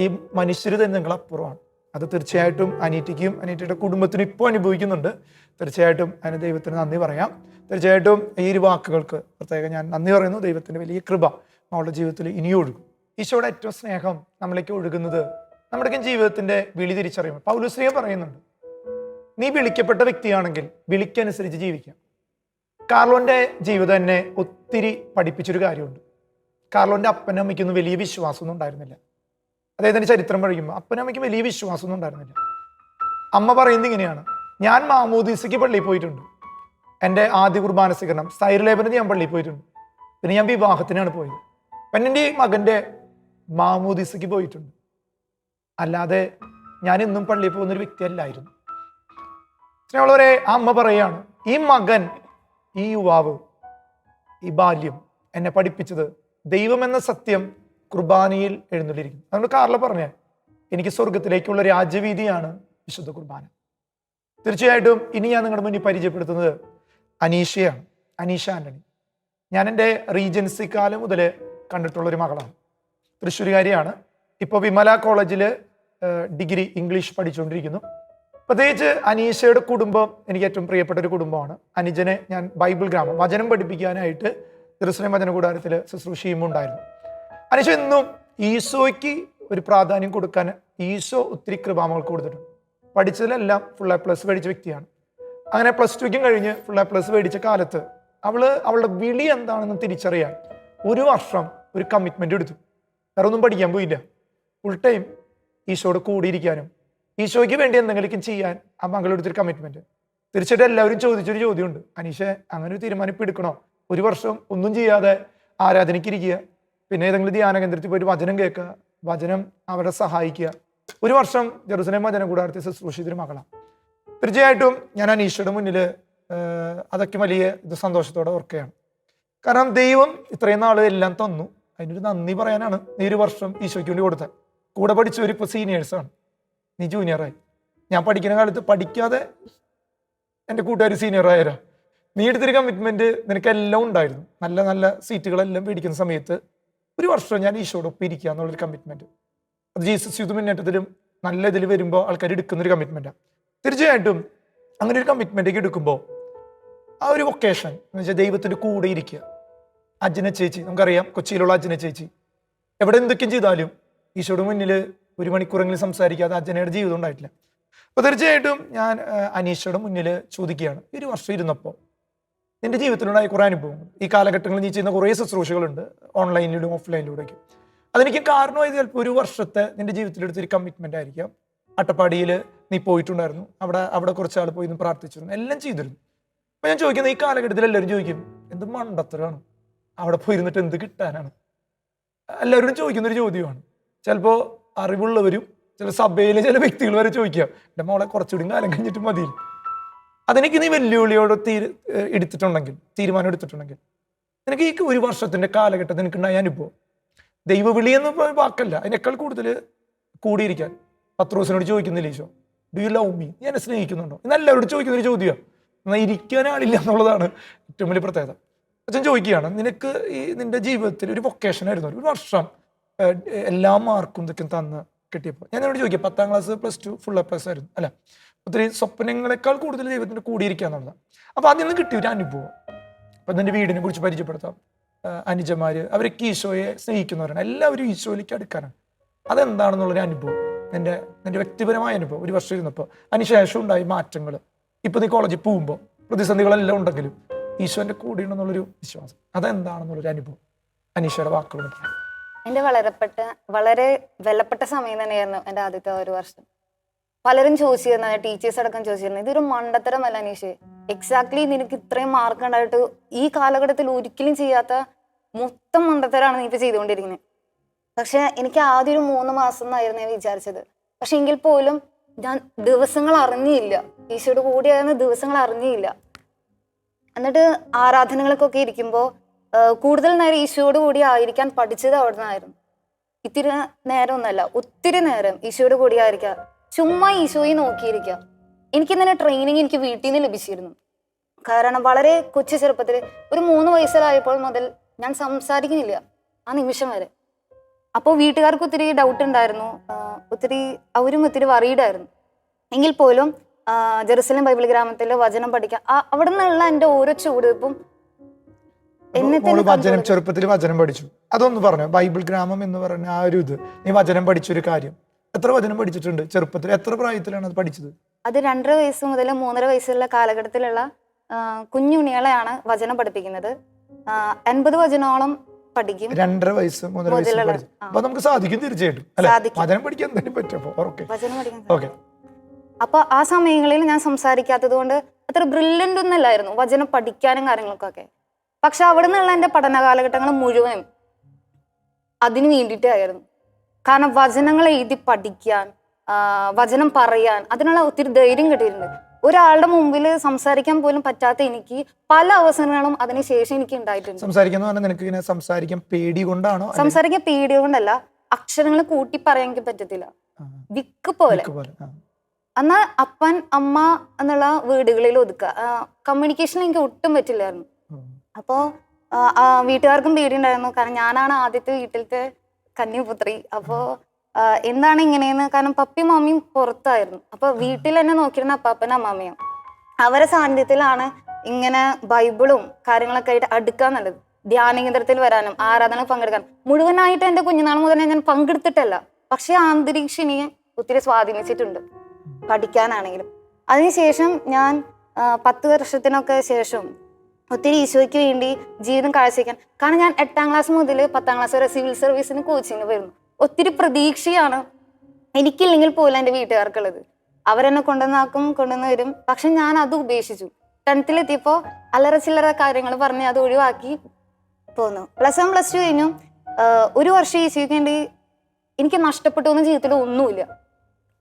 A: ഈ മനുഷ്യർ തന്നെ നിങ്ങളപ്പുറമാണ്. അത് തീർച്ചയായിട്ടും അനീറ്റയ്ക്കും അനീറ്റയുടെ കുടുംബത്തിനും ഇപ്പോൾ അനുഭവിക്കുന്നുണ്ട്. തീർച്ചയായിട്ടും അതിന് ദൈവത്തിന് നന്ദി പറയാം. തീർച്ചയായിട്ടും ഈ ഒരു വാക്കുകൾക്ക് പ്രത്യേകം ഞാൻ നന്ദി പറയുന്നു. ദൈവത്തിൻ്റെ വലിയ കൃപ നമ്മളുടെ ജീവിതത്തിൽ ഇനിയും ഒഴുകും. ഈശോയുടെ ഏറ്റവും സ്നേഹം നമ്മളിലേക്ക് ഒഴുകുന്നത് നമ്മുടെയൊക്കെ ജീവിതത്തിൻ്റെ വിളി തിരിച്ചറിയുമ്പോൾ. പൗലോസ് പറയുന്നുണ്ട്, നീ വിളിക്കപ്പെട്ട വ്യക്തിയാണെങ്കിൽ വിളിക്കനുസരിച്ച് ജീവിക്കാം. കാർലോന്റെ ജീവിതം എന്നെ ഒത്തിരി പഠിപ്പിച്ചൊരു കാര്യമുണ്ട്. കാർലോന്റെ അപ്പനും അമ്മയ്ക്കൊന്നും വലിയ വിശ്വാസമൊന്നും ഉണ്ടായിരുന്നില്ല. അദ്ദേഹത്തിന്റെ ചരിത്രം പഠിക്കുമ്പോൾ അപ്പനും അമ്മയ്ക്ക് വലിയ വിശ്വാസമൊന്നും ഉണ്ടായിരുന്നില്ല. അമ്മ പറയുന്നത് ഇങ്ങനെയാണ്, ഞാൻ മാമോദീസയ്ക്ക് പള്ളിയിൽ പോയിട്ടുണ്ട്, എൻ്റെ ആദ്യ കുർബാന സ്വീകരണം സൈറലേപനത്തിന് ഞാൻ പള്ളിയിൽ പോയിട്ടുണ്ട്, പിന്നെ ഞാൻ വിവാഹത്തിനാണ് പോയത്, പിന്നെ എൻ്റെ മകൻ്റെ മാമോദീസയ്ക്ക് പോയിട്ടുണ്ട്. അല്ലാതെ ഞാൻ എന്നും പള്ളിയിൽ പോകുന്നൊരു വ്യക്തിയല്ലായിരുന്നു. സ്നേഹമുള്ളവരെ, ആ അമ്മ പറയുകയാണ്, ഈ മകൻ, ഈ യുവാവ്, ഈ ബാല്യം എന്നെ പഠിപ്പിച്ചത് ദൈവം എന്ന സത്യം കുർബാനയിൽ എഴുന്നള്ളിയിരിക്കും. അതുകൊണ്ട് കാർലോ പറഞ്ഞ, എനിക്ക് സ്വർഗത്തിലേക്കുള്ള രാജ്യവീതിയാണ് വിശുദ്ധ കുർബാന. തീർച്ചയായിട്ടും ഇനി ഞാൻ നിങ്ങളുടെ മുന്നിൽ പരിചയപ്പെടുത്തുന്നത് അനീഷയാണ്, അനീഷ ആന്റണി. ഞാൻ എൻ്റെ റീജൻസി കാലം മുതൽ കണ്ടിട്ടുള്ളൊരു മകളാണ്. തൃശ്ശൂരുകാരിയാണ്. ഇപ്പോൾ വിമല കോളേജിൽ ഡിഗ്രി ഇംഗ്ലീഷ് പഠിച്ചുകൊണ്ടിരിക്കുന്നു. പ്രത്യേകിച്ച് അനീഷയുടെ കുടുംബം എനിക്ക് ഏറ്റവും പ്രിയപ്പെട്ട ഒരു കുടുംബമാണ്. അനുജനെ ഞാൻ ബൈബിൾ ഗ്രാമം വചനം പഠിപ്പിക്കാനായിട്ട് ജെറുസലേം വചന കൂടാരത്തിൽ ശുശ്രൂഷയുമുണ്ടായിരുന്നു. അനീഷ എന്നും ഈശോയ്ക്ക് ഒരു പ്രാധാന്യം കൊടുക്കാൻ ഈശോ ഒത്തിരി കൃപാമകൾ കൊടുത്തിട്ടുണ്ട്. പഠിച്ചതിലെല്ലാം ഫുൾ എ പ്ലസ് മേടിച്ച വ്യക്തിയാണ്. അങ്ങനെ +2 കഴിഞ്ഞ് ഫുൾ എ പ്ലസ് മേടിച്ച കാലത്ത് അവളുടെ വിളി എന്താണെന്ന് തിരിച്ചറിയാൻ 1 വർഷം ഒരു കമ്മിറ്റ്മെന്റ് എടുത്തു. വേറെ ഒന്നും പഠിക്കാൻ പോയില്ല. ഫുൾ ടൈം ഈശോയുടെ കൂടിയിരിക്കാനും ഈശോയ്ക്ക് വേണ്ടി എന്തെങ്കിലും ചെയ്യാൻ ആ മകളെടുത്തൊരു കമ്മിറ്റ്മെന്റ്. തീർച്ചയായിട്ടും എല്ലാവരും ചോദിച്ചൊരു ചോദ്യമുണ്ട്, അനീഷെ അങ്ങനെ ഒരു തീരുമാനം ഇപ്പം എടുക്കണോ? 1 വർഷം ഒന്നും ചെയ്യാതെ ആരാധനയ്ക്ക് ഇരിക്കുക, പിന്നെ ഏതെങ്കിലും ധ്യാന കേന്ദ്രത്തിൽ പോയിട്ട് വചനം കേൾക്കുക, വചനം അവരെ സഹായിക്കുക. 1 വർഷം ജെറുസലേം വചന കൂടാരത്തിൽ ശുശ്രൂഷിച്ചൊരു മകളാണ്. തീർച്ചയായിട്ടും ഞാൻ അനീഷയുടെ മുന്നിൽ അതൊക്കെ വലിയ സന്തോഷത്തോടെ ഓർക്കുകയാണ്. കാരണം ദൈവം ഇത്രയും നാൾ എല്ലാം തന്നു, അതിനൊരു നന്ദി പറയാനാണ് നീ 1 വർഷം ഈശോയ്ക്ക് വേണ്ടി കൊടുത്തത്. കൂടെ പഠിച്ചവരിപ്പോൾ സീനിയേഴ്സാണ്, നീ ജൂനിയറായി. ഞാൻ പഠിക്കുന്ന കാലത്ത് പഠിക്കാതെ എൻ്റെ കൂട്ടുകാർ സീനിയറായാലോ. നീ എടുത്തൊരു കമ്മിറ്റ്മെന്റ് നിനക്കെല്ലാം ഉണ്ടായിരുന്നു. നല്ല നല്ല സീറ്റുകളെല്ലാം മേടിക്കുന്ന സമയത്ത് 1 വർഷം ഞാൻ ഈശോടൊപ്പം ഇരിക്കുക എന്നുള്ളൊരു കമ്മിറ്റ്മെന്റ്. അത് ജീസസ് യൂത്ത് മുന്നേറ്റത്തിലും നല്ല ഇതിൽ വരുമ്പോൾ ആൾക്കാർ എടുക്കുന്നൊരു കമ്മിറ്റ്മെന്റാണ്. തീർച്ചയായിട്ടും അങ്ങനെ ഒരു കമ്മിറ്റ്മെന്റേക്ക് എടുക്കുമ്പോൾ ആ ഒരു വൊക്കേഷൻ എന്ന് വെച്ചാൽ ദൈവത്തിൻ്റെ കൂടെ ഇരിക്കുക. അജ്ജന ചേച്ചി, നമുക്കറിയാം കൊച്ചിയിലുള്ള അജ്ജന ചേച്ചി എവിടെ എന്തൊക്കെയും ചെയ്താലും ഈശോയുടെ മുന്നിൽ 1 മണിക്കൂറെങ്കിലും സംസാരിക്കാതെ അജ്ജനയുടെ ജീവിതം ഉണ്ടായിട്ടില്ല. അപ്പോൾ തീർച്ചയായിട്ടും ഞാൻ അനീഷയുടെ മുന്നിൽ ചോദിക്കുകയാണ്, 1 വർഷം ഇരുന്നപ്പോൾ നിന്റെ ജീവിതത്തിലുണ്ടായ കുറേ അനുഭവങ്ങൾ, ഈ കാലഘട്ടങ്ങളിൽ നീ ചെയ്യുന്ന കുറേ ശുശ്രൂഷകളുണ്ട്, ഓൺലൈനിലൂടെയും ഓഫ്ലൈനിലൂടെയൊക്കെ. അതെനിക്ക് കാരണമായത് ചിലപ്പോൾ 1 വർഷത്തെ നിന്റെ ജീവിതത്തിലെടുത്തൊരു കമ്മിറ്റ്മെന്റ് ആയിരിക്കാം. അട്ടപ്പാടിയിൽ നീ പോയിട്ടുണ്ടായിരുന്നു, അവിടെ കുറച്ചാൾ പോയി നിന്ന് പ്രാർത്ഥിച്ചിരുന്നു, എല്ലാം ചെയ്തിരുന്നു. അപ്പോൾ ഞാൻ ചോദിക്കുന്നത്, ഈ കാലഘട്ടത്തിൽ എല്ലാവരും ചോദിക്കും, എന്ത് മണ്ടത്തരമാണ്, അവിടെ പോയിരുന്നിട്ട് എന്ത് കിട്ടാനാണ്? എല്ലാവരും ചോദിക്കുന്നൊരു ചോദ്യമാണ്. ചിലപ്പോൾ അറിവുള്ളവരും ചില സഭയിലെ ചില വ്യക്തികൾ വരെ ചോദിക്കുക, എൻ്റെ മോളെ കുറച്ചുകൂടി കാലം കഴിഞ്ഞിട്ട് മതിയില്ല. അതെനിക്ക് നീ വെല്ലുവിളിയോട് തീരുമാനം എടുത്തിട്ടുണ്ടെങ്കിൽ നിനക്ക് ഈ ഒരു വർഷത്തിന്റെ കാലഘട്ടത്തിൽ നിനക്കുണ്ടായ അനുഭവം, ദൈവവിളി എന്ന് വാക്കല്ല, അതിനേക്കാൾ കൂടുതൽ കൂടിയിരിക്കാൻ പത്രോസിനോട് ചോദിക്കുന്നില്ല Eesho, do you love me, നീ എന്നെ സ്നേഹിക്കുന്നുണ്ടോ? ഇന്ന് എല്ലാവരോടും ചോദിക്കുന്ന ഒരു ചോദ്യമാണ്. എന്നാൽ ഇരിക്കാൻ ആളില്ല എന്നുള്ളതാണ് ഏറ്റവും വലിയ പ്രത്യേകത. അച്ഛൻ ചോദിക്കുകയാണ്, നിനക്ക് ഈ നിന്റെ ജീവിതത്തിൽ ഒരു വൊക്കേഷൻ ആയിരുന്നു, ഒരു വർഷം എല്ലാ മാർക്കും ഇതൊക്കെ തന്ന് കിട്ടിയപ്പോൾ ഞാൻ എന്നോട് ചോദിക്കാം, 10ാം ക്ലാസ് +2 ഫുൾ A+ ആയിരുന്നു അല്ല, ഒത്തിരി സ്വപ്നങ്ങളെക്കാൾ കൂടുതൽ ദൈവത്തിന്റെ കൂടിയിരിക്കുക എന്നുള്ളതാണ്. അപ്പൊ അതിൽ നിന്ന് കിട്ടിയ ഒരു അനുഭവം. അപ്പൊ നിന്റെ വീടിനെ കുറിച്ച് പരിചയപ്പെടുത്താം. അനുജന്മാര് അവരൊക്കെ ഈശോയെ സ്നേഹിക്കുന്നവരാണ്, എല്ലാവരും ഈശോയിലേക്ക് അടുക്കാനാണ്. അതെന്താണെന്നുള്ളൊരു അനുഭവം, നിന്റെ വ്യക്തിപരമായ അനുഭവം. ഒരു വർഷം ഇരുന്നപ്പോൾ അതിനുശേഷം ഉണ്ടായി മാറ്റങ്ങൾ. ഇപ്പൊ നീ കോളേജിൽ പോകുമ്പോൾ പ്രതിസന്ധികളെല്ലാം ഉണ്ടെങ്കിലും ഈശോന്റെ കൂടെ ഉണ്ടെന്നുള്ളൊരു വിശ്വാസം, അതെന്താണെന്നുള്ളൊരു അനുഭവം അനീഷയുടെ വാക്കുകൾ പറയാം.
E: എൻ്റെ വളരെ വിലപ്പെട്ട സമയം തന്നെയായിരുന്നു എൻ്റെ ആദ്യത്തെ ഒരു വർഷം. പലരും ചോദിച്ചിരുന്നു, ടീച്ചേഴ്സ് അടക്കം ചോദിച്ചിരുന്നു, ഇതൊരു മണ്ടത്തരമല്ല അനീഷ്, എക്സാക്ട്ലി നിനക്ക് ഇത്രയും മാർക്ക് ഉണ്ടായിട്ട് ഈ കാലഘട്ടത്തിൽ ഒരിക്കലും ചെയ്യാത്ത മൊത്തം മണ്ടത്തരാണ് നീ ഇപ്പൊ ചെയ്തുകൊണ്ടിരിക്കുന്നത്. പക്ഷെ എനിക്ക് ആദ്യം ഒരു 3 മാസം എന്നായിരുന്നു ഞാൻ വിചാരിച്ചത്. പക്ഷെ എങ്കിൽ പോലും ഞാൻ ദിവസങ്ങൾ അറിഞ്ഞില്ല, ഈശോയുടെ കൂടെയായിരുന്ന ദിവസങ്ങൾ അറിഞ്ഞില്ല. എന്നിട്ട് ആരാധനകൾക്കൊക്കെ ഇരിക്കുമ്പോൾ കൂടുതൽ നേരം ഈശോയോട് കൂടി ആയിരിക്കാൻ പഠിച്ചത് അവിടെ നിന്നായിരുന്നു. ഇത്തിരി നേരം ഒന്നല്ല, ഒത്തിരി നേരം ഈശോയോട് കൂടി ആയിരിക്കുക, ചുമ്മാ ഈശോയെ നോക്കിയിരിക്കുക. എനിക്കിങ്ങനെ ട്രെയിനിങ് എനിക്ക് വീട്ടിൽ നിന്ന് ലഭിച്ചിരുന്നു. കാരണം വളരെ കൊച്ചു ചെറുപ്പത്തിൽ ഒരു 3 വയസ്സിലായപ്പോൾ മുതൽ ഞാൻ സംസാരിക്കുന്നില്ല ആ നിമിഷം വരെ. അപ്പോൾ വീട്ടുകാർക്ക് ഒത്തിരി ഡൗട്ട് ഉണ്ടായിരുന്നു, അവരും ഒത്തിരി വറീഡായിരുന്നു. എങ്കിൽ പോലും ജെറുസലേം ബൈബിൾ ഗ്രാമത്തിൽ വചനം പഠിക്കാൻ അവിടെ നിന്നുള്ള എൻ്റെ ഓരോ ചുവടുവെപ്പും
A: ചെറുപ്പത്തിൽ വചനം പഠിച്ചു. അതൊന്ന് പറഞ്ഞു, ബൈബിൾ ഗ്രാമം എന്ന് പറഞ്ഞ ആ ഒരു ഇത്, നീ വചനം പഠിച്ചൊരു കാര്യം, എത്ര വചനം പഠിച്ചിട്ടുണ്ട് ചെറുപ്പത്തിൽ? എത്ര പ്രായത്തിലാണ് അത് പഠിച്ചത്?
E: അത് 2.5 വയസ്സ് മുതൽ 3.5 വയസ്സുള്ള കാലഘട്ടത്തിലുള്ള കുഞ്ഞുണ്ണികളെയാണ് വചനം പഠിപ്പിക്കുന്നത്. 80 വചനോളം പഠിക്കും.
A: 2.5 വയസ്സ് മുതൽ അപ്പൊ നമുക്ക് സാധിക്കും തീർച്ചയായിട്ടും വചനം പഠിക്കാൻ തന്നെ പറ്റും.
E: വചനം പഠിക്കാൻ. അപ്പൊ ആ സമയങ്ങളിൽ ഞാൻ സംസാരിക്കാത്തത് കൊണ്ട് അത്ര ബ്രില്യൻ്റ് ഒന്നല്ലായിരുന്നു വചനം പഠിക്കാനും കാര്യങ്ങൾക്കൊക്കെ. പക്ഷെ അവിടെ നിന്നുള്ള എൻ്റെ പഠന കാലഘട്ടങ്ങൾ മുഴുവനും അതിനു വേണ്ടിയിട്ടായിരുന്നു. കാരണം വചനങ്ങൾ എഴുതി പഠിക്കാൻ, വചനം പറയാൻ, അതിനുള്ള ഒത്തിരി ധൈര്യം കിട്ടിയിട്ടുണ്ട്. ഒരാളുടെ മുമ്പിൽ സംസാരിക്കാൻ പോലും പറ്റാത്ത എനിക്ക് പല അവസരങ്ങളും അതിനുശേഷം എനിക്ക് ഉണ്ടായിട്ടുണ്ട്.
A: സംസാരിക്കാൻ പേടി കൊണ്ടാണോ?
E: സംസാരിക്കാൻ പേടി കൊണ്ടല്ല, അക്ഷരങ്ങൾ കൂട്ടി പറയാൻ എനിക്ക് പറ്റത്തില്ല, വിക്ക് പോലെ. എന്നാൽ അപ്പൻ അമ്മ എന്നുള്ള വീടുകളിൽ ഒതുക്കുക, കമ്മ്യൂണിക്കേഷൻ എനിക്ക് ഒട്ടും പറ്റില്ലായിരുന്നു. അപ്പോൾ വീട്ടുകാർക്കും പേടിയുണ്ടായിരുന്നു, കാരണം ഞാനാണ് ആദ്യത്തെ വീട്ടിലത്തെ കന്യാപുത്രി. അപ്പോൾ എന്താണ് ഇങ്ങനെയെന്ന്, കാരണം പപ്പയും മമ്മിയും പുറത്തായിരുന്നു. അപ്പൊ വീട്ടിൽ എന്നെ നോക്കിയിരുന്ന അപ്പാപ്പനും അമ്മാമ്മയും, അവരെ സാന്നിധ്യത്തിലാണ് ഇങ്ങനെ ബൈബിളും കാര്യങ്ങളൊക്കെ ആയിട്ട് അടുക്കാൻ നല്ലത്. ധ്യാന കേന്ദ്രത്തിൽ വരാനും ആരാധന പങ്കെടുക്കാനും മുഴുവനായിട്ട് എൻ്റെ കുഞ്ഞുനാൾ മുതൽ ഞാൻ പങ്കെടുത്തിട്ടല്ല, പക്ഷെ അന്തരീക്ഷം ഒത്തിരി സ്വാധീനിച്ചിട്ടുണ്ട് പഠിക്കാനാണെങ്കിലും. അതിനുശേഷം ഞാൻ 10 വർഷത്തിനൊക്കെ ശേഷം ഒത്തിരി ഈശോയ്ക്ക് വേണ്ടി ജീവിതം കാഴ്ചവെക്കാൻ, കാരണം ഞാൻ 8ാം ക്ലാസ് മുതൽ 10ാം ക്ലാസ് വരെ സിവിൽ സർവീസിന് കോച്ചിങ് വരുന്നു. ഒത്തിരി പ്രതീക്ഷയാണ് എനിക്കില്ലെങ്കിൽ പോലും എൻ്റെ വീട്ടുകാർക്കുള്ളത്. അവരെന്നെ കൊണ്ടുവന്ന് വരും. പക്ഷെ ഞാൻ അത് ഉപേക്ഷിച്ചു. 10th എത്തിയപ്പോൾ അല്ലറ ചില്ലറ കാര്യങ്ങൾ പറഞ്ഞ് അത് ഒഴിവാക്കി പോന്നു. +1 +2 കഴിഞ്ഞു. ഒരു വർഷം ഈശോയ്ക്ക് വേണ്ടി എനിക്ക് നഷ്ടപ്പെട്ടൊന്നും ജീവിതത്തിൽ ഒന്നുമില്ല.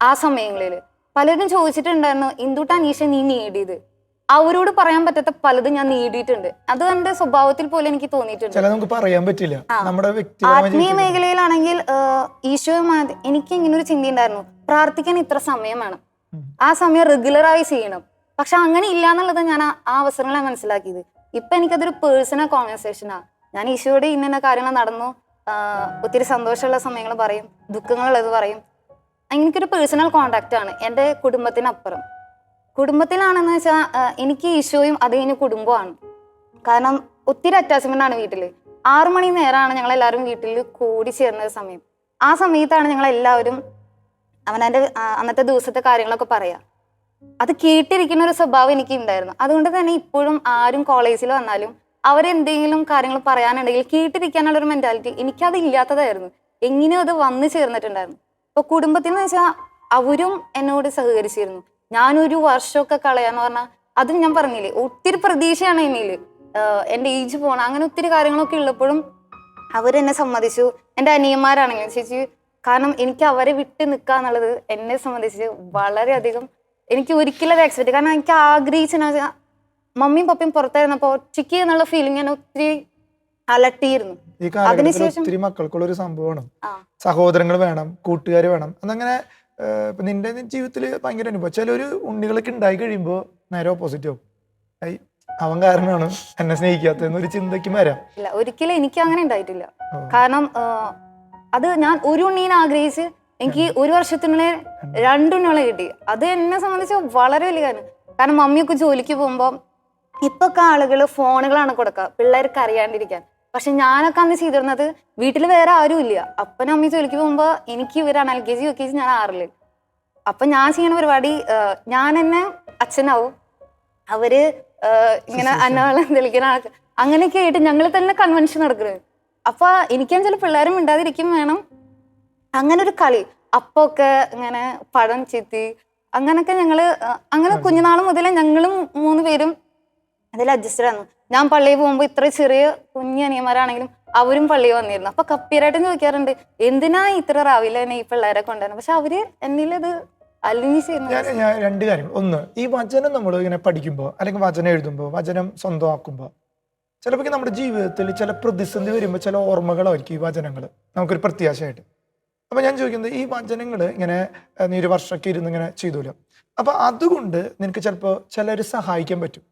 E: ആ സമയങ്ങളിൽ പലരും ചോദിച്ചിട്ടുണ്ടായിരുന്നു, എന്തുട്ടാണ് ഈശോ നീ നേടിയത്? അവരോട് പറയാൻ പറ്റാത്ത പലതും ഞാൻ നേടിയിട്ടുണ്ട്. അത് എന്റെ സ്വഭാവത്തിൽ പോലെ എനിക്ക് തോന്നിയിട്ടുണ്ട്.
A: പറയാൻ പറ്റില്ല.
E: ആത്മീയ മേഖലയിലാണെങ്കിൽ ഈശോയുമായി എനിക്ക് ഇങ്ങനെ ഒരു ചിന്ത ഉണ്ടായിരുന്നു, പ്രാർത്ഥിക്കാൻ ഇത്ര സമയം വേണം, ആ സമയം റെഗുലറായി ചെയ്യണം. പക്ഷെ അങ്ങനെ ഇല്ല എന്നുള്ളത് ഞാൻ ആ അവസരങ്ങളാണ് മനസ്സിലാക്കിയത്. ഇപ്പൊ എനിക്കതൊരു പേഴ്സണൽ കോൺവെർസേഷനാ. ഞാൻ ഈശോയോട് ഇന്ന കാര്യങ്ങൾ നടന്നു, ഒത്തിരി സന്തോഷമുള്ള സമയങ്ങൾ പറയും, ദുഃഖങ്ങളുള്ളത് പറയും. എനിക്കൊരു പേഴ്സണൽ കോണ്ടാക്ട് ആണ് എൻ്റെ കുടുംബത്തിനപ്പുറം. കുടുംബത്തിലാണെന്ന് വെച്ചാൽ എനിക്ക് ഈശോയും അത് കഴിഞ്ഞ് കുടുംബമാണ്. കാരണം ഒത്തിരി അറ്റാച്ച്മെന്റ് ആണ് വീട്ടിൽ. 6 മണി നേരമാണ് ഞങ്ങളെല്ലാവരും വീട്ടിൽ കൂടി ചേർന്ന സമയം. ആ സമയത്താണ് ഞങ്ങളെല്ലാവരും അവനവൻ്റെ അന്നത്തെ ദിവസത്തെ കാര്യങ്ങളൊക്കെ പറയാ. അത് കേട്ടിരിക്കുന്ന ഒരു സ്വഭാവം എനിക്ക് ഉണ്ടായിരുന്നു. അതുകൊണ്ട് തന്നെ ഇപ്പോഴും ആരും കോളേജിൽ വന്നാലും അവരെന്തെങ്കിലും കാര്യങ്ങൾ പറയാനുണ്ടെങ്കിൽ കേട്ടിരിക്കാനുള്ളൊരു മെന്റാലിറ്റി എനിക്കത് ഇല്ലാത്തതായിരുന്നു. എങ്ങനെയോ അത് വന്നു ചേർന്നിട്ടുണ്ടായിരുന്നു. ഇപ്പൊ കുടുംബത്തിൽ എന്ന് വെച്ചാൽ അവരും എന്നോട് സഹകരിച്ചിരുന്നു. ഞാനൊരു വർഷമൊക്കെ കളയാന്ന് പറഞ്ഞാൽ അതും ഞാൻ പറഞ്ഞില്ലേ, ഒത്തിരി പ്രതീക്ഷയാണ് എന്നിൽ. എൻ്റെ ഏജ് പോകണം, അങ്ങനെ ഒത്തിരി കാര്യങ്ങളൊക്കെ ഉള്ളപ്പോഴും അവരെന്നെ സമ്മതിച്ചു. എൻ്റെ അനിയന്മാരാണെങ്കിലും ചേച്ചി, കാരണം എനിക്ക് അവരെ വിട്ട് നിൽക്കുക എന്നുള്ളത് എന്നെ സംബന്ധിച്ച് വളരെയധികം എനിക്ക് ഒരിക്കലും അത് എക്സ്പെക്ട്, കാരണം എനിക്ക് ആഗ്രഹിച്ചെന്ന് വെച്ചാൽ മമ്മിയും പപ്പയും പുറത്തായിരുന്നപ്പോൾ ഒറ്റയ്ക്ക് എന്നുള്ള ഫീലിംഗ് ഞാൻ ഒത്തിരി അലട്ടിയിരുന്നു.
A: ഈ കാലഘട്ടത്തിൽ
E: അതിനുശേഷം
A: ഒത്തിരി മക്കൾക്കുള്ള ഒരു സംഭവമാണ്.
E: ആ
A: സഹോദരങ്ങൾ വേണം, കൂട്ടുകാർ വേണം. അതങ്ങനെ ഇപ്പൊ നിന്റെ ജീവിതത്തിൽ ഭയങ്കര അനുഭവം. ചിലൊരു ഉണ്ണികളൊക്കെ ഉണ്ടായി കഴിയുമ്പോൾ നേരെ ഓപ്പോസിറ്റ് ആവും. ഐ, അവൻ കാരണമാണ് എന്നെ സ്നേഹിക്കാത്തതെന്നൊരു ചിന്തയ്ക്ക് വരാം.
E: ഇല്ല, ഒരിക്കലും എനിക്ക് അങ്ങനെ ഉണ്ടായിട്ടില്ല. കാരണം അത് ഞാൻ ഒരു ഉണ്ണീനെ ആഗ്രഹിച്ച് എനിക്ക് ഒരു വർഷത്തിനുള്ളിൽ 2 ഉണ്ണികളെ കിട്ടി. അത് എന്നെ സംബന്ധിച്ച് വളരെ വലിയ കാര്യം. കാരണം മമ്മിയൊക്കെ ജോലിക്ക് പോകുമ്പോ ഇപ്പൊക്കെ ആളുകൾ ഫോണുകളാണ് കൊടുക്കുക പിള്ളേർക്ക് അറിയാണ്ടിരിക്കാൻ. പക്ഷെ ഞാനൊക്കെ അന്ന് ചെയ്തിരുന്നത് വീട്ടിൽ വേറെ ആരും ഇല്ല. അപ്പനും അമ്മയും ജോലിക്ക് പോകുമ്പോ എനിക്ക് ഇവരാണ് LKG UKG, ഞാൻ 6ല്. അപ്പൊ ഞാൻ ചെയ്യുന്ന പരിപാടി ഞാൻ എന്നെ അച്ഛനാവും, അവര് ഇങ്ങനെ അന്നവെള്ളം തെളിക്കുന്ന ആൾക്ക്, അങ്ങനെയൊക്കെ ആയിട്ട് ഞങ്ങൾ തന്നെ കൺവെൻഷൻ നടക്കുന്നത്. അപ്പൊ എനിക്കും ചില പിള്ളേരും മിണ്ടാതിരിക്കും വേണം. അങ്ങനെ ഒരു കളി അപ്പൊക്കെ ഇങ്ങനെ പഴം ചെത്തി അങ്ങനൊക്കെ ഞങ്ങള് അങ്ങനെ കുഞ്ഞുനാൾ മുതലേ ഞങ്ങളും 3 പേരും അതിൽ അഡ്ജസ്റ്റഡ് ആയിരുന്നു. ഞാൻ പള്ളിയിൽ പോകുമ്പോൾ ഇത്ര ചെറിയ കുഞ്ഞു അനിയന്മാരാണെങ്കിലും അവരും പള്ളിയിൽ വന്നിരുന്നു. അപ്പൊ കപ്പീരായിട്ടും ചോദിക്കാറുണ്ട്, എന്തിനാ ഇത്ര രാവിലെ തന്നെ ഈ പിള്ളേരെ കൊണ്ടുവരണം. പക്ഷെ അവര് എന്നിലത് അലിഞ്ഞ് ചെയ്യുന്നു.
A: ഞാൻ 2 കാര്യം. ഒന്ന്, ഈ വചനം നമ്മൾ ഇങ്ങനെ പഠിക്കുമ്പോൾ അല്ലെങ്കിൽ വചനം എഴുതുമ്പോൾ വചനം സ്വന്തമാക്കുമ്പോൾ ചിലപ്പോൾ നമ്മുടെ ജീവിതത്തിൽ ചില പ്രതിസന്ധി വരുമ്പോൾ ചില ഓർമ്മകളായിരിക്കും ഈ വചനങ്ങൾ നമുക്കൊരു പ്രത്യാശയായിട്ട്. അപ്പൊ ഞാൻ ചോദിക്കുന്നത്, ഈ വചനങ്ങൾ ഇങ്ങനെ നീ ഒരു വർഷമൊക്കെ ഇരുന്ന് ഇങ്ങനെ ചെയ്തല്ലോ, അപ്പൊ അതുകൊണ്ട് നിനക്ക് ചിലപ്പോൾ ചിലർ സഹായിക്കാൻ പറ്റും.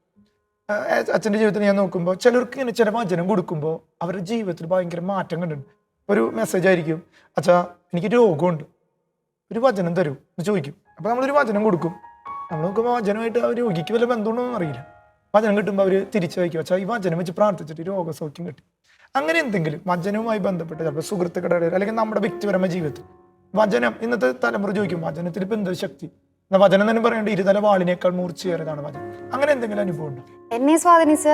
A: അച്ഛൻ്റെ ജീവിതത്തിൽ ഞാൻ നോക്കുമ്പോൾ ചിലർക്ക് ഇങ്ങനെ ചില വചനം കൊടുക്കുമ്പോൾ അവരുടെ ജീവിതത്തിൽ ഭയങ്കര മാറ്റം കണ്ടിട്ടുണ്ട്. ഒരു മെസ്സേജ് ആയിരിക്കും, അച്ഛാ എനിക്ക് രോഗമുണ്ട്, ഒരു വചനം തരൂ എന്ന് ചോദിക്കും. അപ്പോൾ നമ്മളൊരു വചനം കൊടുക്കും. നമ്മൾ നോക്കുമ്പോൾ വചനമായിട്ട് ആ രോഗിക്ക് വല്ല ബന്ധമുണ്ടോന്നും അറിയില്ല. വചനം കിട്ടുമ്പോൾ അവർ തിരിച്ചു വയ്ക്കും, അച്ഛാ ഈ വചനം വെച്ച് പ്രാർത്ഥിച്ചിട്ട് രോഗസൗഖ്യം കിട്ടി. അങ്ങനെ എന്തെങ്കിലും വചനവുമായി ബന്ധപ്പെട്ട് ചിലപ്പോൾ സുഹൃത്തുക്കളുടെ ഇടയിൽ അല്ലെങ്കിൽ നമ്മുടെ വ്യക്തിപരമായ ജീവിതത്തിൽ വചനം, ഇന്നത്തെ തലമുറ ചോദിക്കും വചനത്തിൽ ഇപ്പം എന്തൊരു ശക്തി, എന്നാൽ വചനം തന്നെ പറയേണ്ട 2 തല വാളിനേക്കാൾ മൂർച്ചയേറതാണ് വചനം. അങ്ങനെ എന്തെങ്കിലും അനുഭവം ഉണ്ടോ?
E: എന്നെ സ്വാധീനിച്ച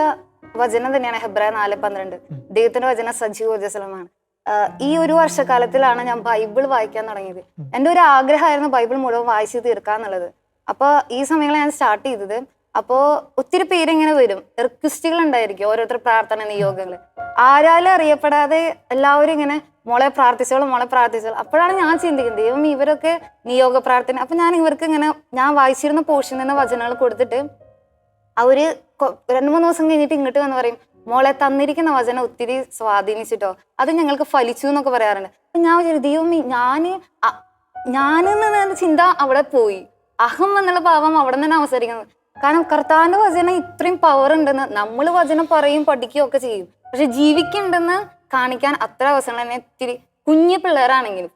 E: വചനം തന്നെയാണ് ഹെബ്രായ 4:12. ദൈവത്തിന്റെ വചനം സജീവോർജ്ജസ്വലമാണ്. ഈ ഒരു വർഷക്കാലത്തിലാണ് ഞാൻ ബൈബിൾ വായിക്കാൻ തുടങ്ങിയത്. എൻ്റെ ഒരു ആഗ്രഹമായിരുന്നു ബൈബിൾ മുഴുവൻ വായിച്ച് തീർക്കാന്നുള്ളത്. അപ്പൊ ഈ സമയങ്ങളിൽ ഞാൻ സ്റ്റാർട്ട് ചെയ്തത്. അപ്പോ ഒത്തിരി പേരിങ്ങനെ വരും, റിക്വസ്റ്റുകൾ ഉണ്ടായിരിക്കും, ഓരോരുത്തർ പ്രാർത്ഥന നിയോഗങ്ങൾ. ആരാലും അറിയപ്പെടാതെ എല്ലാവരും ഇങ്ങനെ മോളെ പ്രാർത്ഥിച്ചോളും, മോളെ പ്രാർത്ഥിച്ചോളും. അപ്പോഴാണ് ഞാൻ ചിന്തിക്കുന്നത്, ദൈവം ഇവരൊക്കെ നിയോഗ പ്രാർത്ഥന. അപ്പൊ ഞാൻ ഇവർക്ക് ഇങ്ങനെ ഞാൻ വായിച്ചിരുന്ന പോർഷനിൽ നിന്ന് വചനങ്ങൾ കൊടുത്തിട്ട് അവര് 2-3 ദിവസം കഴിഞ്ഞിട്ട് ഇങ്ങോട്ട് വന്ന് പറയും, മോളെ തന്നിരിക്കുന്ന വചനം ഒത്തിരി സ്വാധീനിച്ചിട്ടോ, അത് ഞങ്ങൾക്ക് ഫലിച്ചു എന്നൊക്കെ പറയാറുണ്ട്. അപ്പൊ ഞാൻ വിചാരിച്ചു, ദൈവം ഞാനെന്ന ചിന്ത അവിടെ പോയി, അഹം എന്നുള്ള ഭാവം അവിടെ തന്നെ അവസരിക്കുന്നത്. കാരണം കർത്താവിന്റെ വചനം ഇത്രയും പവർ ഉണ്ടെന്ന് നമ്മൾ വചനം പറയും പഠിക്കുകയും ഒക്കെ ചെയ്യും, പക്ഷെ ജീവിക്കുന്നുണ്ടെന്ന് കാണിക്കാൻ അത്ര അവസരങ്ങൾ തന്നെ. ഇത്തിരി കുഞ്ഞു പിള്ളേരാണെങ്കിലും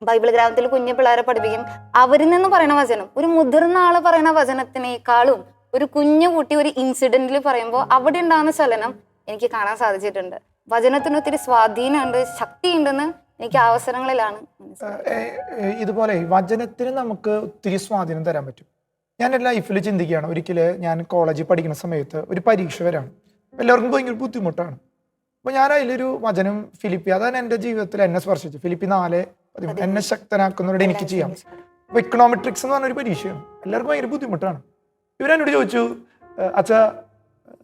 E: ബൈബിൾ ഗ്രാമത്തിൽ കുഞ്ഞു പിള്ളേരെ പഠിപ്പിക്കും. അവരിൽ നിന്ന് പറയുന്ന വചനം ഒരു മുതിർന്ന ആള് പറയുന്ന വചനത്തിനേക്കാളും ഒരു കുഞ്ഞു കുട്ടി ഒരു ഇൻസിഡന്റിൽ പറയുമ്പോൾ അവിടെ ഉണ്ടാകുന്ന ചലനം എനിക്ക് കാണാൻ സാധിച്ചിട്ടുണ്ട്. വചനത്തിന് ഒത്തിരി സ്വാധീനമുണ്ട്, ശക്തി ഉണ്ടെന്ന് എനിക്ക് അവസരങ്ങളിലാണ്
A: ഇതുപോലെ വചനത്തിന് നമുക്ക് ഒത്തിരി സ്വാധീനം തരാൻ പറ്റും. ഞാൻ എൻ്റെ ലൈഫിൽ ചിന്തിക്കുകയാണ്, ഒരിക്കല് ഞാൻ കോളേജിൽ പഠിക്കുന്ന സമയത്ത് ഒരു പരീക്ഷ വരാണ്, എല്ലാവർക്കും ഭയങ്കര ബുദ്ധിമുട്ടാണ്. അപ്പോൾ ഞാൻ അതിലൊരു വചനം ഫിലിപ്പി, അതാണ് എൻ്റെ ജീവിതത്തിൽ എന്നെ സ്പർശിച്ചു. ഫിലിപ്പി 4:13 എന്നെ ശക്തനാക്കുന്നവരോട് എനിക്ക് ചെയ്യാം. അപ്പോൾ ഇക്കണോമെട്രിക്സ് എന്ന് പറഞ്ഞൊരു പരീക്ഷയാണ്, എല്ലാവർക്കും ഭയങ്കര ബുദ്ധിമുട്ടാണ്. ഇവരെന്നോട് ചോദിച്ചു, അച്ഛാ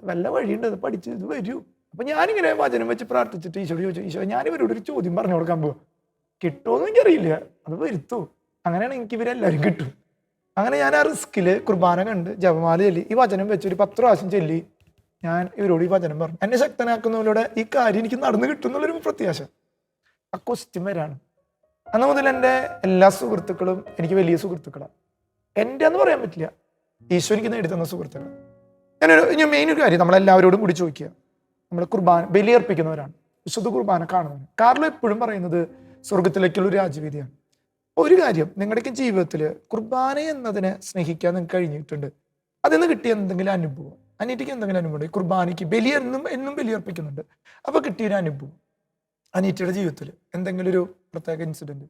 A: വല്ല വഴിയുണ്ട് അത് പഠിച്ച് ഇത് വരൂ. അപ്പം ഞാനിങ്ങനെ വചനം വെച്ച് പ്രാർത്ഥിച്ചിട്ട് ഈശോട് ചോദിച്ചു, ഈശോ ഞാനിവരോട് ഒരു ചോദ്യം പറഞ്ഞു കൊടുക്കാൻ പോകും, കിട്ടുമോയെന്ന് എനിക്കറിയില്ല, അത് വരുത്തോ, അങ്ങനെയാണ് എനിക്ക് ഇവരെല്ലാവരും കിട്ടും. അങ്ങനെ ഞാൻ ആ റിസ്കിൽ കുർബാന കണ്ട് ജപമാല ചൊല്ലി ഈ വചനം വെച്ച് ഒരു 10 പ്രാവശ്യം ചൊല്ലി ഞാൻ ഇവരോട് ഈ വചനം പറഞ്ഞു. എന്നെ ശക്തനാക്കുന്നവരോട് ഈ കാര്യം എനിക്ക് നടന്നു കിട്ടും എന്നുള്ളൊരു പ്രത്യാശ. ആ ക്വസ്റ്റ്യൻ വരാണ്. അന്ന് മുതൽ എൻ്റെ എല്ലാ സുഹൃത്തുക്കളും എനിക്ക് വലിയ സുഹൃത്തുക്കളാണ്. എൻ്റെ എന്ന് പറയാൻ പറ്റില്ല, ഈശോ എനിക്ക് നേടിത്തന്ന സുഹൃത്തുക്കൾ. ഞാൻ മെയിൻ ഒരു കാര്യം നമ്മളെല്ലാവരോടും കൂടി ചോദിക്കുക, നമ്മൾ കുർബാന ബലിയർപ്പിക്കുന്നവരാണ്, വിശുദ്ധ കുർബാന കാണുന്നവരാണ്. കാർലോ എപ്പോഴും പറയുന്നത് സ്വർഗത്തിലേക്കുള്ള ഒരു രാജവീതിയാണ്. ഒരു കാര്യം, നിങ്ങളുടെയൊക്കെ ജീവിതത്തിൽ കുർബാന എന്നതിനെ സ്നേഹിക്കാൻ നിങ്ങൾക്ക് കഴിഞ്ഞിട്ടുണ്ട്, അതിൽ നിന്ന് കിട്ടിയ എന്തെങ്കിലും അനുഭവം, അനീറ്റിക്ക് എന്തെങ്കിലും അനുഭവം, ഈ കുർബാനയ്ക്ക് എന്നും ബലിയർപ്പിക്കുന്നുണ്ട്, അപ്പോൾ കിട്ടിയൊരു അനുഭവം അനീറ്റയുടെ ജീവിതത്തിൽ എന്തെങ്കിലും ഒരു പ്രത്യേക ഇൻസിഡന്റ്?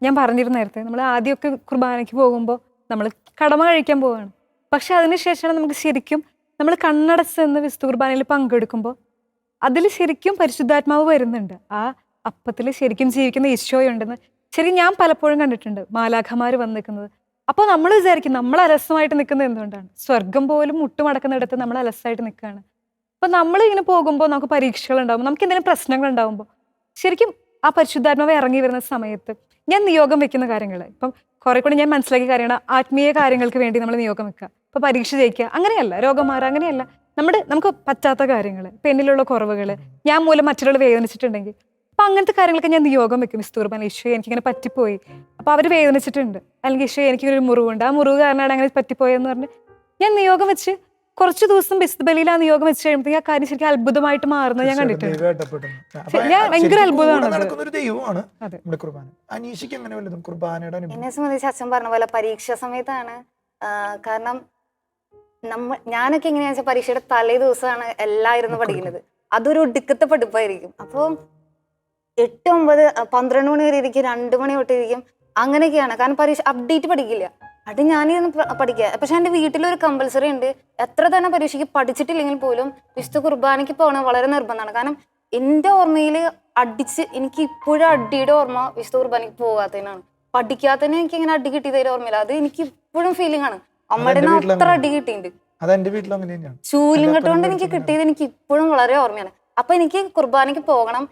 D: ഞാൻ പറഞ്ഞിരുന്നു നേരത്തെ, നമ്മൾ ആദ്യമൊക്കെ കുർബാനയ്ക്ക് പോകുമ്പോൾ നമ്മൾ കടമ കഴിക്കാൻ പോവുകയാണ്. പക്ഷെ അതിനുശേഷമാണ് നമുക്ക് ശരിക്കും നമ്മൾ കണ്ണടച്ച് നിന്ന് വിശുദ്ധ കുർബാനയിൽ പങ്കെടുക്കുമ്പോൾ അതിൽ ശരിക്കും പരിശുദ്ധാത്മാവ് വരുന്നുണ്ട്. ആ അപ്പത്തിൽ ശരിക്കും ജീവിക്കുന്ന ഈശോയുണ്ടെന്ന് ശരിക്കും ഞാൻ പലപ്പോഴും കണ്ടിട്ടുണ്ട്, മാലാഖമാർ വന്ന് നിൽക്കുന്നത്. അപ്പോൾ നമ്മൾ വിചാരിക്കും നമ്മൾ അലസമായിട്ട് നിൽക്കുന്നത് എന്തുകൊണ്ടാണ്? സ്വർഗം പോലും മുട്ടുമടക്കുന്നിടത്ത് നമ്മൾ അലസമായിട്ട് നിൽക്കുകയാണ്. അപ്പം നമ്മൾ ഇങ്ങനെ പോകുമ്പോൾ നമുക്ക് പരീക്ഷകൾ ഉണ്ടാകുമ്പോൾ, നമുക്ക് എന്തെങ്കിലും പ്രശ്നങ്ങൾ ഉണ്ടാകുമ്പോൾ ശരിക്കും ആ പരിശുദ്ധാത്മാവ് ഇറങ്ങി വരുന്ന സമയത്ത് ഞാൻ നിയോഗം വെക്കുന്ന കാര്യങ്ങൾ ഇപ്പം കുറെ കൂടി ഞാൻ മനസ്സിലാക്കിയ കാര്യമാണ്, ആത്മീയ കാര്യങ്ങൾക്ക് വേണ്ടി നമ്മൾ നിയോഗം വെക്കുക. ഇപ്പം പരീക്ഷ ജയിക്കുക അങ്ങനെയല്ല, രോഗം മാറുക അങ്ങനെയല്ല, നമുക്ക് പറ്റാത്ത കാര്യങ്ങൾ, ഇപ്പം എന്നിലുള്ള കുറവുകൾ, ഞാൻ മൂലം മറ്റുള്ളവർ വേദനിച്ചിട്ടുണ്ടെങ്കിൽ, അപ്പം അങ്ങനത്തെ കാര്യങ്ങളൊക്കെ ഞാൻ നിയോഗം വെക്കും. വിശുദ്ധ കുർബാന, ഈശോ എനിക്കിങ്ങനെ പറ്റിപ്പോയി, അപ്പോൾ അവർ വേദനിച്ചിട്ടുണ്ട്, അല്ലെങ്കിൽ ഈശോ എനിക്കൊരു മുറിവുണ്ട്, ആ മുറിവ് കാരണമാണ് അങ്ങനെ പറ്റിപ്പോയെന്ന് പറഞ്ഞ് ഞാൻ നിയോഗം വെച്ച് കുറച്ച് ദിവസം വിശുദ്ധ ബലിയിൽ ആ നിയോഗം വെച്ച് കഴിയുമ്പോഴത്തേക്ക് ആ കാര്യം ശരിക്കും അത്ഭുതമായിട്ട് മാറുന്നത് ഞാൻ കണ്ടിട്ടുണ്ട്.
A: ദൈവം ഇടപെടുന്നു. അപ്പൊ
D: ഞാൻ ഭയങ്കര
A: ശരിക്കും
D: അത്ഭുതമാണ്
A: കൂടെ
D: അത്.
A: നടക്കുന്ന ഒരു ദൈവമാണ്
D: അതെ.
A: നമ്മുടെ കുർബാന. അനീഷിക്ക് അങ്ങനെ വല്ലതും കുർബാനയുടെ അനുഭവം?
E: എന്നെ സംബന്ധിച്ച് അച്ഛൻ പറഞ്ഞ പോലെ പരീക്ഷാ സമയത്താണ്. കാരണം ഞാനൊക്കെ എങ്ങനെയാണെന്ന് വെച്ചാൽ പരീക്ഷയുടെ തലേ ദിവസമാണ് എല്ലായിരുന്നു പഠിക്കുന്നത്. അതൊരു ഒടുക്കത്തെ പഠിപ്പായിരിക്കും. അപ്പോൾ 8, 9, 12 മണി വരെ ഇരിക്കും, 2 മണി തൊട്ട് ഇരിക്കും, അങ്ങനെയൊക്കെയാണ്. കാരണം പരീക്ഷ അപ്ഡേറ്റ് പഠിക്കില്ല. അത് ഞാനിരുന്ന് പഠിക്കുക. പക്ഷെ എൻ്റെ വീട്ടിലൊരു കമ്പൽസറി ഉണ്ട്, എത്ര തന്നെ പരീക്ഷയ്ക്ക് പഠിച്ചിട്ടില്ലെങ്കിൽ പോലും വിശുദ്ധ കുർബാനയ്ക്ക് പോകണത് വളരെ നിർബന്ധമാണ്. കാരണം എൻ്റെ ഓർമ്മയിൽ എനിക്ക് ഇപ്പോഴും അടിയുടെ ഓർമ്മ വിശുദ്ധ കുർബാനയ്ക്ക് പോകാത്തതിനാണ്. പഠിക്കാത്തതിന് എനിക്ക് ഇങ്ങനെ അടി കിട്ടിയതിന്റെ ഓർമ്മയില്ല. അത് എനിക്ക് ഇപ്പോഴും ഫീലിംഗ് ആണ്. അമ്മയുടെ അത്ര അടി കിട്ടിയിട്ടുണ്ട്. ചൂലും കെട്ടുകൊണ്ട് എനിക്ക് കിട്ടിയത് എനിക്ക് ഇപ്പോഴും വളരെ ഓർമ്മയാണ്. അപ്പൊ എനിക്ക് കുർബാനയ്ക്ക് പോകണം.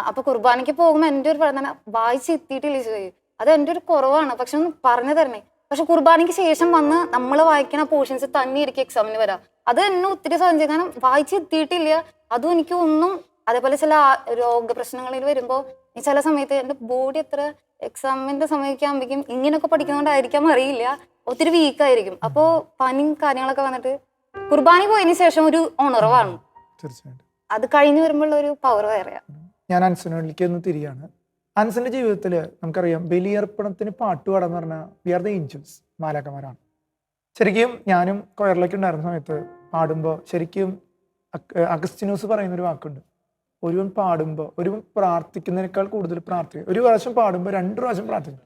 E: അപ്പൊ കുർബാനയ്ക്ക് പോകുമ്പോൾ എൻ്റെ ഒരു പ്രാർത്ഥന വായിച്ച് എത്തിയിട്ടില്ല ഈശോയെ, അത് എൻ്റെ ഒരു കുറവാണ്, പക്ഷെ ഒന്ന് പറഞ്ഞു തരണേ. പക്ഷെ കുർബാനയ്ക്ക് ശേഷം വന്ന് നമ്മൾ വായിക്കുന്ന പോർഷൻസ് തന്നെ ഇരിക്കും എക്സാമിന് വരാം. അത് എന്നെ ഒത്തിരി സഹായിച്ചു. കാരണം വായിച്ച് എത്തിയിട്ടില്ല, അതും എനിക്ക് ഒന്നും. അതേപോലെ ചില രോഗപ്രശ്നങ്ങളിൽ വരുമ്പോൾ ചില സമയത്ത് എൻ്റെ ബോഡി എത്ര എക്സാമിന്റെ സമയമൊക്കെ ആകുമ്പോഴേക്കും ഇങ്ങനെയൊക്കെ പഠിക്കുന്നതുകൊണ്ടായിരിക്കാം അറിയില്ല, ഒത്തിരി വീക്കായിരിക്കും. അപ്പോൾ പനിയും കാര്യങ്ങളൊക്കെ വന്നിട്ട് കുർബാന പോയതിനു ശേഷം ഒരു ഉണർവാണ്.
A: തീർച്ചയായിട്ടും
E: അത് കഴിഞ്ഞു വരുമ്പോൾ ഒരു പവർ വേറെയാ.
A: ഞാൻ അൻസനിലേക്ക് ഒന്ന് തിരിയാണ്. അൻസന്റെ ജീവിതത്തിൽ നമുക്കറിയാം ബലിയർപ്പണത്തിന് പാട്ടുപാടാന്ന് പറഞ്ഞാൽ വി ആർ ദ ഏഞ്ചൽസ്, മാലാഖമാരാണ്. ശരിക്കും ഞാനും കൊയറിലേക്ക് ഉണ്ടായിരുന്ന സമയത്ത് പാടുമ്പോൾ ശരിക്കും അഗസ്റ്റിനോസ് പറയുന്ന ഒരു വാക്കുണ്ട്, ഒരുവൻ പാടുമ്പോൾ ഒരുവൻ പ്രാർത്ഥിക്കുന്നതിനേക്കാൾ കൂടുതൽ പ്രാർത്ഥിക്കും. ഒരു പ്രാവശ്യം പാടുമ്പോൾ 2 പ്രാവശ്യം പ്രാർത്ഥിക്കും.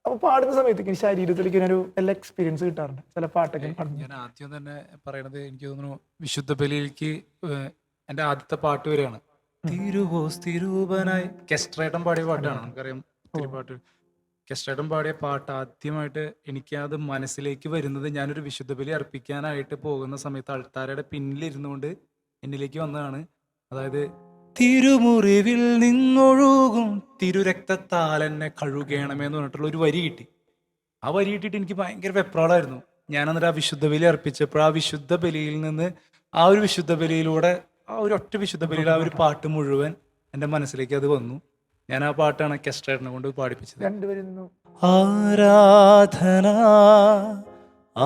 A: അപ്പൊ പാടുന്ന സമയത്തേക്ക് ശരീരത്തിലേക്ക് ഒരു എല്ലാ എക്സ്പീരിയൻസ് കിട്ടാറുണ്ട് ചില പാട്ടൊക്കെ പാടുമ്പോൾ.
C: ഞാൻ ആദ്യം തന്നെ പറയണത്, എനിക്ക് തോന്നുന്നു വിശുദ്ധ ബലിയിലേക്ക് എൻ്റെ ആദ്യത്തെ പാട്ട് വരികയാണ്. തിരുവോസ് തിരൂപനായി കെസ്ട്രേട്ടൻ പാടിയ പാട്ടാണ്. നമുക്കറിയാം ഒത്തിരി പാട്ട്. കെസ്ട്രേട്ടൻ പാടിയ പാട്ട് ആദ്യമായിട്ട് എനിക്ക് അത് മനസ്സിലേക്ക് വരുന്നത് ഞാനൊരു വിശുദ്ധ ബലി അർപ്പിക്കാനായിട്ട് പോകുന്ന സമയത്ത് അൾത്താരയുടെ പിന്നിലിരുന്നുകൊണ്ട് എന്നിലേക്ക് വന്നതാണ്. അതായത് തിരുമുറിവിൽ നിന്നൊഴുകും തിരുരക്തത്താൽ എന്നെ കഴുകണമേന്ന് പറഞ്ഞിട്ടുള്ള ഒരു വരി കിട്ടി. ആ വരി കിട്ടിയിട്ട് എനിക്ക് ഭയങ്കര വെപ്രാളായിരുന്നു. ഞാൻ എന്നിട്ട് ആ വിശുദ്ധ ബലി അർപ്പിച്ചപ്പോൾ ആ വിശുദ്ധ ബലിയിൽ നിന്ന് ആ ഒരു വിശുദ്ധ ബലിയിലൂടെ ആ ഒരു ഒറ്റ വിശുദ്ധ ബലിയിൽ ആ ഒരു പാട്ട് മുഴുവൻ എൻ്റെ മനസ്സിലേക്ക് അത് വന്നു. ഞാൻ ആ പാട്ടാണ് കെസ്ട്രേട്ടനെ കൊണ്ട് പാടിപ്പിച്ചത്.
B: ആരാധന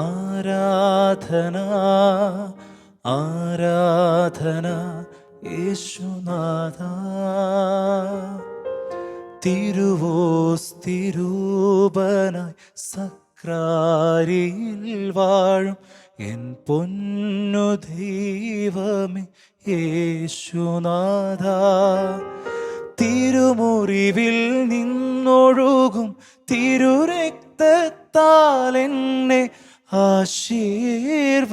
B: ആരാധന ആരാധന യേശുനാഥ, തിരുവോസ് തിരൂപനായി സക്രാരിയിൽ വാഴും എൻ പൊന്നു ദൈവമേ യേശുനാഥ, തിരുമുറിവിൽ നിന്നൊഴുകും തിരുരക്തത്താൽ എന്നെ ആശീർവദിക്കണേ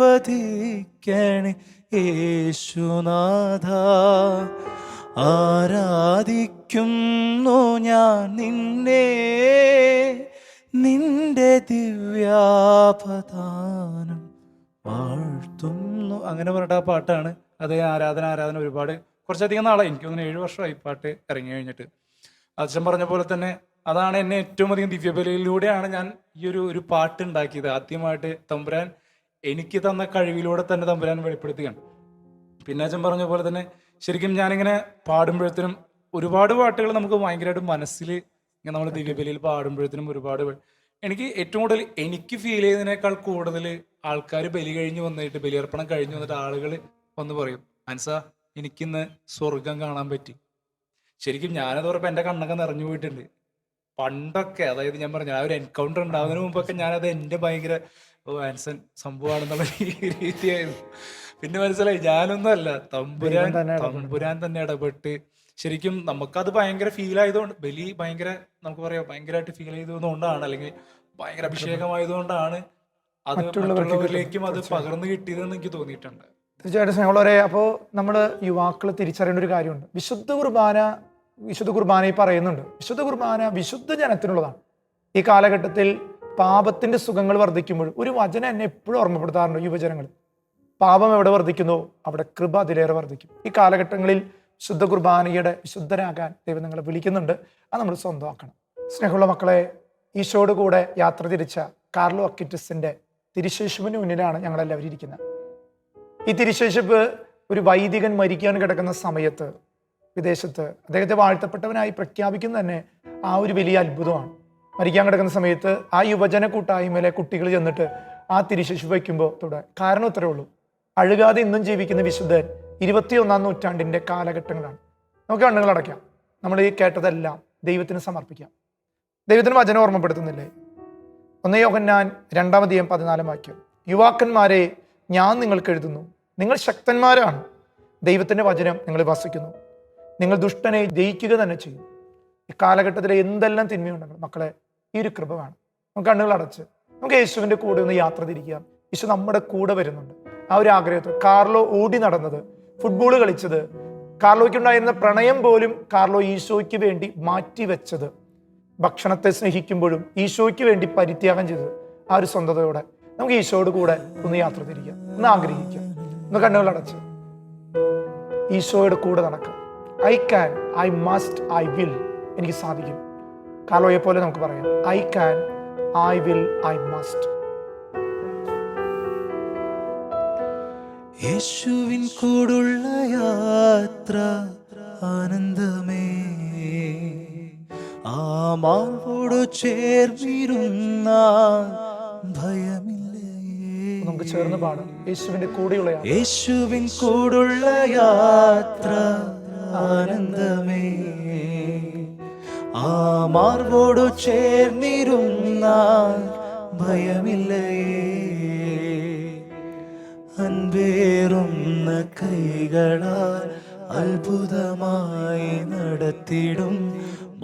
B: യേശുനാഥ, ആരാധിക്കുന്നു ഞാൻ നിന്നെ, നിന്റെ ദിവ്യാപദാനം വാഴ്ത്തുന്നു. അങ്ങനെ പറഞ്ഞിട്ട് ആ പാട്ടാണ്. അത് ആരാധന ഒരുപാട് കുറച്ചധികം നാളായി, എനിക്ക് തോന്നുന്നു 7 വർഷമായി പാട്ട് ഇറങ്ങി കഴിഞ്ഞിട്ട്. അച്ഛൻ പറഞ്ഞ പോലെ തന്നെ അതാണ് എന്നെ ഏറ്റവും അധികം ദിവ്യബലിയിലൂടെയാണ് ഞാൻ ഈ ഒരു പാട്ട് ഉണ്ടാക്കിയത്. ആദ്യമായിട്ട് തമ്പുരാൻ എനിക്ക് തന്ന കഴിവിലൂടെ തന്നെ തമ്പുരാൻ വെളിപ്പെടുത്തുകയാണ്. പിന്നെ അച്ഛൻ പറഞ്ഞ പോലെ തന്നെ ശരിക്കും ഞാനിങ്ങനെ പാടുമ്പോഴത്തേനും ഒരുപാട് പാട്ടുകൾ നമുക്ക് ഭയങ്കരമായിട്ട് മനസ്സിൽ ഇങ്ങനെ നമ്മൾ ദിവ്യബലിയിൽ പാടുമ്പോഴത്തേനും ഒരുപാട് എനിക്ക് ഏറ്റവും കൂടുതൽ എനിക്ക് ഫീൽ ചെയ്തതിനേക്കാൾ കൂടുതൽ ആൾക്കാർ ബലി കഴിഞ്ഞ് വന്നിട്ട് ബലിയർപ്പണം കഴിഞ്ഞ് വന്നിട്ട് ആളുകൾ വന്ന് പറയും, അൻസ എനിക്കിന്ന് സ്വർഗം കാണാൻ പറ്റി. ശരിക്കും ഞാനത് പറഞ്ഞപ്പോൾ എൻ്റെ കണ്ണൊക്കെ നിറഞ്ഞു പോയിട്ടുണ്ട്. പണ്ടൊക്കെ, അതായത് ഞാൻ പറഞ്ഞു ആ ഒരു എൻകൗണ്ടർ ഉണ്ടാവുന്നതിന് മുമ്പൊക്കെ ഞാനത് എൻ്റെ ഭയങ്കര ആൻസൺ സംഭവമാണെന്നുള്ള രീതിയായിരുന്നു. പിന്നെ മനസ്സിലായി ഞാനൊന്നും അല്ല, തമ്പുരാൻ തന്നെ ഇടപെട്ട് ശരിക്കും നമുക്കത് ഭയങ്കര ഫീൽ ആയതുകൊണ്ട്, ബലി ഭയങ്കര നമുക്ക് പറയാം ഭയങ്കരമായിട്ട് ഫീൽ ചെയ്തതുകൊണ്ടാണ്, അല്ലെങ്കിൽ ഭയങ്കര അഭിഷേകമായതുകൊണ്ടാണ് അത് മറ്റുള്ളവരിലേക്കും അത് പകർന്നു കിട്ടിയതെന്ന് എനിക്ക് തോന്നിയിട്ടുണ്ട്.
A: തീർച്ചയായിട്ടും സ്നേഹമുള്ളവരെ, അപ്പോൾ നമ്മൾ യുവാക്കൾ തിരിച്ചറിയേണ്ട ഒരു കാര്യമുണ്ട്. വിശുദ്ധ കുർബാനയിൽ പറയുന്നുണ്ട്, വിശുദ്ധ കുർബാന വിശുദ്ധ ജനത്തിനുള്ളതാണ്. ഈ കാലഘട്ടത്തിൽ പാപത്തിന്റെ സുഖങ്ങൾ വർദ്ധിക്കുമ്പോൾ ഒരു വചനം എന്നെ എപ്പോഴും ഓർമ്മപ്പെടുത്താറുണ്ട്, യുവജനങ്ങൾ. പാപം എവിടെ വർദ്ധിക്കുന്നോ അവിടെ കൃപ അതിലേറെ വർദ്ധിക്കും. ഈ കാലഘട്ടങ്ങളിൽ ശുദ്ധ കുർബാനയുടെ വിശുദ്ധരാകാൻ ദൈവം നിങ്ങളെ വിളിക്കുന്നുണ്ട്. അത് നമ്മൾ സ്വന്തമാക്കണം. സ്നേഹമുള്ള മക്കളെ, ഈശോയോട് കൂടെ യാത്ര തിരിച്ച കാർലോ അക്വിറ്റസിന്റെ തിരുശേഷുവിന് മുന്നിലാണ് ഞങ്ങളെല്ലാവരും ഇരിക്കുന്നത്. ഈ തിരുശേഷിപ്പ് ഒരു വൈദികൻ മരിക്കാൻ കിടക്കുന്ന സമയത്ത് വിദേശത്ത് അദ്ദേഹത്തെ വാഴ്ത്തപ്പെട്ടവനായി പ്രഖ്യാപിക്കുന്നത് തന്നെ ആ ഒരു വലിയ അത്ഭുതമാണ്. മരിക്കാൻ കിടക്കുന്ന സമയത്ത് ആ യുവജന കൂട്ടായ്മയിലെ കുട്ടികൾ ചെന്നിട്ട് ആ തിരുശേഷിപ്പ് വയ്ക്കുമ്പോൾ കാരണം ഇത്രേ ഉള്ളൂ, അഴുകാതെ ഇന്നും ജീവിക്കുന്ന വിശുദ്ധൻ 21-ാം നൂറ്റാണ്ടിൻ്റെ കാലഘട്ടങ്ങളാണ്. നമുക്ക് കണ്ണുകൾ അടയ്ക്കാം, നമ്മൾ ഈ കേട്ടതെല്ലാം ദൈവത്തിന് സമർപ്പിക്കാം. ദൈവത്തിന് വചനം ഓർമ്മപ്പെടുത്തുന്നില്ലേ? 1 യോഹന്നാൻ 2-14 വാക്യം, യുവാക്കന്മാരെ ഞാൻ നിങ്ങൾക്ക് എഴുതുന്നു, നിങ്ങൾ ശക്തന്മാരാണ്, ദൈവത്തിൻ്റെ വചനം നിങ്ങളിൽ വസിക്കുന്നു, നിങ്ങൾ ദുഷ്ടനെ ജയിക്കുക തന്നെ ചെയ്യും. ഈ കാലഘട്ടത്തിലെ എന്തെല്ലാം തിന്മയുണ്ടെങ്കിലും മക്കളെ ഈ ഒരു കൃപ വേണം. നമുക്ക് കണ്ണുകൾ അടച്ച് നമുക്ക് യേശുവിൻ്റെ കൂടെ ഒന്ന് യാത്ര തിരിക്കാം. യേശു നമ്മുടെ കൂടെ വരുന്നുണ്ട്. ആ ഒരു ആഗ്രഹത്തിൽ കാർലോ ഓടി നടന്നത്, ഫുട്ബോൾ കളിച്ചത്, കാർലോയ്ക്കുണ്ടായിരുന്ന പ്രണയം പോലും കാർലോ ഈശോയ്ക്ക് വേണ്ടി മാറ്റിവെച്ചത്, ഭക്ഷണത്തെ സ്നേഹിക്കുമ്പോഴും ഈശോയ്ക്ക് വേണ്ടി പരിത്യാഗം ചെയ്തത്, ആ ഒരു സ്വന്തതയോടെ നമുക്ക് ഈശോയോട് കൂടെ ഒന്ന് യാത്ര തിരിക്കാം, ഒന്ന് ആഗ്രഹിക്കാം. ഒന്ന് കണ്ണുകൾ അടച്ച് ഈശോയുടെ കൂടെ നടക്കാം. I can, I must, I will. എനിക്ക് സാധിക്കും. കാർലോയെ പോലെ നമുക്ക് പറയാം, I can, I will, I must.
B: യേശുവിൻ കൂടുള്ള യാത്ര ആനന്ദമേ, ആ മാർവോട് ചേർന്നിരുന്ന ഭയമില്ലേ.
A: നമുക്ക് ചേർന്ന് പാടാം, യേശുവിന്റെ കൂടെയുള്ള യാത്ര.
B: യേശുവിൻ കൂടുള്ള യാത്ര ആനന്ദമേ, ആ മാർവോട് ചേർന്നിരുന്ന ഭയമില്ലേ. അൻപേറുന്ന കൈകളാൽ അത്ഭുതമായി നടത്തിടും,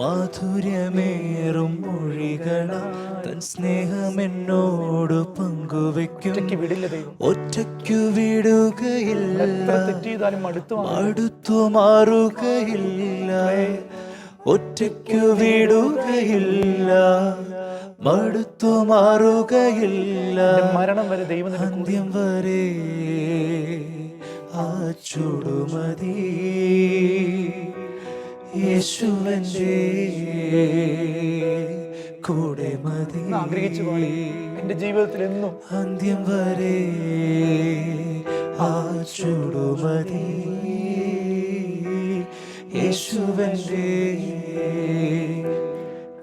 B: മാധുര്യമേറും മൊഴികളാൽ തൻ സ്നേഹമെന്നോട് പങ്കുവെക്കും.
A: വിടില്ല ദൈവം,
B: ഒറ്റയ്ക്കു വിടുകയില്ല,
A: തെറ്റെയ്താലും
B: അടുത്തു മാറുകയില്ല, ഒറ്റയ്ക്കു വിടുകയില്ല, മടുത്തു മാറുകയില്ല,
A: മരണം വരെ ദൈവം
B: അന്ത്യം വരെ ആ ചുടുമതി യേശുവന്റെ കൂടെ മതി.
A: ആഗ്രഹിച്ചു പാടി എന്റെ ജീവിതത്തിൽ എന്നും
B: അന്ത്യം വരെ ആ ചുടുമതി യേശുവന്റെ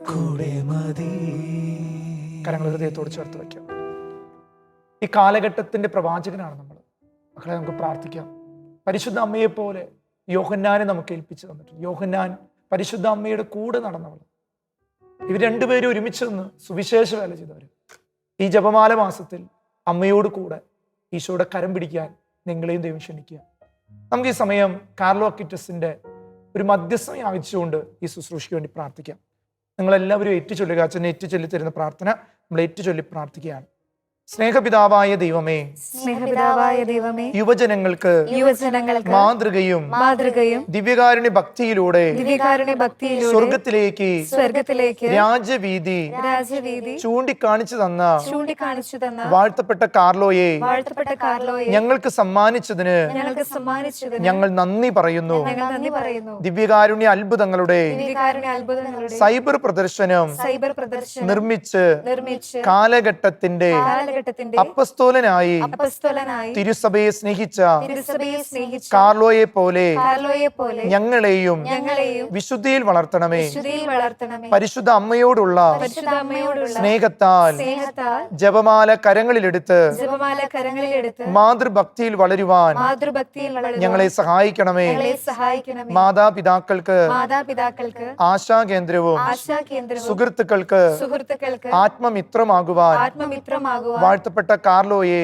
B: കൂടെ മതി.
A: കരങ്ങൾ ഹൃദയത്തോട് ചേർത്ത് വയ്ക്കാം. ഈ കാലഘട്ടത്തിന്റെ പ്രവാചകനാണ് നമ്മൾ. മക്കളെ നമുക്ക് പ്രാർത്ഥിക്കാം. പരിശുദ്ധ അമ്മയെ പോലെ യോഹന്നാനെ നമുക്ക് ഏൽപ്പിച്ചു തന്നിട്ടുണ്ട്. യോഹന്നാൻ പരിശുദ്ധ അമ്മയുടെ കൂടെ നടന്നവൾ. ഇവർ രണ്ടുപേരും ഒരുമിച്ച് നിന്ന് സുവിശേഷ വേല ചെയ്തവർ. ഈ ജപമാല മാസത്തിൽ അമ്മയോട് കൂടെ ഈശോയുടെ കരം പിടിക്കാൻ നിങ്ങളെയും ദൈവം ക്ഷണിക്കുക. നമുക്ക് ഈ സമയം കാർലോ അക്വിറ്റസിന്റെ ഒരു മധ്യസ്ഥം യാചിച്ചുകൊണ്ട് ഈ ശുശ്രൂഷയ്ക്ക് വേണ്ടി പ്രാർത്ഥിക്കാം. നിങ്ങളെല്ലാവരും ഏറ്റുചൊല്ലുക. അച്ഛനെ ഏറ്റുചൊല്ലി തരുന്ന പ്രാർത്ഥന നമ്മൾ ഏറ്റുചൊല്ലി പ്രാർത്ഥിക്കുകയാണ്. സ്നേഹപിതാവായ ദൈവമേ,
D: സ്നേഹപിതാവായ ദൈവമേ,
A: യുവജനങ്ങൾക്ക് മാതൃകയും ദിവ്യകാരുണ്യ ഭക്തിയിലൂടെ സ്വർഗത്തിലേക്ക് രാജവീതി ചൂണ്ടിക്കാണിച്ചു തന്ന വാഴ്ത്തപ്പെട്ട കാർലോയെ ഞങ്ങൾക്ക് സമ്മാനിച്ചതിന് ഞങ്ങൾ നന്ദി പറയുന്നു. ദിവ്യകാരുണ്യ അത്ഭുതങ്ങളുടെ സൈബർ പ്രദർശനം നിർമ്മിച്ച് കാലഘട്ടത്തിന്റെ അപ്പസ്തോലനായി തിരുസഭയെ സ്നേഹിച്ച കാർലോയെ പോലെ ഞങ്ങളെയും വിശുദ്ധിയിൽ വളർത്തണമേ. പരിശുദ്ധ അമ്മയോടുള്ള സ്നേഹത്താൽ ജപമാല കരങ്ങളിലെടുത്ത് മാതൃഭക്തിയിൽ വളരുവാൻ ഞങ്ങളെ സഹായിക്കണമേ. മാതാപിതാക്കൾക്ക് ആശാകേന്ദ്രവും സുഹൃത്തുക്കൾക്ക് ആത്മമിത്രമാകുവാൻ വാഴ്ത്തപ്പെട്ട കാർലോയെ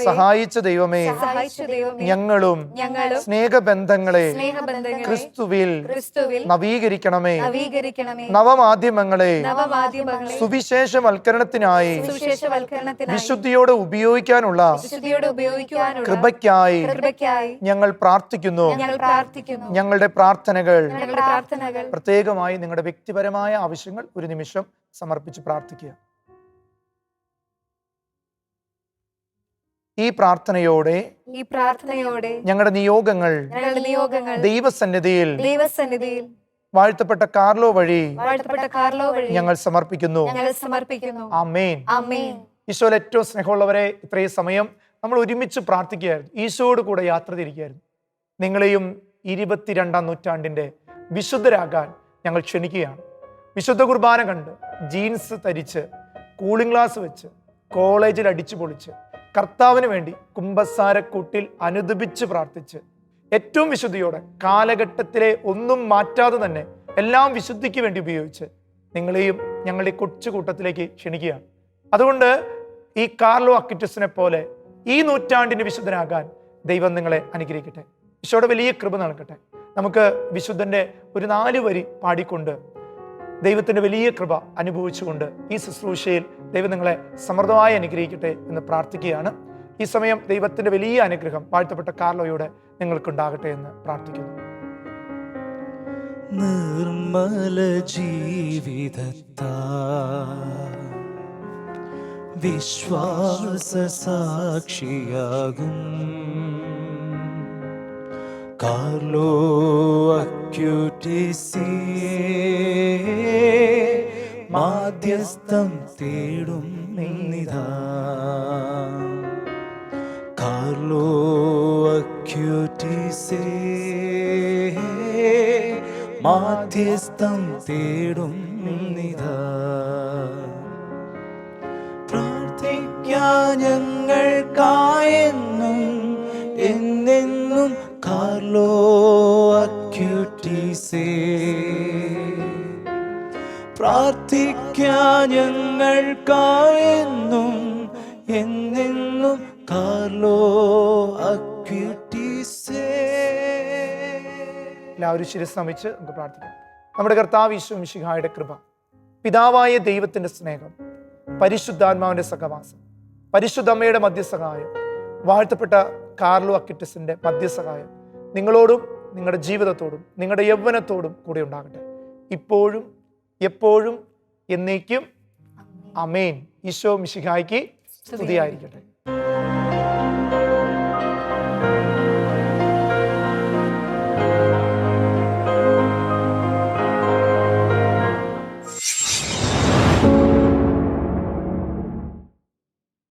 A: സഹായിച്ച ദൈവമേ, ഞങ്ങളും സ്നേഹബന്ധങ്ങളെ ക്രിസ്തുവിൽ നവീകരിക്കണമേ. നവമാധ്യമങ്ങളെ സുവിശേഷവൽക്കരണത്തിനായി വിശുദ്ധിയോടെ ഉപയോഗിക്കാനുള്ള കൃപയ്ക്കായി ഞങ്ങൾ പ്രാർത്ഥിക്കുന്നു. ഞങ്ങളുടെ പ്രാർത്ഥനകൾ പ്രത്യേകമായി നിങ്ങളുടെ വ്യക്തിപരമായ ആവശ്യങ്ങൾ ഒരു നിമിഷം സമർപ്പിച്ച് പ്രാർത്ഥിക്കുക. ഈ പ്രാർത്ഥനയോടെ ഞങ്ങളുടെ നിയോഗങ്ങൾ ദൈവസന്നിധിയിൽ വാഴ്ത്തപ്പെട്ട കാർലോ വഴി ഞങ്ങൾ സമർപ്പിക്കുന്നു. ആമേൻ. ഈശോയിൽ ഏറ്റവും സ്നേഹമുള്ളവരെ, ഇത്രയും സമയം നമ്മൾ ഒരുമിച്ച് പ്രാർത്ഥിക്കുകയായിരുന്നു, ഈശോയോട് കൂടെ യാത്ര തിരിക്കുകയായിരുന്നു. നിങ്ങളെയും 22-ാം നൂറ്റാണ്ടിൻ്റെ വിശുദ്ധരാകാൻ ഞങ്ങൾ ക്ഷണിക്കുകയാണ്. വിശുദ്ധ കുർബാന കണ്ട് ജീൻസ് ധരിച്ച് കൂളിംഗ് ഗ്ലാസ് വെച്ച് കോളേജിൽ അടിച്ചു പൊളിച്ച് കർത്താവിന് വേണ്ടി കുമ്പസാരക്കൂട്ടിൽ അനുദപിച്ച് പ്രാർത്ഥിച്ച് ഏറ്റവും വിശുദ്ധിയോടെ കാലഘട്ടത്തിലെ ഒന്നും മാറ്റാതെ തന്നെ എല്ലാം വിശുദ്ധിക്ക് വേണ്ടി ഉപയോഗിച്ച് നിങ്ങളെയും ഞങ്ങളുടെ കൊച്ചു കൂട്ടത്തിലേക്ക് ക്ഷണിക്കുകയാണ്. അതുകൊണ്ട് ഈ കാർലോ അക്വിറ്റസിനെ പോലെ ഈ നൂറ്റാണ്ടിന് വിശുദ്ധനാകാൻ ദൈവം നിങ്ങളെ അനുഗ്രഹിക്കട്ടെ. ഈശോയുടെ വലിയ കൃപ നൽകട്ടെ. നമുക്ക് വിശുദ്ധന്റെ ഒരു 4 വരി പാടിക്കൊണ്ട് ദൈവത്തിന്റെ വലിയ കൃപ അനുഭവിച്ചുകൊണ്ട് ഈ ശുശ്രൂഷയിൽ ദൈവം നിങ്ങളെ സമൃദ്ധമായി അനുഗ്രഹിക്കട്ടെ എന്ന് പ്രാർത്ഥിക്കുകയാണ്. ഈ സമയം ദൈവത്തിന്റെ വലിയ അനുഗ്രഹം വാഴ്ത്തപ്പെട്ട കാർലോയോടെ നിങ്ങൾക്കുണ്ടാകട്ടെ എന്ന് പ്രാർത്ഥിക്കുന്നു.
B: നിർമ്മല ജീവിതത്താ വിശ്വാസ സാക്ഷിയാകും കാർലോ അക്യൂറ്റിസിയെ മാധ്യസ്ഥം തേടും നിതാ. കാർലോ അക്യൂറ്റിസിയെ മാധ്യസ്ഥം തേടും നിതാ. പ്രാർത്ഥിക്കാൻ ഞങ്ങൾക്കായെന്നും എന്നെന്നും കാർലോ അക്യൂറ്റിസേ. പ്രാർത്ഥിക്കാൻ ഞങ്ങൾക്കായെന്നും എന്നെന്നും കാർലോ അക്യൂറ്റിസേ.
A: എല്ലാവരും ശിരസ് നമിച്ച് നമുക്ക് പ്രാർത്ഥിക്കാം. നമ്മുടെ കർത്താവ് ഈശോ മിശിഹായുടെ കൃപ, പിതാവായ ദൈവത്തിന്റെ സ്നേഹം, പരിശുദ്ധാത്മാവിന്റെ സഹവാസം, പരിശുദ്ധ അമ്മയുടെ മധ്യസഹായം, വാഴ്ത്തപ്പെട്ട കാർലോ അക്വിറ്റസിന്റെ മധ്യസഹായം നിങ്ങളോടും നിങ്ങളുടെ ജീവിതത്തോടും നിങ്ങളുടെ യൗവനത്തോടും കൂടെ ഉണ്ടാകട്ടെ, ഇപ്പോഴും എപ്പോഴും എന്നേക്കും. ആമേൻ. ഈശോ മിശിഹായ്ക്ക് സ്തുതിയായിരിക്കട്ടെ.